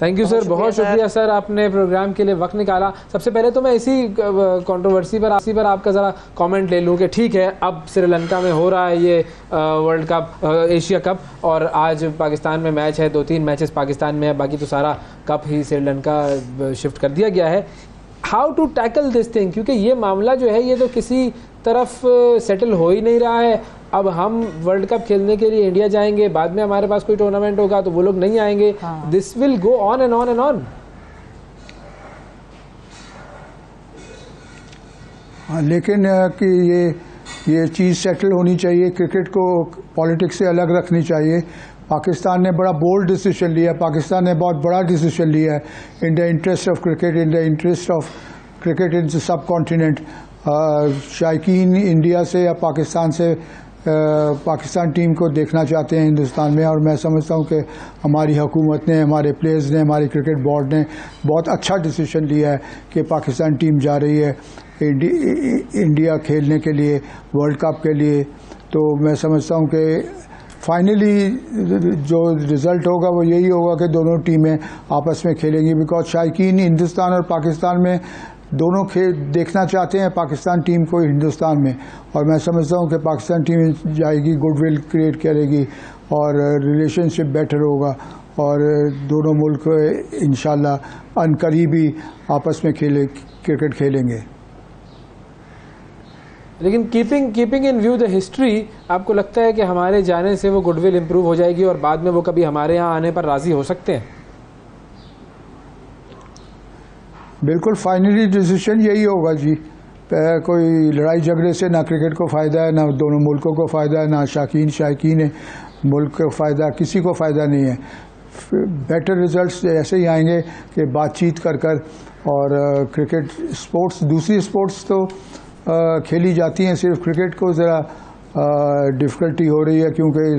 थैंक यू सर, बहुत शुक्रिया सर, आपने प्रोग्राम के लिए वक्त निकाला। सबसे पहले तो मैं इसी कंट्रोवर्सी पर आपका ज़रा कमेंट ले लूँ कि ठीक है, अब श्रीलंका में हो रहा है ये वर्ल्ड कप, एशिया कप, और आज पाकिस्तान में मैच है, 2-3 मैचेस पाकिस्तान में है, बाकी तो सारा कप ही श्रीलंका शिफ्ट कर दिया गया है। How to tackle this thing, क्योंकि ये मामला जो है ये तो किसी तरफ सेटल हो ही नहीं रहा है। अब हम वर्ल्ड कप खेलने के लिए इंडिया जाएंगे, बाद में हमारे पास कोई टूर्नामेंट होगा तो वो लोग नहीं आएंगे। This will go on and on and on. लेकिन कि ये चीज़ सेटल होनी चाहिए, क्रिकेट को पॉलिटिक्स से अलग रखनी चाहिए। पाकिस्तान ने बड़ा बोल्ड डिसीजन लिया, पाकिस्तान ने बहुत बड़ा डिसीजन लिया है in the interest of cricket, in the interest of cricket in the subcontinent. शायकीन इंडिया से या पाकिस्तान से पाकिस्तान टीम को देखना चाहते हैं हिंदुस्तान में, और मैं समझता हूं कि हमारी हुकूमत ने, हमारे प्लेयर्स ने, हमारी क्रिकेट बोर्ड ने बहुत अच्छा डिसीजन लिया है कि पाकिस्तान टीम जा रही है इंडिया खेलने के लिए, वर्ल्ड कप के लिए। तो मैं समझता हूं कि फाइनली जो रिज़ल्ट होगा वो यही होगा कि दोनों टीमें आपस में खेलेंगी, बिकॉज शायकीन हिंदुस्तान और पाकिस्तान में दोनों देखना चाहते हैं पाकिस्तान टीम को हिंदुस्तान में। और मैं समझता हूं कि पाकिस्तान टीम जाएगी, गुडविल क्रिएट करेगी और रिलेशनशिप बेटर होगा, और दोनों मुल्क इंशाल्लाह अनकरीबी आपस में क्रिकेट खेलेंगे। लेकिन keeping in view the history, आपको लगता है कि हमारे जाने से वो गुडविल इंप्रूव हो जाएगी और बाद में वो कभी हमारे यहाँ आने पर राज़ी हो सकते हैं? बिल्कुल, फाइनली डिसीजन यही होगा जी। कोई लड़ाई झगड़े से ना क्रिकेट को फ़ायदा है, ना दोनों मुल्कों को फ़ायदा है, ना शायकीन है मुल्क को फ़ायदा, किसी को फ़ायदा नहीं है। बेटर रिजल्ट्स ऐसे ही आएंगे कि बातचीत कर कर, और क्रिकेट स्पोर्ट्स, दूसरी स्पोर्ट्स तो खेली जाती हैं, सिर्फ क्रिकेट को ज़रा डिफ़िकल्टी हो रही है क्योंकि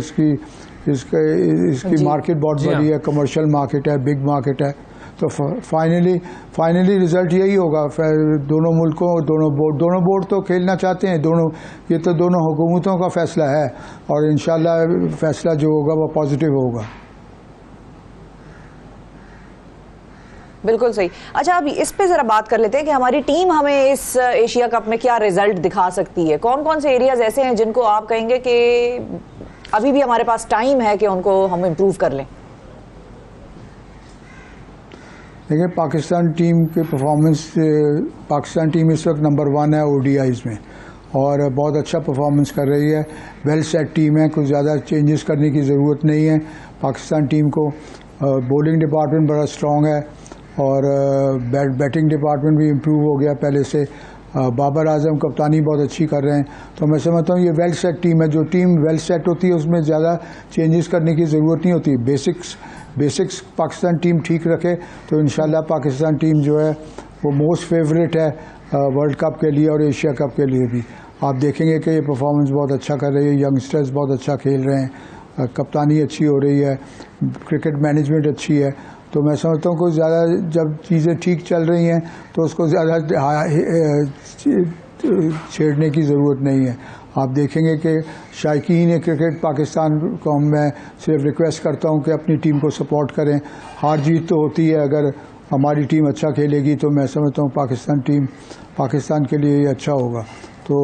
इसकी मार्केट बहुत बड़ी है, कमर्शियल मार्केट है, बिग मार्केट है। तो फाइनली रिज़ल्ट यही होगा। दोनों मुल्कों, दोनों बोर्ड तो खेलना चाहते हैं, ये तो दोनों हुकूमतों का फ़ैसला है, और इंशाल्लाह फ़ैसला जो होगा वो पॉजिटिव होगा। बिल्कुल सही। अच्छा, अभी इस पे ज़रा बात कर लेते हैं कि हमारी टीम हमें इस एशिया कप में क्या रिजल्ट दिखा सकती है। कौन कौन से एरियाज ऐसे हैं जिनको आप कहेंगे कि अभी भी हमारे पास टाइम है कि उनको हम इम्प्रूव कर लें? देखिए, पाकिस्तान टीम के परफॉर्मेंस, पाकिस्तान टीम इस वक्त नंबर 1 है ODIs में, और बहुत अच्छा परफॉर्मेंस कर रही है। वेल सेट टीम है, कुछ ज़्यादा चेंजेस करने की ज़रूरत नहीं है पाकिस्तान टीम को। बॉलिंग डिपार्टमेंट बड़ा स्ट्रॉन्ग है, और बैटिंग डिपार्टमेंट भी इम्प्रूव हो गया पहले से। बाबर आजम कप्तानी बहुत अच्छी कर रहे हैं। तो मैं समझता हूँ ये वेल सेट टीम है। जो टीम वेल सेट होती है उसमें ज़्यादा चेंजेस करने की ज़रूरत नहीं होती। बेसिक्स पाकिस्तान टीम ठीक रखे तो इंशाल्लाह पाकिस्तान टीम जो है वो मोस्ट फेवरेट है वर्ल्ड कप के लिए और एशिया कप के लिए भी। आप देखेंगे कि ये परफॉर्मेंस बहुत अच्छा कर रही है, यंगस्टर्स बहुत अच्छा खेल रहे हैं, कप्तानी अच्छी हो रही है, क्रिकेट मैनेजमेंट अच्छी है। तो मैं समझता हूँ कोई ज़्यादा जब चीज़ें ठीक चल रही हैं तो उसको ज़्यादा छेड़ने की ज़रूरत नहीं है। आप देखेंगे कि शायकीन क्रिकेट पाकिस्तान को मैं सिर्फ रिक्वेस्ट करता हूँ कि अपनी टीम को सपोर्ट करें। हार जीत तो होती है, अगर हमारी टीम अच्छा खेलेगी तो मैं समझता हूँ पाकिस्तान के लिए अच्छा होगा। तो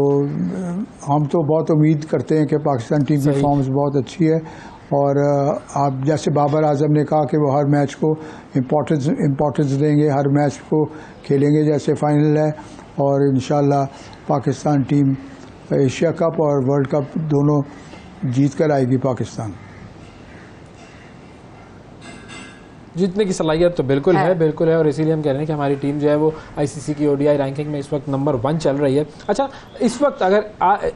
हम तो बहुत उम्मीद करते हैं कि पाकिस्तान टीम की परफॉर्मेंस बहुत अच्छी है। और आप जैसे बाबर आजम ने कहा कि वो हर मैच को इम्पोर्टेंस देंगे, हर मैच को खेलेंगे जैसे फाइनल है, और इंशाल्लाह पाकिस्तान टीम एशिया कप और वर्ल्ड कप दोनों जीत कर आएगी पाकिस्तान। जीतने की सलाहियत तो बिल्कुल है और इसीलिए हम कह रहे हैं कि हमारी टीम जो है वो आईसीसी की ओडीआई रैंकिंग में इस वक्त नंबर 1 चल रही है। अच्छा, इस वक्त अगर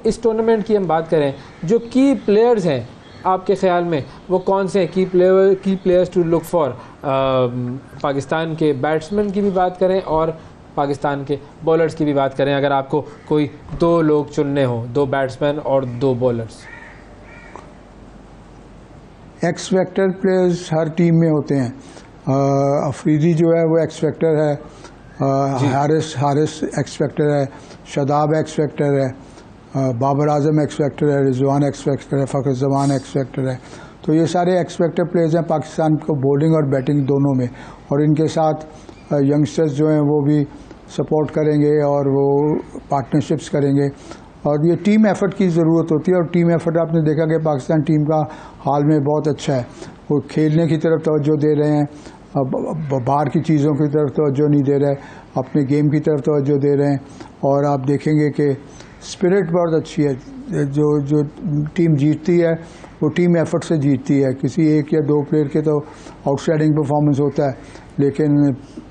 इस टूर्नामेंट की हम बात करें, जो की प्लेयर्स हैं आपके ख्याल में वो कौन से key players to look for? Pakistan के बैट्समैन की भी बात करें और पाकिस्तान के बॉलर्स की भी बात करें, अगर आपको कोई 2 लोग चुनने हो, 2 बैट्समैन और 2 बॉलर्स। एक्स फैक्टर प्लेयर्स हर टीम में होते हैं। अफरीदी जो है वो एक्स फैक्टर है, हारिस एक्स फैक्टर है, शादाब एक्स फैक्टर है, बाबर आजम एक्स फैक्टर है, रिजवान एक्स फैक्टर है, फ़खर जमान एक्स फैक्टर है। तो ये सारे एक्स फैक्टर प्लेयर्स हैं पाकिस्तान को बॉलिंग और बैटिंग दोनों में, और इनके साथ यंगस्टर्स जो हैं वो भी सपोर्ट करेंगे और वो पार्टनरशिप्स करेंगे, और ये टीम एफर्ट की ज़रूरत होती है। और टीम एफर्ट आपने देखा कि पाकिस्तान टीम का हाल में बहुत अच्छा है, वो खेलने की तरफ तवज्जो दे रहे हैं, बाहर की चीज़ों की तरफ तवज्जो नहीं दे रहे, अपने गेम की तरफ तवज्जो दे रहे हैं। और आप देखेंगे कि स्पिरिट बहुत अच्छी है, जो टीम जीतती है वो टीम एफर्ट से जीतती है। किसी एक या 2 प्लेयर के तो आउटस्टैंडिंग परफॉर्मेंस होता है, लेकिन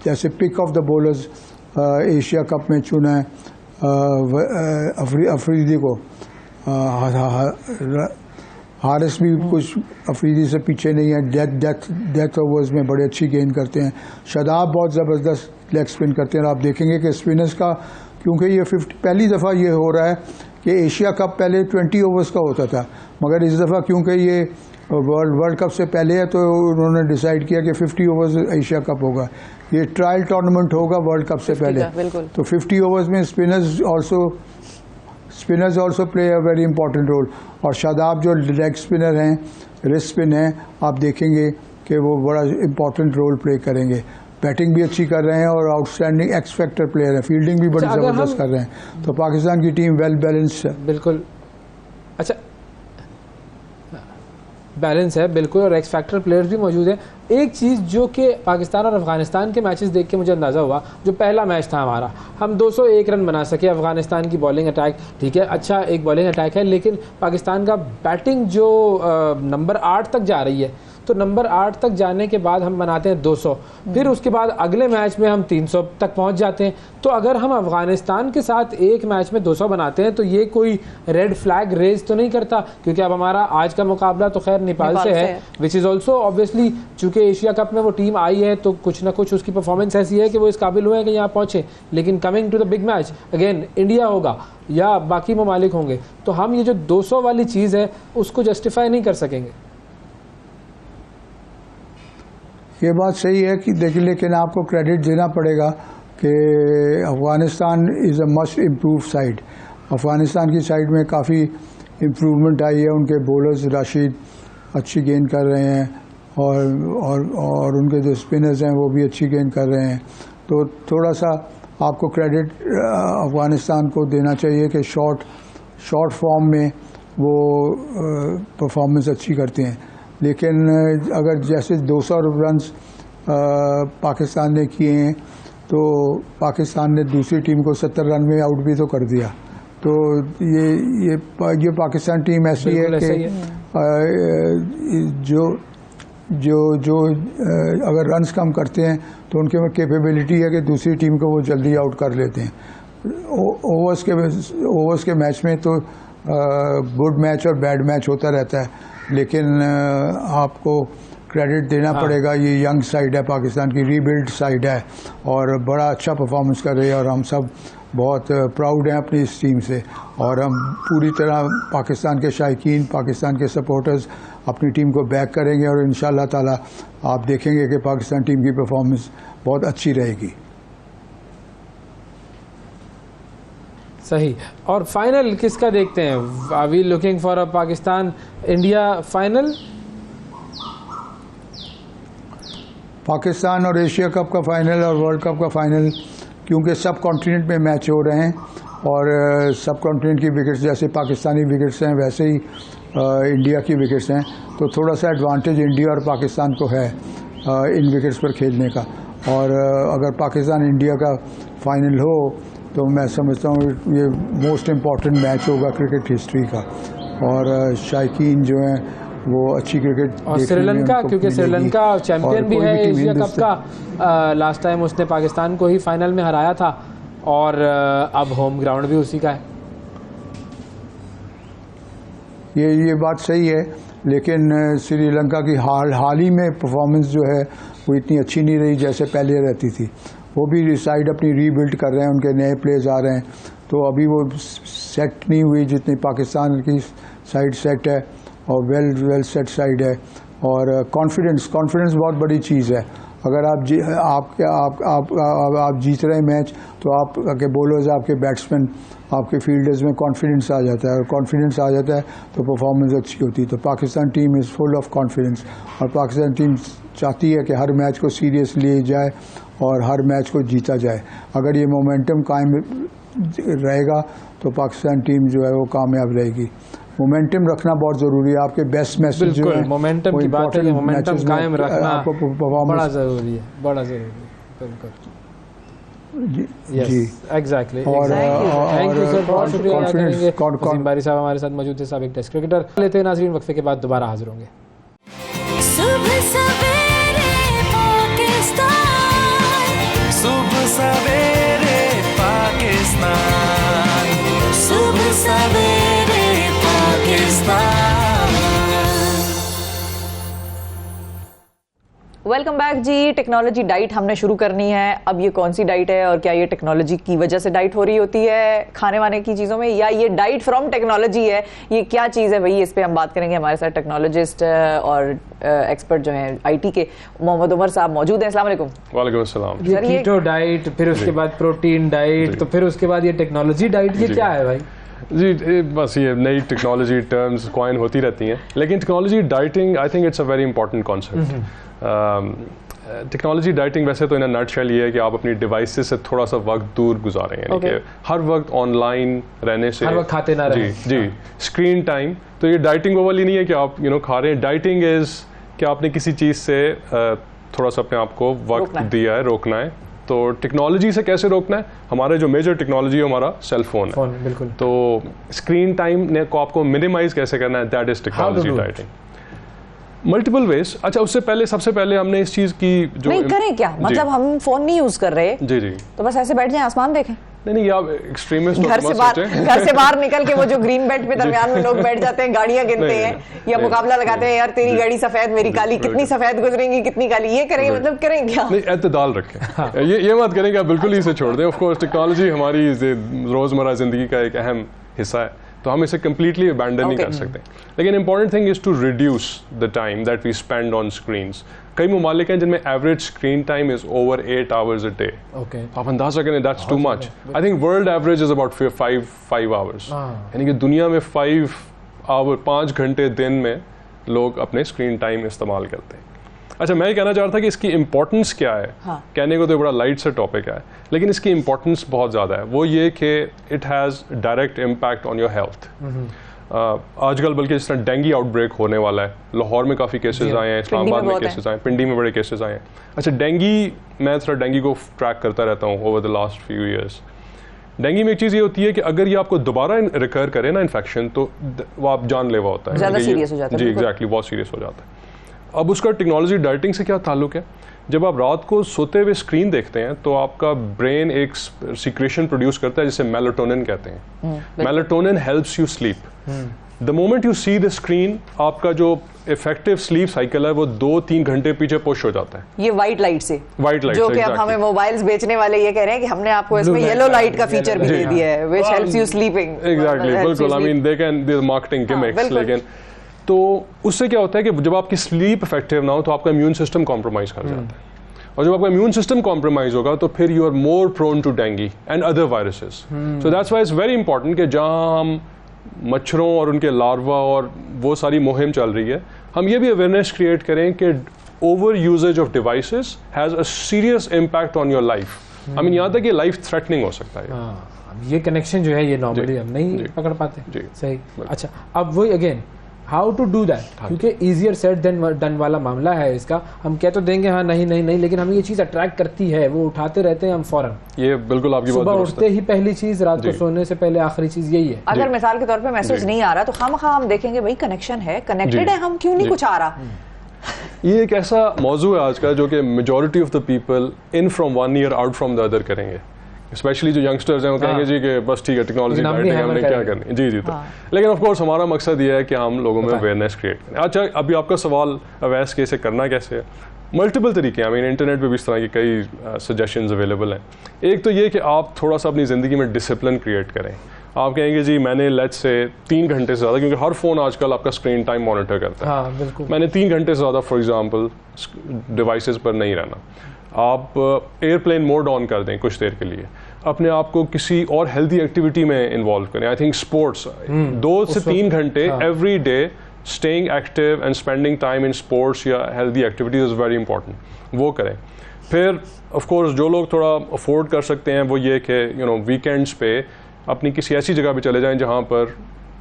जैसे pick of the bowlers Asia cup में चुना है अफरीदी को, हारिस भी कुछ अफरीदी से पीछे नहीं है, डेथ ओवर्स में बड़े अच्छी गेंद करते हैं। शादाब बहुत ज़बरदस्त लेग स्पिन करते हैं। और आप देखेंगे कि स्पिनर्स का, क्योंकि ये पहली दफ़ा ये हो रहा है कि एशिया कप पहले 20 ओवर्स का होता था, मगर इस दफ़ा क्योंकि ये वर्ल्ड कप से पहले है तो उन्होंने डिसाइड किया कि 50 ओवर्स एशिया कप होगा। ये ट्रायल टूर्नामेंट होगा वर्ल्ड कप से पहले, तो 50 ओवर्स में spinners also play a very important role. और शादाब जो लेग स्पिनर हैं, रिस्ट स्पिन हैं, आप देखेंगे कि वो बड़ा इंपॉर्टेंट रोल प्ले करेंगे। बैटिंग भी अच्छी कर रहे हैं और आउटस्टैंडिंग एक्स फैक्टर प्लेयर है, फील्डिंग भी बड़ी ज़बरदस्त कर रहे हैं। तो पाकिस्तान की टीम वेल बैलेंस्ड है। बिल्कुल, अच्छा बैलेंस है बिल्कुल, और एक्स फैक्टर प्लेयर्स भी मौजूद हैं। एक चीज़ जो कि पाकिस्तान और अफगानिस्तान के मैचेस देख के मुझे अंदाज़ा हुआ, जो पहला मैच था हमारा, हम 201 रन बना सके। अफगानिस्तान की बॉलिंग अटैक ठीक है, अच्छा एक बॉलिंग अटैक है, लेकिन पाकिस्तान का बैटिंग जो नंबर 8 तक जा रही है, तो नंबर 8 तक जाने के बाद हम बनाते हैं 200, फिर उसके बाद अगले मैच में हम 300 तक पहुंच जाते हैं। तो अगर हम अफगानिस्तान के साथ एक मैच में 200 बनाते हैं तो ये कोई रेड फ्लैग रेज तो नहीं करता? क्योंकि अब हमारा आज का मुकाबला तो खैर नेपाल से है, विच इज़ ऑल्सो ऑब्वियसली, चूंकि एशिया कप में वो टीम आई है तो कुछ ना कुछ उसकी परफॉर्मेंस ऐसी है कि वो इस काबिल हुए हैं कि यहाँ पहुँचे। लेकिन coming to the big match, again India होगा या बाकी ममालिक होंगे, तो हम ये जो 200 वाली चीज़ है उसको जस्टिफाई नहीं कर सकेंगे। ये बात सही है कि देखिए, लेकिन आपको क्रेडिट देना पड़ेगा कि Afghanistan is a must improve side. Afghanistan की साइड में काफ़ी इम्प्रूवमेंट आई है, उनके बॉलर्स राशिद अच्छी गेंद कर रहे हैं और उनके जो स्पिनर्स हैं वो भी अच्छी गेंद कर रहे हैं। तो थोड़ा सा आपको क्रेडिट अफ़गानिस्तान को देना चाहिए कि शॉर्ट फॉर्म में वो परफॉर्मेंस अच्छी करते हैं। लेकिन अगर जैसे 200 रन्स पाकिस्तान ने किए हैं तो पाकिस्तान ने दूसरी टीम को 70 रन में आउट भी तो कर दिया। तो ये पाकिस्तान टीम ऐसी है कि जो अगर रन्स कम करते हैं तो उनके में कैपेबिलिटी है कि दूसरी टीम को वो जल्दी आउट कर लेते हैं। ओवर्स के मैच में तो गुड मैच और बैड मैच होता रहता है, लेकिन आपको क्रेडिट देना पड़ेगा। ये यंग साइड है पाकिस्तान की, रीबिल्ड साइड है और बड़ा अच्छा परफॉर्मेंस कर रही है, और हम सब बहुत प्राउड हैं अपनी इस टीम से। और हम पूरी तरह पाकिस्तान के शायकीन, पाकिस्तान के सपोर्टर्स अपनी टीम को बैक करेंगे, और इंशाअल्लाह ताला आप देखेंगे कि पाकिस्तान टीम की परफॉर्मेंस बहुत अच्छी रहेगी। सही। और फाइनल किसका देखते हैं? Are we looking for a Pakistan India final? Pakistan और एशिया कप का फाइनल और वर्ल्ड कप का फाइनल, क्योंकि सब कॉन्टिनेंट में मैच हो रहे हैं और सब कॉन्टिनेंट की विकेट्स जैसे पाकिस्तानी विकेट्स हैं वैसे ही इंडिया की विकेट्स हैं, तो थोड़ा सा एडवांटेज इंडिया और पाकिस्तान को है इन विकेट्स पर खेलने का। और अगर पाकिस्तान इंडिया का फाइनल हो तो मैं समझता हूँ ये मोस्ट इम्पॉर्टेंट मैच होगा क्रिकेट हिस्ट्री का, और शायकीन जो हैं वो अच्छी क्रिकेट। और श्रीलंका, क्योंकि श्रीलंका चैंपियन भी है एशिया कप का, लास्ट टाइम उसने पाकिस्तान को ही फाइनल में हराया था, और अब होम ग्राउंड भी उसी का है। ये बात सही है, लेकिन श्रीलंका की हाल ही में परफॉर्मेंस जो है वो इतनी अच्छी नहीं रही जैसे पहले रहती थी। वो भी साइड अपनी रीबिल्ड कर रहे हैं, उनके नए प्लेयर्स आ रहे हैं, तो अभी वो सेट नहीं हुई जितनी पाकिस्तान की साइड सेट है और वेल सेट साइड है। और कॉन्फिडेंस बहुत बड़ी चीज़ है। अगर आप जीत रहे हैं मैच तो आपके बॉलर्स, आपके बैट्समैन, आपके फील्डर्स में कॉन्फिडेंस आ जाता है, और कॉन्फिडेंस आ जाता है तो परफॉर्मेंस अच्छी होती है। तो Pakistan team is full of confidence, और पाकिस्तान टीम चाहती है कि हर मैच को सीरियस लिए जाए और हर मैच को जीता जाए। अगर ये मोमेंटम कायम रहेगा तो पाकिस्तान टीम जो है वो कामयाब रहेगी। मोमेंटम रखना बहुत ज़रूरी है। आपके बेस्ट मैसेज जो है मोमेंटम की बात है कि मोमेंटम कायम रखना बड़ा ज़रूरी है, बड़ा ज़रूरी है। बिल्कुल जी, एग्जैक्टली। और थैंक यू सर, बहुत शुक्रिया अदा करेंगे। वसीम बारी साहब हमारे साथ मौजूद थे, साबिक टेस्ट क्रिकेटर। लेते हैं नाज़रीन, वक्फे के बाद दोबारा हाजिर होंगे। सुबह सवेरे पाकिस्तान, सुबह सवेरे पाकिस्तान, सुबह सवेरे पाकिस्तान। वेलकम बैक जी। टेक्नोलॉजी डाइट हमने शुरू करनी है। अब ये कौन सी डाइट है और क्या ये टेक्नोलॉजी की वजह से डाइट हो रही होती है खाने वाने की चीज़ों में, या ये डाइट फ्रॉम टेक्नोलॉजी है? ये क्या चीज़ है भाई, इस पे हम बात करेंगे। हमारे साथ टेक्नोलॉजिस्ट और एक्सपर्ट जो हैं आईटी के, मोहम्मद उमर साहब मौजूद हैं। अस्सलाम वालेकुम। वालेकुम अस्सलाम। ये कीटो डाइट, फिर उसके बाद प्रोटीन डाइट, तो फिर उसके बाद ये टेक्नोलॉजी डाइट, ये क्या है भाई? जी, बस ये नई टेक्नोलॉजी टर्म्स कॉइन होती रहती हैं, लेकिन technology dieting I think it's a very important concept. Technology dieting वैसे तो इन अ नटशेल ये है कि आप अपनी डिवाइसेस से थोड़ा सा वक्त दूर गुजारें, यानी कि हर वक्त ऑनलाइन रहने से, हर वक्त खाते ना रहें। जी, स्क्रीन टाइम। तो ये डाइटिंग वो वाली नहीं है कि आप खा रहे हैं। डाइटिंग इज़ कि आपने किसी चीज़ से थोड़ा सा अपने आप को वक्त दिया है, रोकना है। तो टेक्नोलॉजी से कैसे रोकना है? हमारे जो मेजर टेक्नोलॉजी है हमारा सेल फोन है। बिल्कुल। तो स्क्रीन टाइम को आपको मिनिमाइज कैसे करना है, that is technology dieting. Multiple ways. अच्छा, उससे पहले सबसे पहले हमने इस चीज की जो नहीं करें क्या, मतलब हम फोन नहीं यूज कर रहे, जी तो बस ऐसे बैठ जाएं, आसमान देखें? नहीं, आप एक्सट्रीमिस्ट घर से बाहर निकल के वो जो ग्रीन बेल्ट पे दरमियान में लोग बैठ जाते हैं, गाड़ियां गिनते हैं या मुकाबला लगाते हैं, यार तेरी गाड़ी सफेद मेरी काली, कितनी सफेद गुजरेंगी कितनी काली, ये करेंगे? मतलब करें क्या? नहीं, एतदाल रखें। ये मत करें कि आप बिल्कुल ही इसे छोड़ दें। ऑफ कोर्स टेक्नोलॉजी हमारी रोजमर्रा जिंदगी का एक अहम हिस्सा है, तो हम इसे कम्प्लीटली अबैंडन नहीं कर सकते। लेकिन important thing is to reduce the time that we spend on screens. कई ममालिक हैं जिनमें average screen time is over 8 hours a day। आप अंदाजा करें, that's too much. I think world average is about 5 hours, यानी कि दुनिया में 5 घंटे दिन में लोग अपने स्क्रीन टाइम इस्तेमाल करते हैं। अच्छा, मैं कहना चाह रहा था कि इसकी इंपॉर्टेंस क्या है। कहने को तो बड़ा लाइट सा टॉपिक है, लेकिन इसकी इंपॉर्टेंस बहुत ज़्यादा है। वो ये कि it has direct impact on your health. आजकल बल्कि जिस तरह डेंगू आउटब्रेक होने वाला है, लाहौर में काफ़ी केसेस आए हैं, इस्लामाबाद में केसेस आए हैं, पिंडी में बड़े केसेस आए हैं। अच्छा, डेंगू, मैं थोड़ा डेंगू को ट्रैक करता रहता हूँ over the last few years. Dengue में एक चीज़ ये होती है कि अगर ये आपको दोबारा रिकर करे ना इन्फेक्शन, तो वो आप जानलेवा होता है, ज़्यादा सीरियस हो जाता है। जी, एग्जैक्टली, बहुत सीरियस हो जाता है। अब उसका टेक्नोलॉजी डाइटिंग से क्या ताल्लुक है? जब आप रात को सोते हुए स्क्रीन देखते हैं तो आपका ब्रेन एक सीक्रेशन प्रोड्यूस करता है जिसे मेलाटोनिन कहते हैं। Melatonin helps you sleep. The moment you see the screen, आपका जो इफेक्टिव स्लीप साइकिल है वो 2-3 घंटे पीछे पुश हो जाता है। ये व्हाइट लाइट से, व्हाइट लाइट जो कि अब हमें मोबाइल्स बेचने वाले ये कह रहे हैं कि हमने आपको इसमें येलो लाइट का फीचर भी दे दिया है, which helps you sleeping. Exactly, बिल्कुल। I mean they can they marketing gimmicks, लेकिन तो उससे क्या होता है कि जब आपकी स्लीप इफेक्टिव ना हो तो आपका इम्यून सिस्टम कॉम्प्रोमाइज कर जाता है, और जब आपका इम्यून सिस्टम कॉम्प्रोमाइज होगा तो फिर you are more prone to dengue and other viruses. So that's why it's very important कि जहां हम मच्छरों और उनके लार्वा और वो सारी मुहिम चल रही है, हम ये भी अवेयरनेस क्रिएट करें कि over usages of devices has a serious impact on your life. I mean, यहाँ तक ये लाइफ थ्रेटनिंग हो सकता है। ये कनेक्शन जो है ये नॉर्मली हम नहीं पकड़ पाते। सही। अच्छा, अब वही again how to do that, क्योंकि ईजियर सेट देन डन वाला मामला है इसका। हम कह तो देंगे हाँ नहीं नहीं नहीं, लेकिन हमें ये चीज़ अट्रैक्ट करती है, वो उठाते रहते हैं हम फौरन। ये बिल्कुल आपकी बात, सुबह उठते ही पहली चीज़, रात को सोने से पहले आखिरी चीज़ यही है। अगर मिसाल के तौर पे मैसेज नहीं आ रहा तो हम देखेंगे भाई कनेक्शन है, कनेक्टेड है, हम क्यों नहीं कुछ आ रहा। ये एक ऐसा मौजू है आज का जो कि majority of the people in from one year out from the other करेंगे स्पेशली जो यंगस्टर्स हैं वो कहेंगे जी कि बस ठीक है टेक्नोलॉजी राइट है, हमने क्या करनी है। जी जी। तो लेकिन ऑफ कोर्स हमारा मकसद ये है कि हम लोगों में अवेयरनेस क्रिएट करें। अच्छा, अभी आपका सवाल अवैस के इसे करना कैसे है, मल्टीपल तरीके हैं। आई मीन इंटरनेट पे भी इस तरह की कई सजेशंस अवेलेबल हैं। एक तो ये कि आप थोड़ा सा अपनी ज़िंदगी में डिसिप्लिन क्रिएट करें। आप कहेंगे जी मैंने लेट्स से 3 घंटे से ज़्यादा, क्योंकि हर फ़ोन आजकल आपका स्क्रीन टाइम मॉनिटर करता है। हाँ, बिल्कुल। मैंने 3 घंटे से ज़्यादा फॉर एग्जांपल डिवाइसेस पर नहीं रहना। आप एयरप्लेन मोड ऑन कर दें कुछ देर के लिए, अपने आप को किसी और हेल्दी एक्टिविटी में इन्वॉल्व करें। आई थिंक स्पोर्ट्स 2 से 3 घंटे every day staying active and spending time in sports या healthy activities is very important, वो करें। फिर ऑफ कोर्स जो लोग थोड़ा अफोर्ड कर सकते हैं वो ये कि वीकेंड्स पे अपनी किसी ऐसी जगह पे चले जाएं जहाँ पर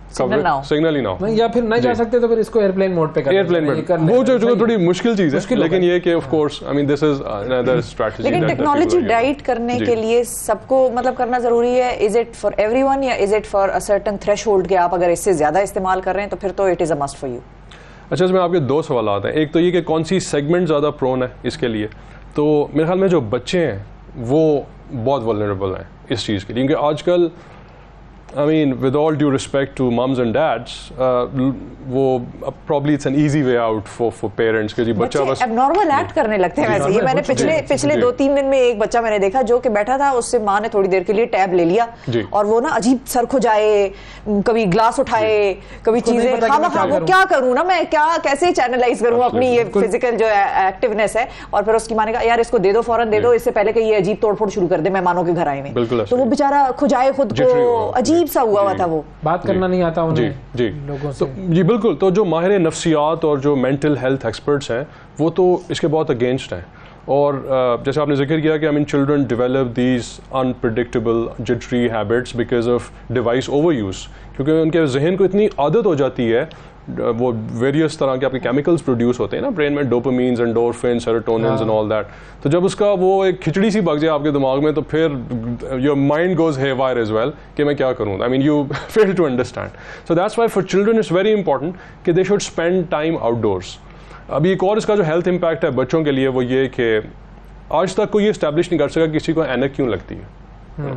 सिग्नल ही ना हो, या फिर नहीं जा सकते तो फिर इसको एयरप्लेन मोड पे एयरप्लेन मोड, वो जो थोड़ी मुश्किल चीज़ है, लेकिन ये कि of course I mean this is another strategy. लेकिन टेक्नोलॉजी डाइट करने के लिए सबको मतलब करना जरूरी है। इज इट फॉर एवरीवन या is it for a certain threshold कि आप अगर इससे ज्यादा इस्तेमाल कर रहे हैं तो फिर तो it is a must for you? अच्छा, इसमें आपके 2 सवाल आते हैं। एक तो ये कि कौन सी सेगमेंट ज़्यादा प्रोन है इसके लिए। तो मेरे ख्याल में जो बच्चे हैं वो बहुत वल्नरेबल हैं इस चीज़ के लिए, क्योंकि आजकल I mean, with all due respect to mums and dads, वो probably it's an easy way out for parents कि जी बच्चा बस abnormal act करने लगते हैं वैसे। ये मैंने पिछले 2-3 दिन में एक बच्चा मैंने देखा जो कि बैठा था, उससे माँ ने थोड़ी देर के लिए टैब ले लिया और वो ना अजीब सर खुजाए, कभी ग्लास उठाए, कभी चीजें वो क्या करूँ ना मैं, क्या कैसे चैनलाइज करूँ अपनी ये फिजिकल जो एक्टिवनेस है। और फिर उसकी माँ ने कहा यार इसको दे दो, फौरन दे दो, इससे पहले कि ये अजीब तोड़फोड़ शुरू कर दे मेहमानों के घर आए में। तो वो बेचारा खुजाए खुद को, अजीब सा हुआ था, वो बात करना नहीं आता उन्हें जी लोगों से। तो जी बिल्कुल। तो जो माहिर नफ्सियात और जो मेंटल हेल्थ एक्सपर्ट्स हैं वो तो इसके बहुत अगेंस्ट हैं। और जैसे आपने जिक्र किया कि I mean children develop these unpredictable jittery habits because of device over use, क्योंकि उनके जहन को इतनी आदत हो जाती है, वो वेरियस तरह के आपके केमिकल्स प्रोड्यूस होते हैं ना ब्रेन में, डोपामीन्स, एंडोर्फिन, सेरोटोनिन्स एंड ऑल दैट। तो जब उसका वो एक खिचड़ी सी पक जाए आपके दिमाग में तो फिर your mind goes haywire as well कि मैं क्या करूँ। I mean you fail to understand. So that's why for children it's very important कि they should spend time outdoors. अभी एक और इसका जो हेल्थ इम्पैक्ट है बच्चों के लिए वो ये कि आज तक कोई इस्टेब्लिश नहीं कर सका किसी को ऐनक क्यों लगती है,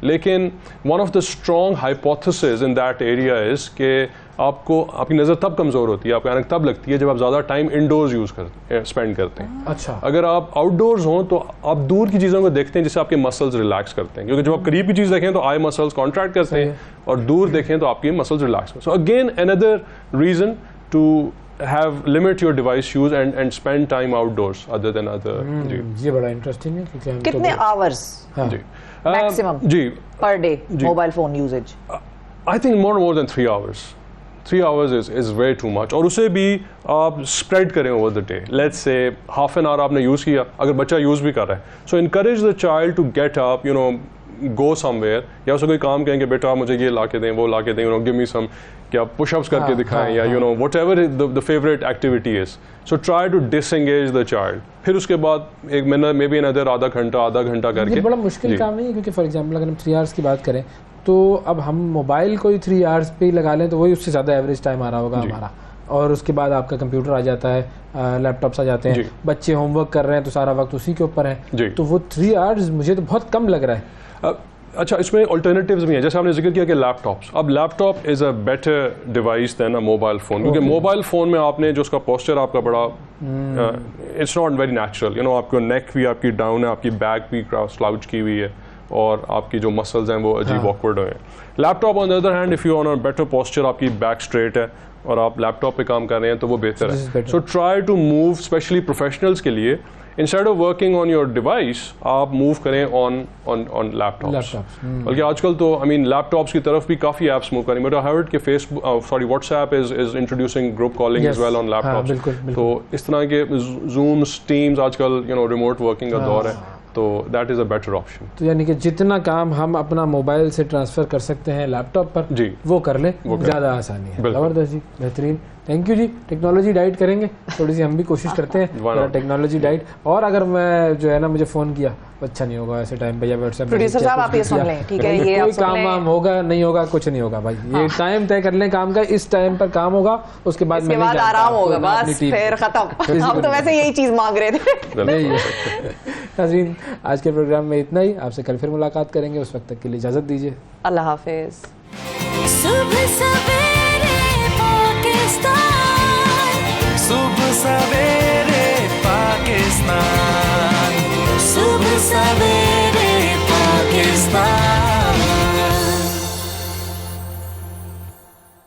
लेकिन one of the strong hypothesis in that area is कि आपको आपकी नज़र तब कमज़ोर होती है, आपको ऐनक तब लगती है जब आप ज़्यादा टाइम इंडोर्स स्पेंड करते हैं। अच्छा, अगर आप आउटडोर्स हों तो आप दूर की चीज़ों को देखते हैं जिससे आपके मसल्स रिलैक्स करते हैं, क्योंकि जब आप करीब की चीज़ देखें तो आई मसल्स कॉन्ट्रैक्ट करते हैं और दूर देखें तो आपके मसल्स रिलैक्स करते हैं। So again another reason to have limit your device use and spend time outdoors other than other। ये बड़ा इंटरेस्टिंग है क्योंकि हम कितने आवर्स जी मैक्सिमम जी per day mobile phone usages? I think more than 3 hours। 3 hours is way too much। और उसे भी आप स्प्रेड करें over the day. Let's say half an hour आपने यूज़ किया, अगर बच्चा यूज़ भी कर रहा है, so encourage the child to get up, you know, go somewhere, या उसे कोई काम कहेंगे बेटा आप मुझे ये ला के दें, वो ला के दें, you know, give me some, क्या पुशअप्स करके दिखाएं, या you know whatever the favourite activity is. So try to disengage the child. फिर उसके बाद एक मिनट मे बी अनदर आधा घंटा करके। ये बड़ा मुश्किल काम नहीं है, क्योंकि फॉर एग्जांपल अगर हम 3 आवर्स की बात करें तो अब हम मोबाइल को ही 3 आवर्स पे लगा लें तो वही उससे ज़्यादा एवरेज टाइम आ रहा होगा हमारा। और उसके बाद आपका कंप्यूटर आ जाता है, लैपटॉप्स आ जाते हैं, बच्चे होमवर्क कर रहे हैं तो सारा वक्त उसी के ऊपर है। तो वो 3 आवर्स मुझे तो बहुत कम लग रहा है। अच्छा, इसमें अल्टरनेटिव्स भी हैं, जैसे आपने जिक्र किया कि लैपटॉप्स। अब laptop is a better device then a mobile phone, क्योंकि मोबाइल फ़ोन में आपने जो उसका पोस्चर आपका बड़ा it's not very natural, you know, आपको नेक भी आपकी डाउन है, आपकी बैक भी स्लाउच की हुई है और आपकी जो मसल्स हैं वो अजीब ऑकवर्ड हुए हैं। Laptop on the other hand if you on a better posture, आपकी बैक स्ट्रेट है और आप लैपटॉप पे काम कर रहे हैं तो वो बेहतर है। So try to move, specially professionals के लिए, instead of working on your device आप मूव करें ऑन लैपटॉप्स। बल्कि आजकल तो आई मीन लैपटॉप्स की तरफ भी काफ़ी ऐप्स मूव करें। बट आई हर्ड कि WhatsApp is introducing group calling as well on laptops. तो इस तरह के जूम्स, टीम्स, आजकल यू नो रिमोट वर्किंग का दौर है, तो that is a better option. तो यानी कि जितना काम हम अपना मोबाइल से ट्रांसफ़र कर सकते हैं लैपटॉप पर, जी वो कर लें, ज़्यादा आसानी है। ज़बरदस्त जी, बेहतरीन। थैंक यू जी। टेक्नोलॉजी डाइट करेंगे, थोड़ी सी हम भी कोशिश करते हैं टेक्नोलॉजी डाइट। और अगर मैं जो है ना मुझे फ़ोन किया अच्छा नहीं होगा ऐसे टाइम पे, या व्हाट्सएप प्रोड्यूसर साहब आप ये सुन लें, ठीक है, ये कोई काम वाम होगा नहीं होगा, कुछ नहीं होगा भाई। ये टाइम तय कर लें काम का, इस टाइम पर काम होगा, उसके बाद इसके बाद आराम होगा, बस फिर खत्म। हम तो वैसे यही चीज मांग रहे थे। नाज़रीन, आज के प्रोग्राम में इतना ही। आपसे कल फिर मुलाकात करेंगे, उस वक्त तक के लिए इजाजत दीजिए। अल्लाह हाफिज। सुबह सवेरे पाकिस्तान, सुबह सवेरे पाकिस्तान, सुबह सवेरे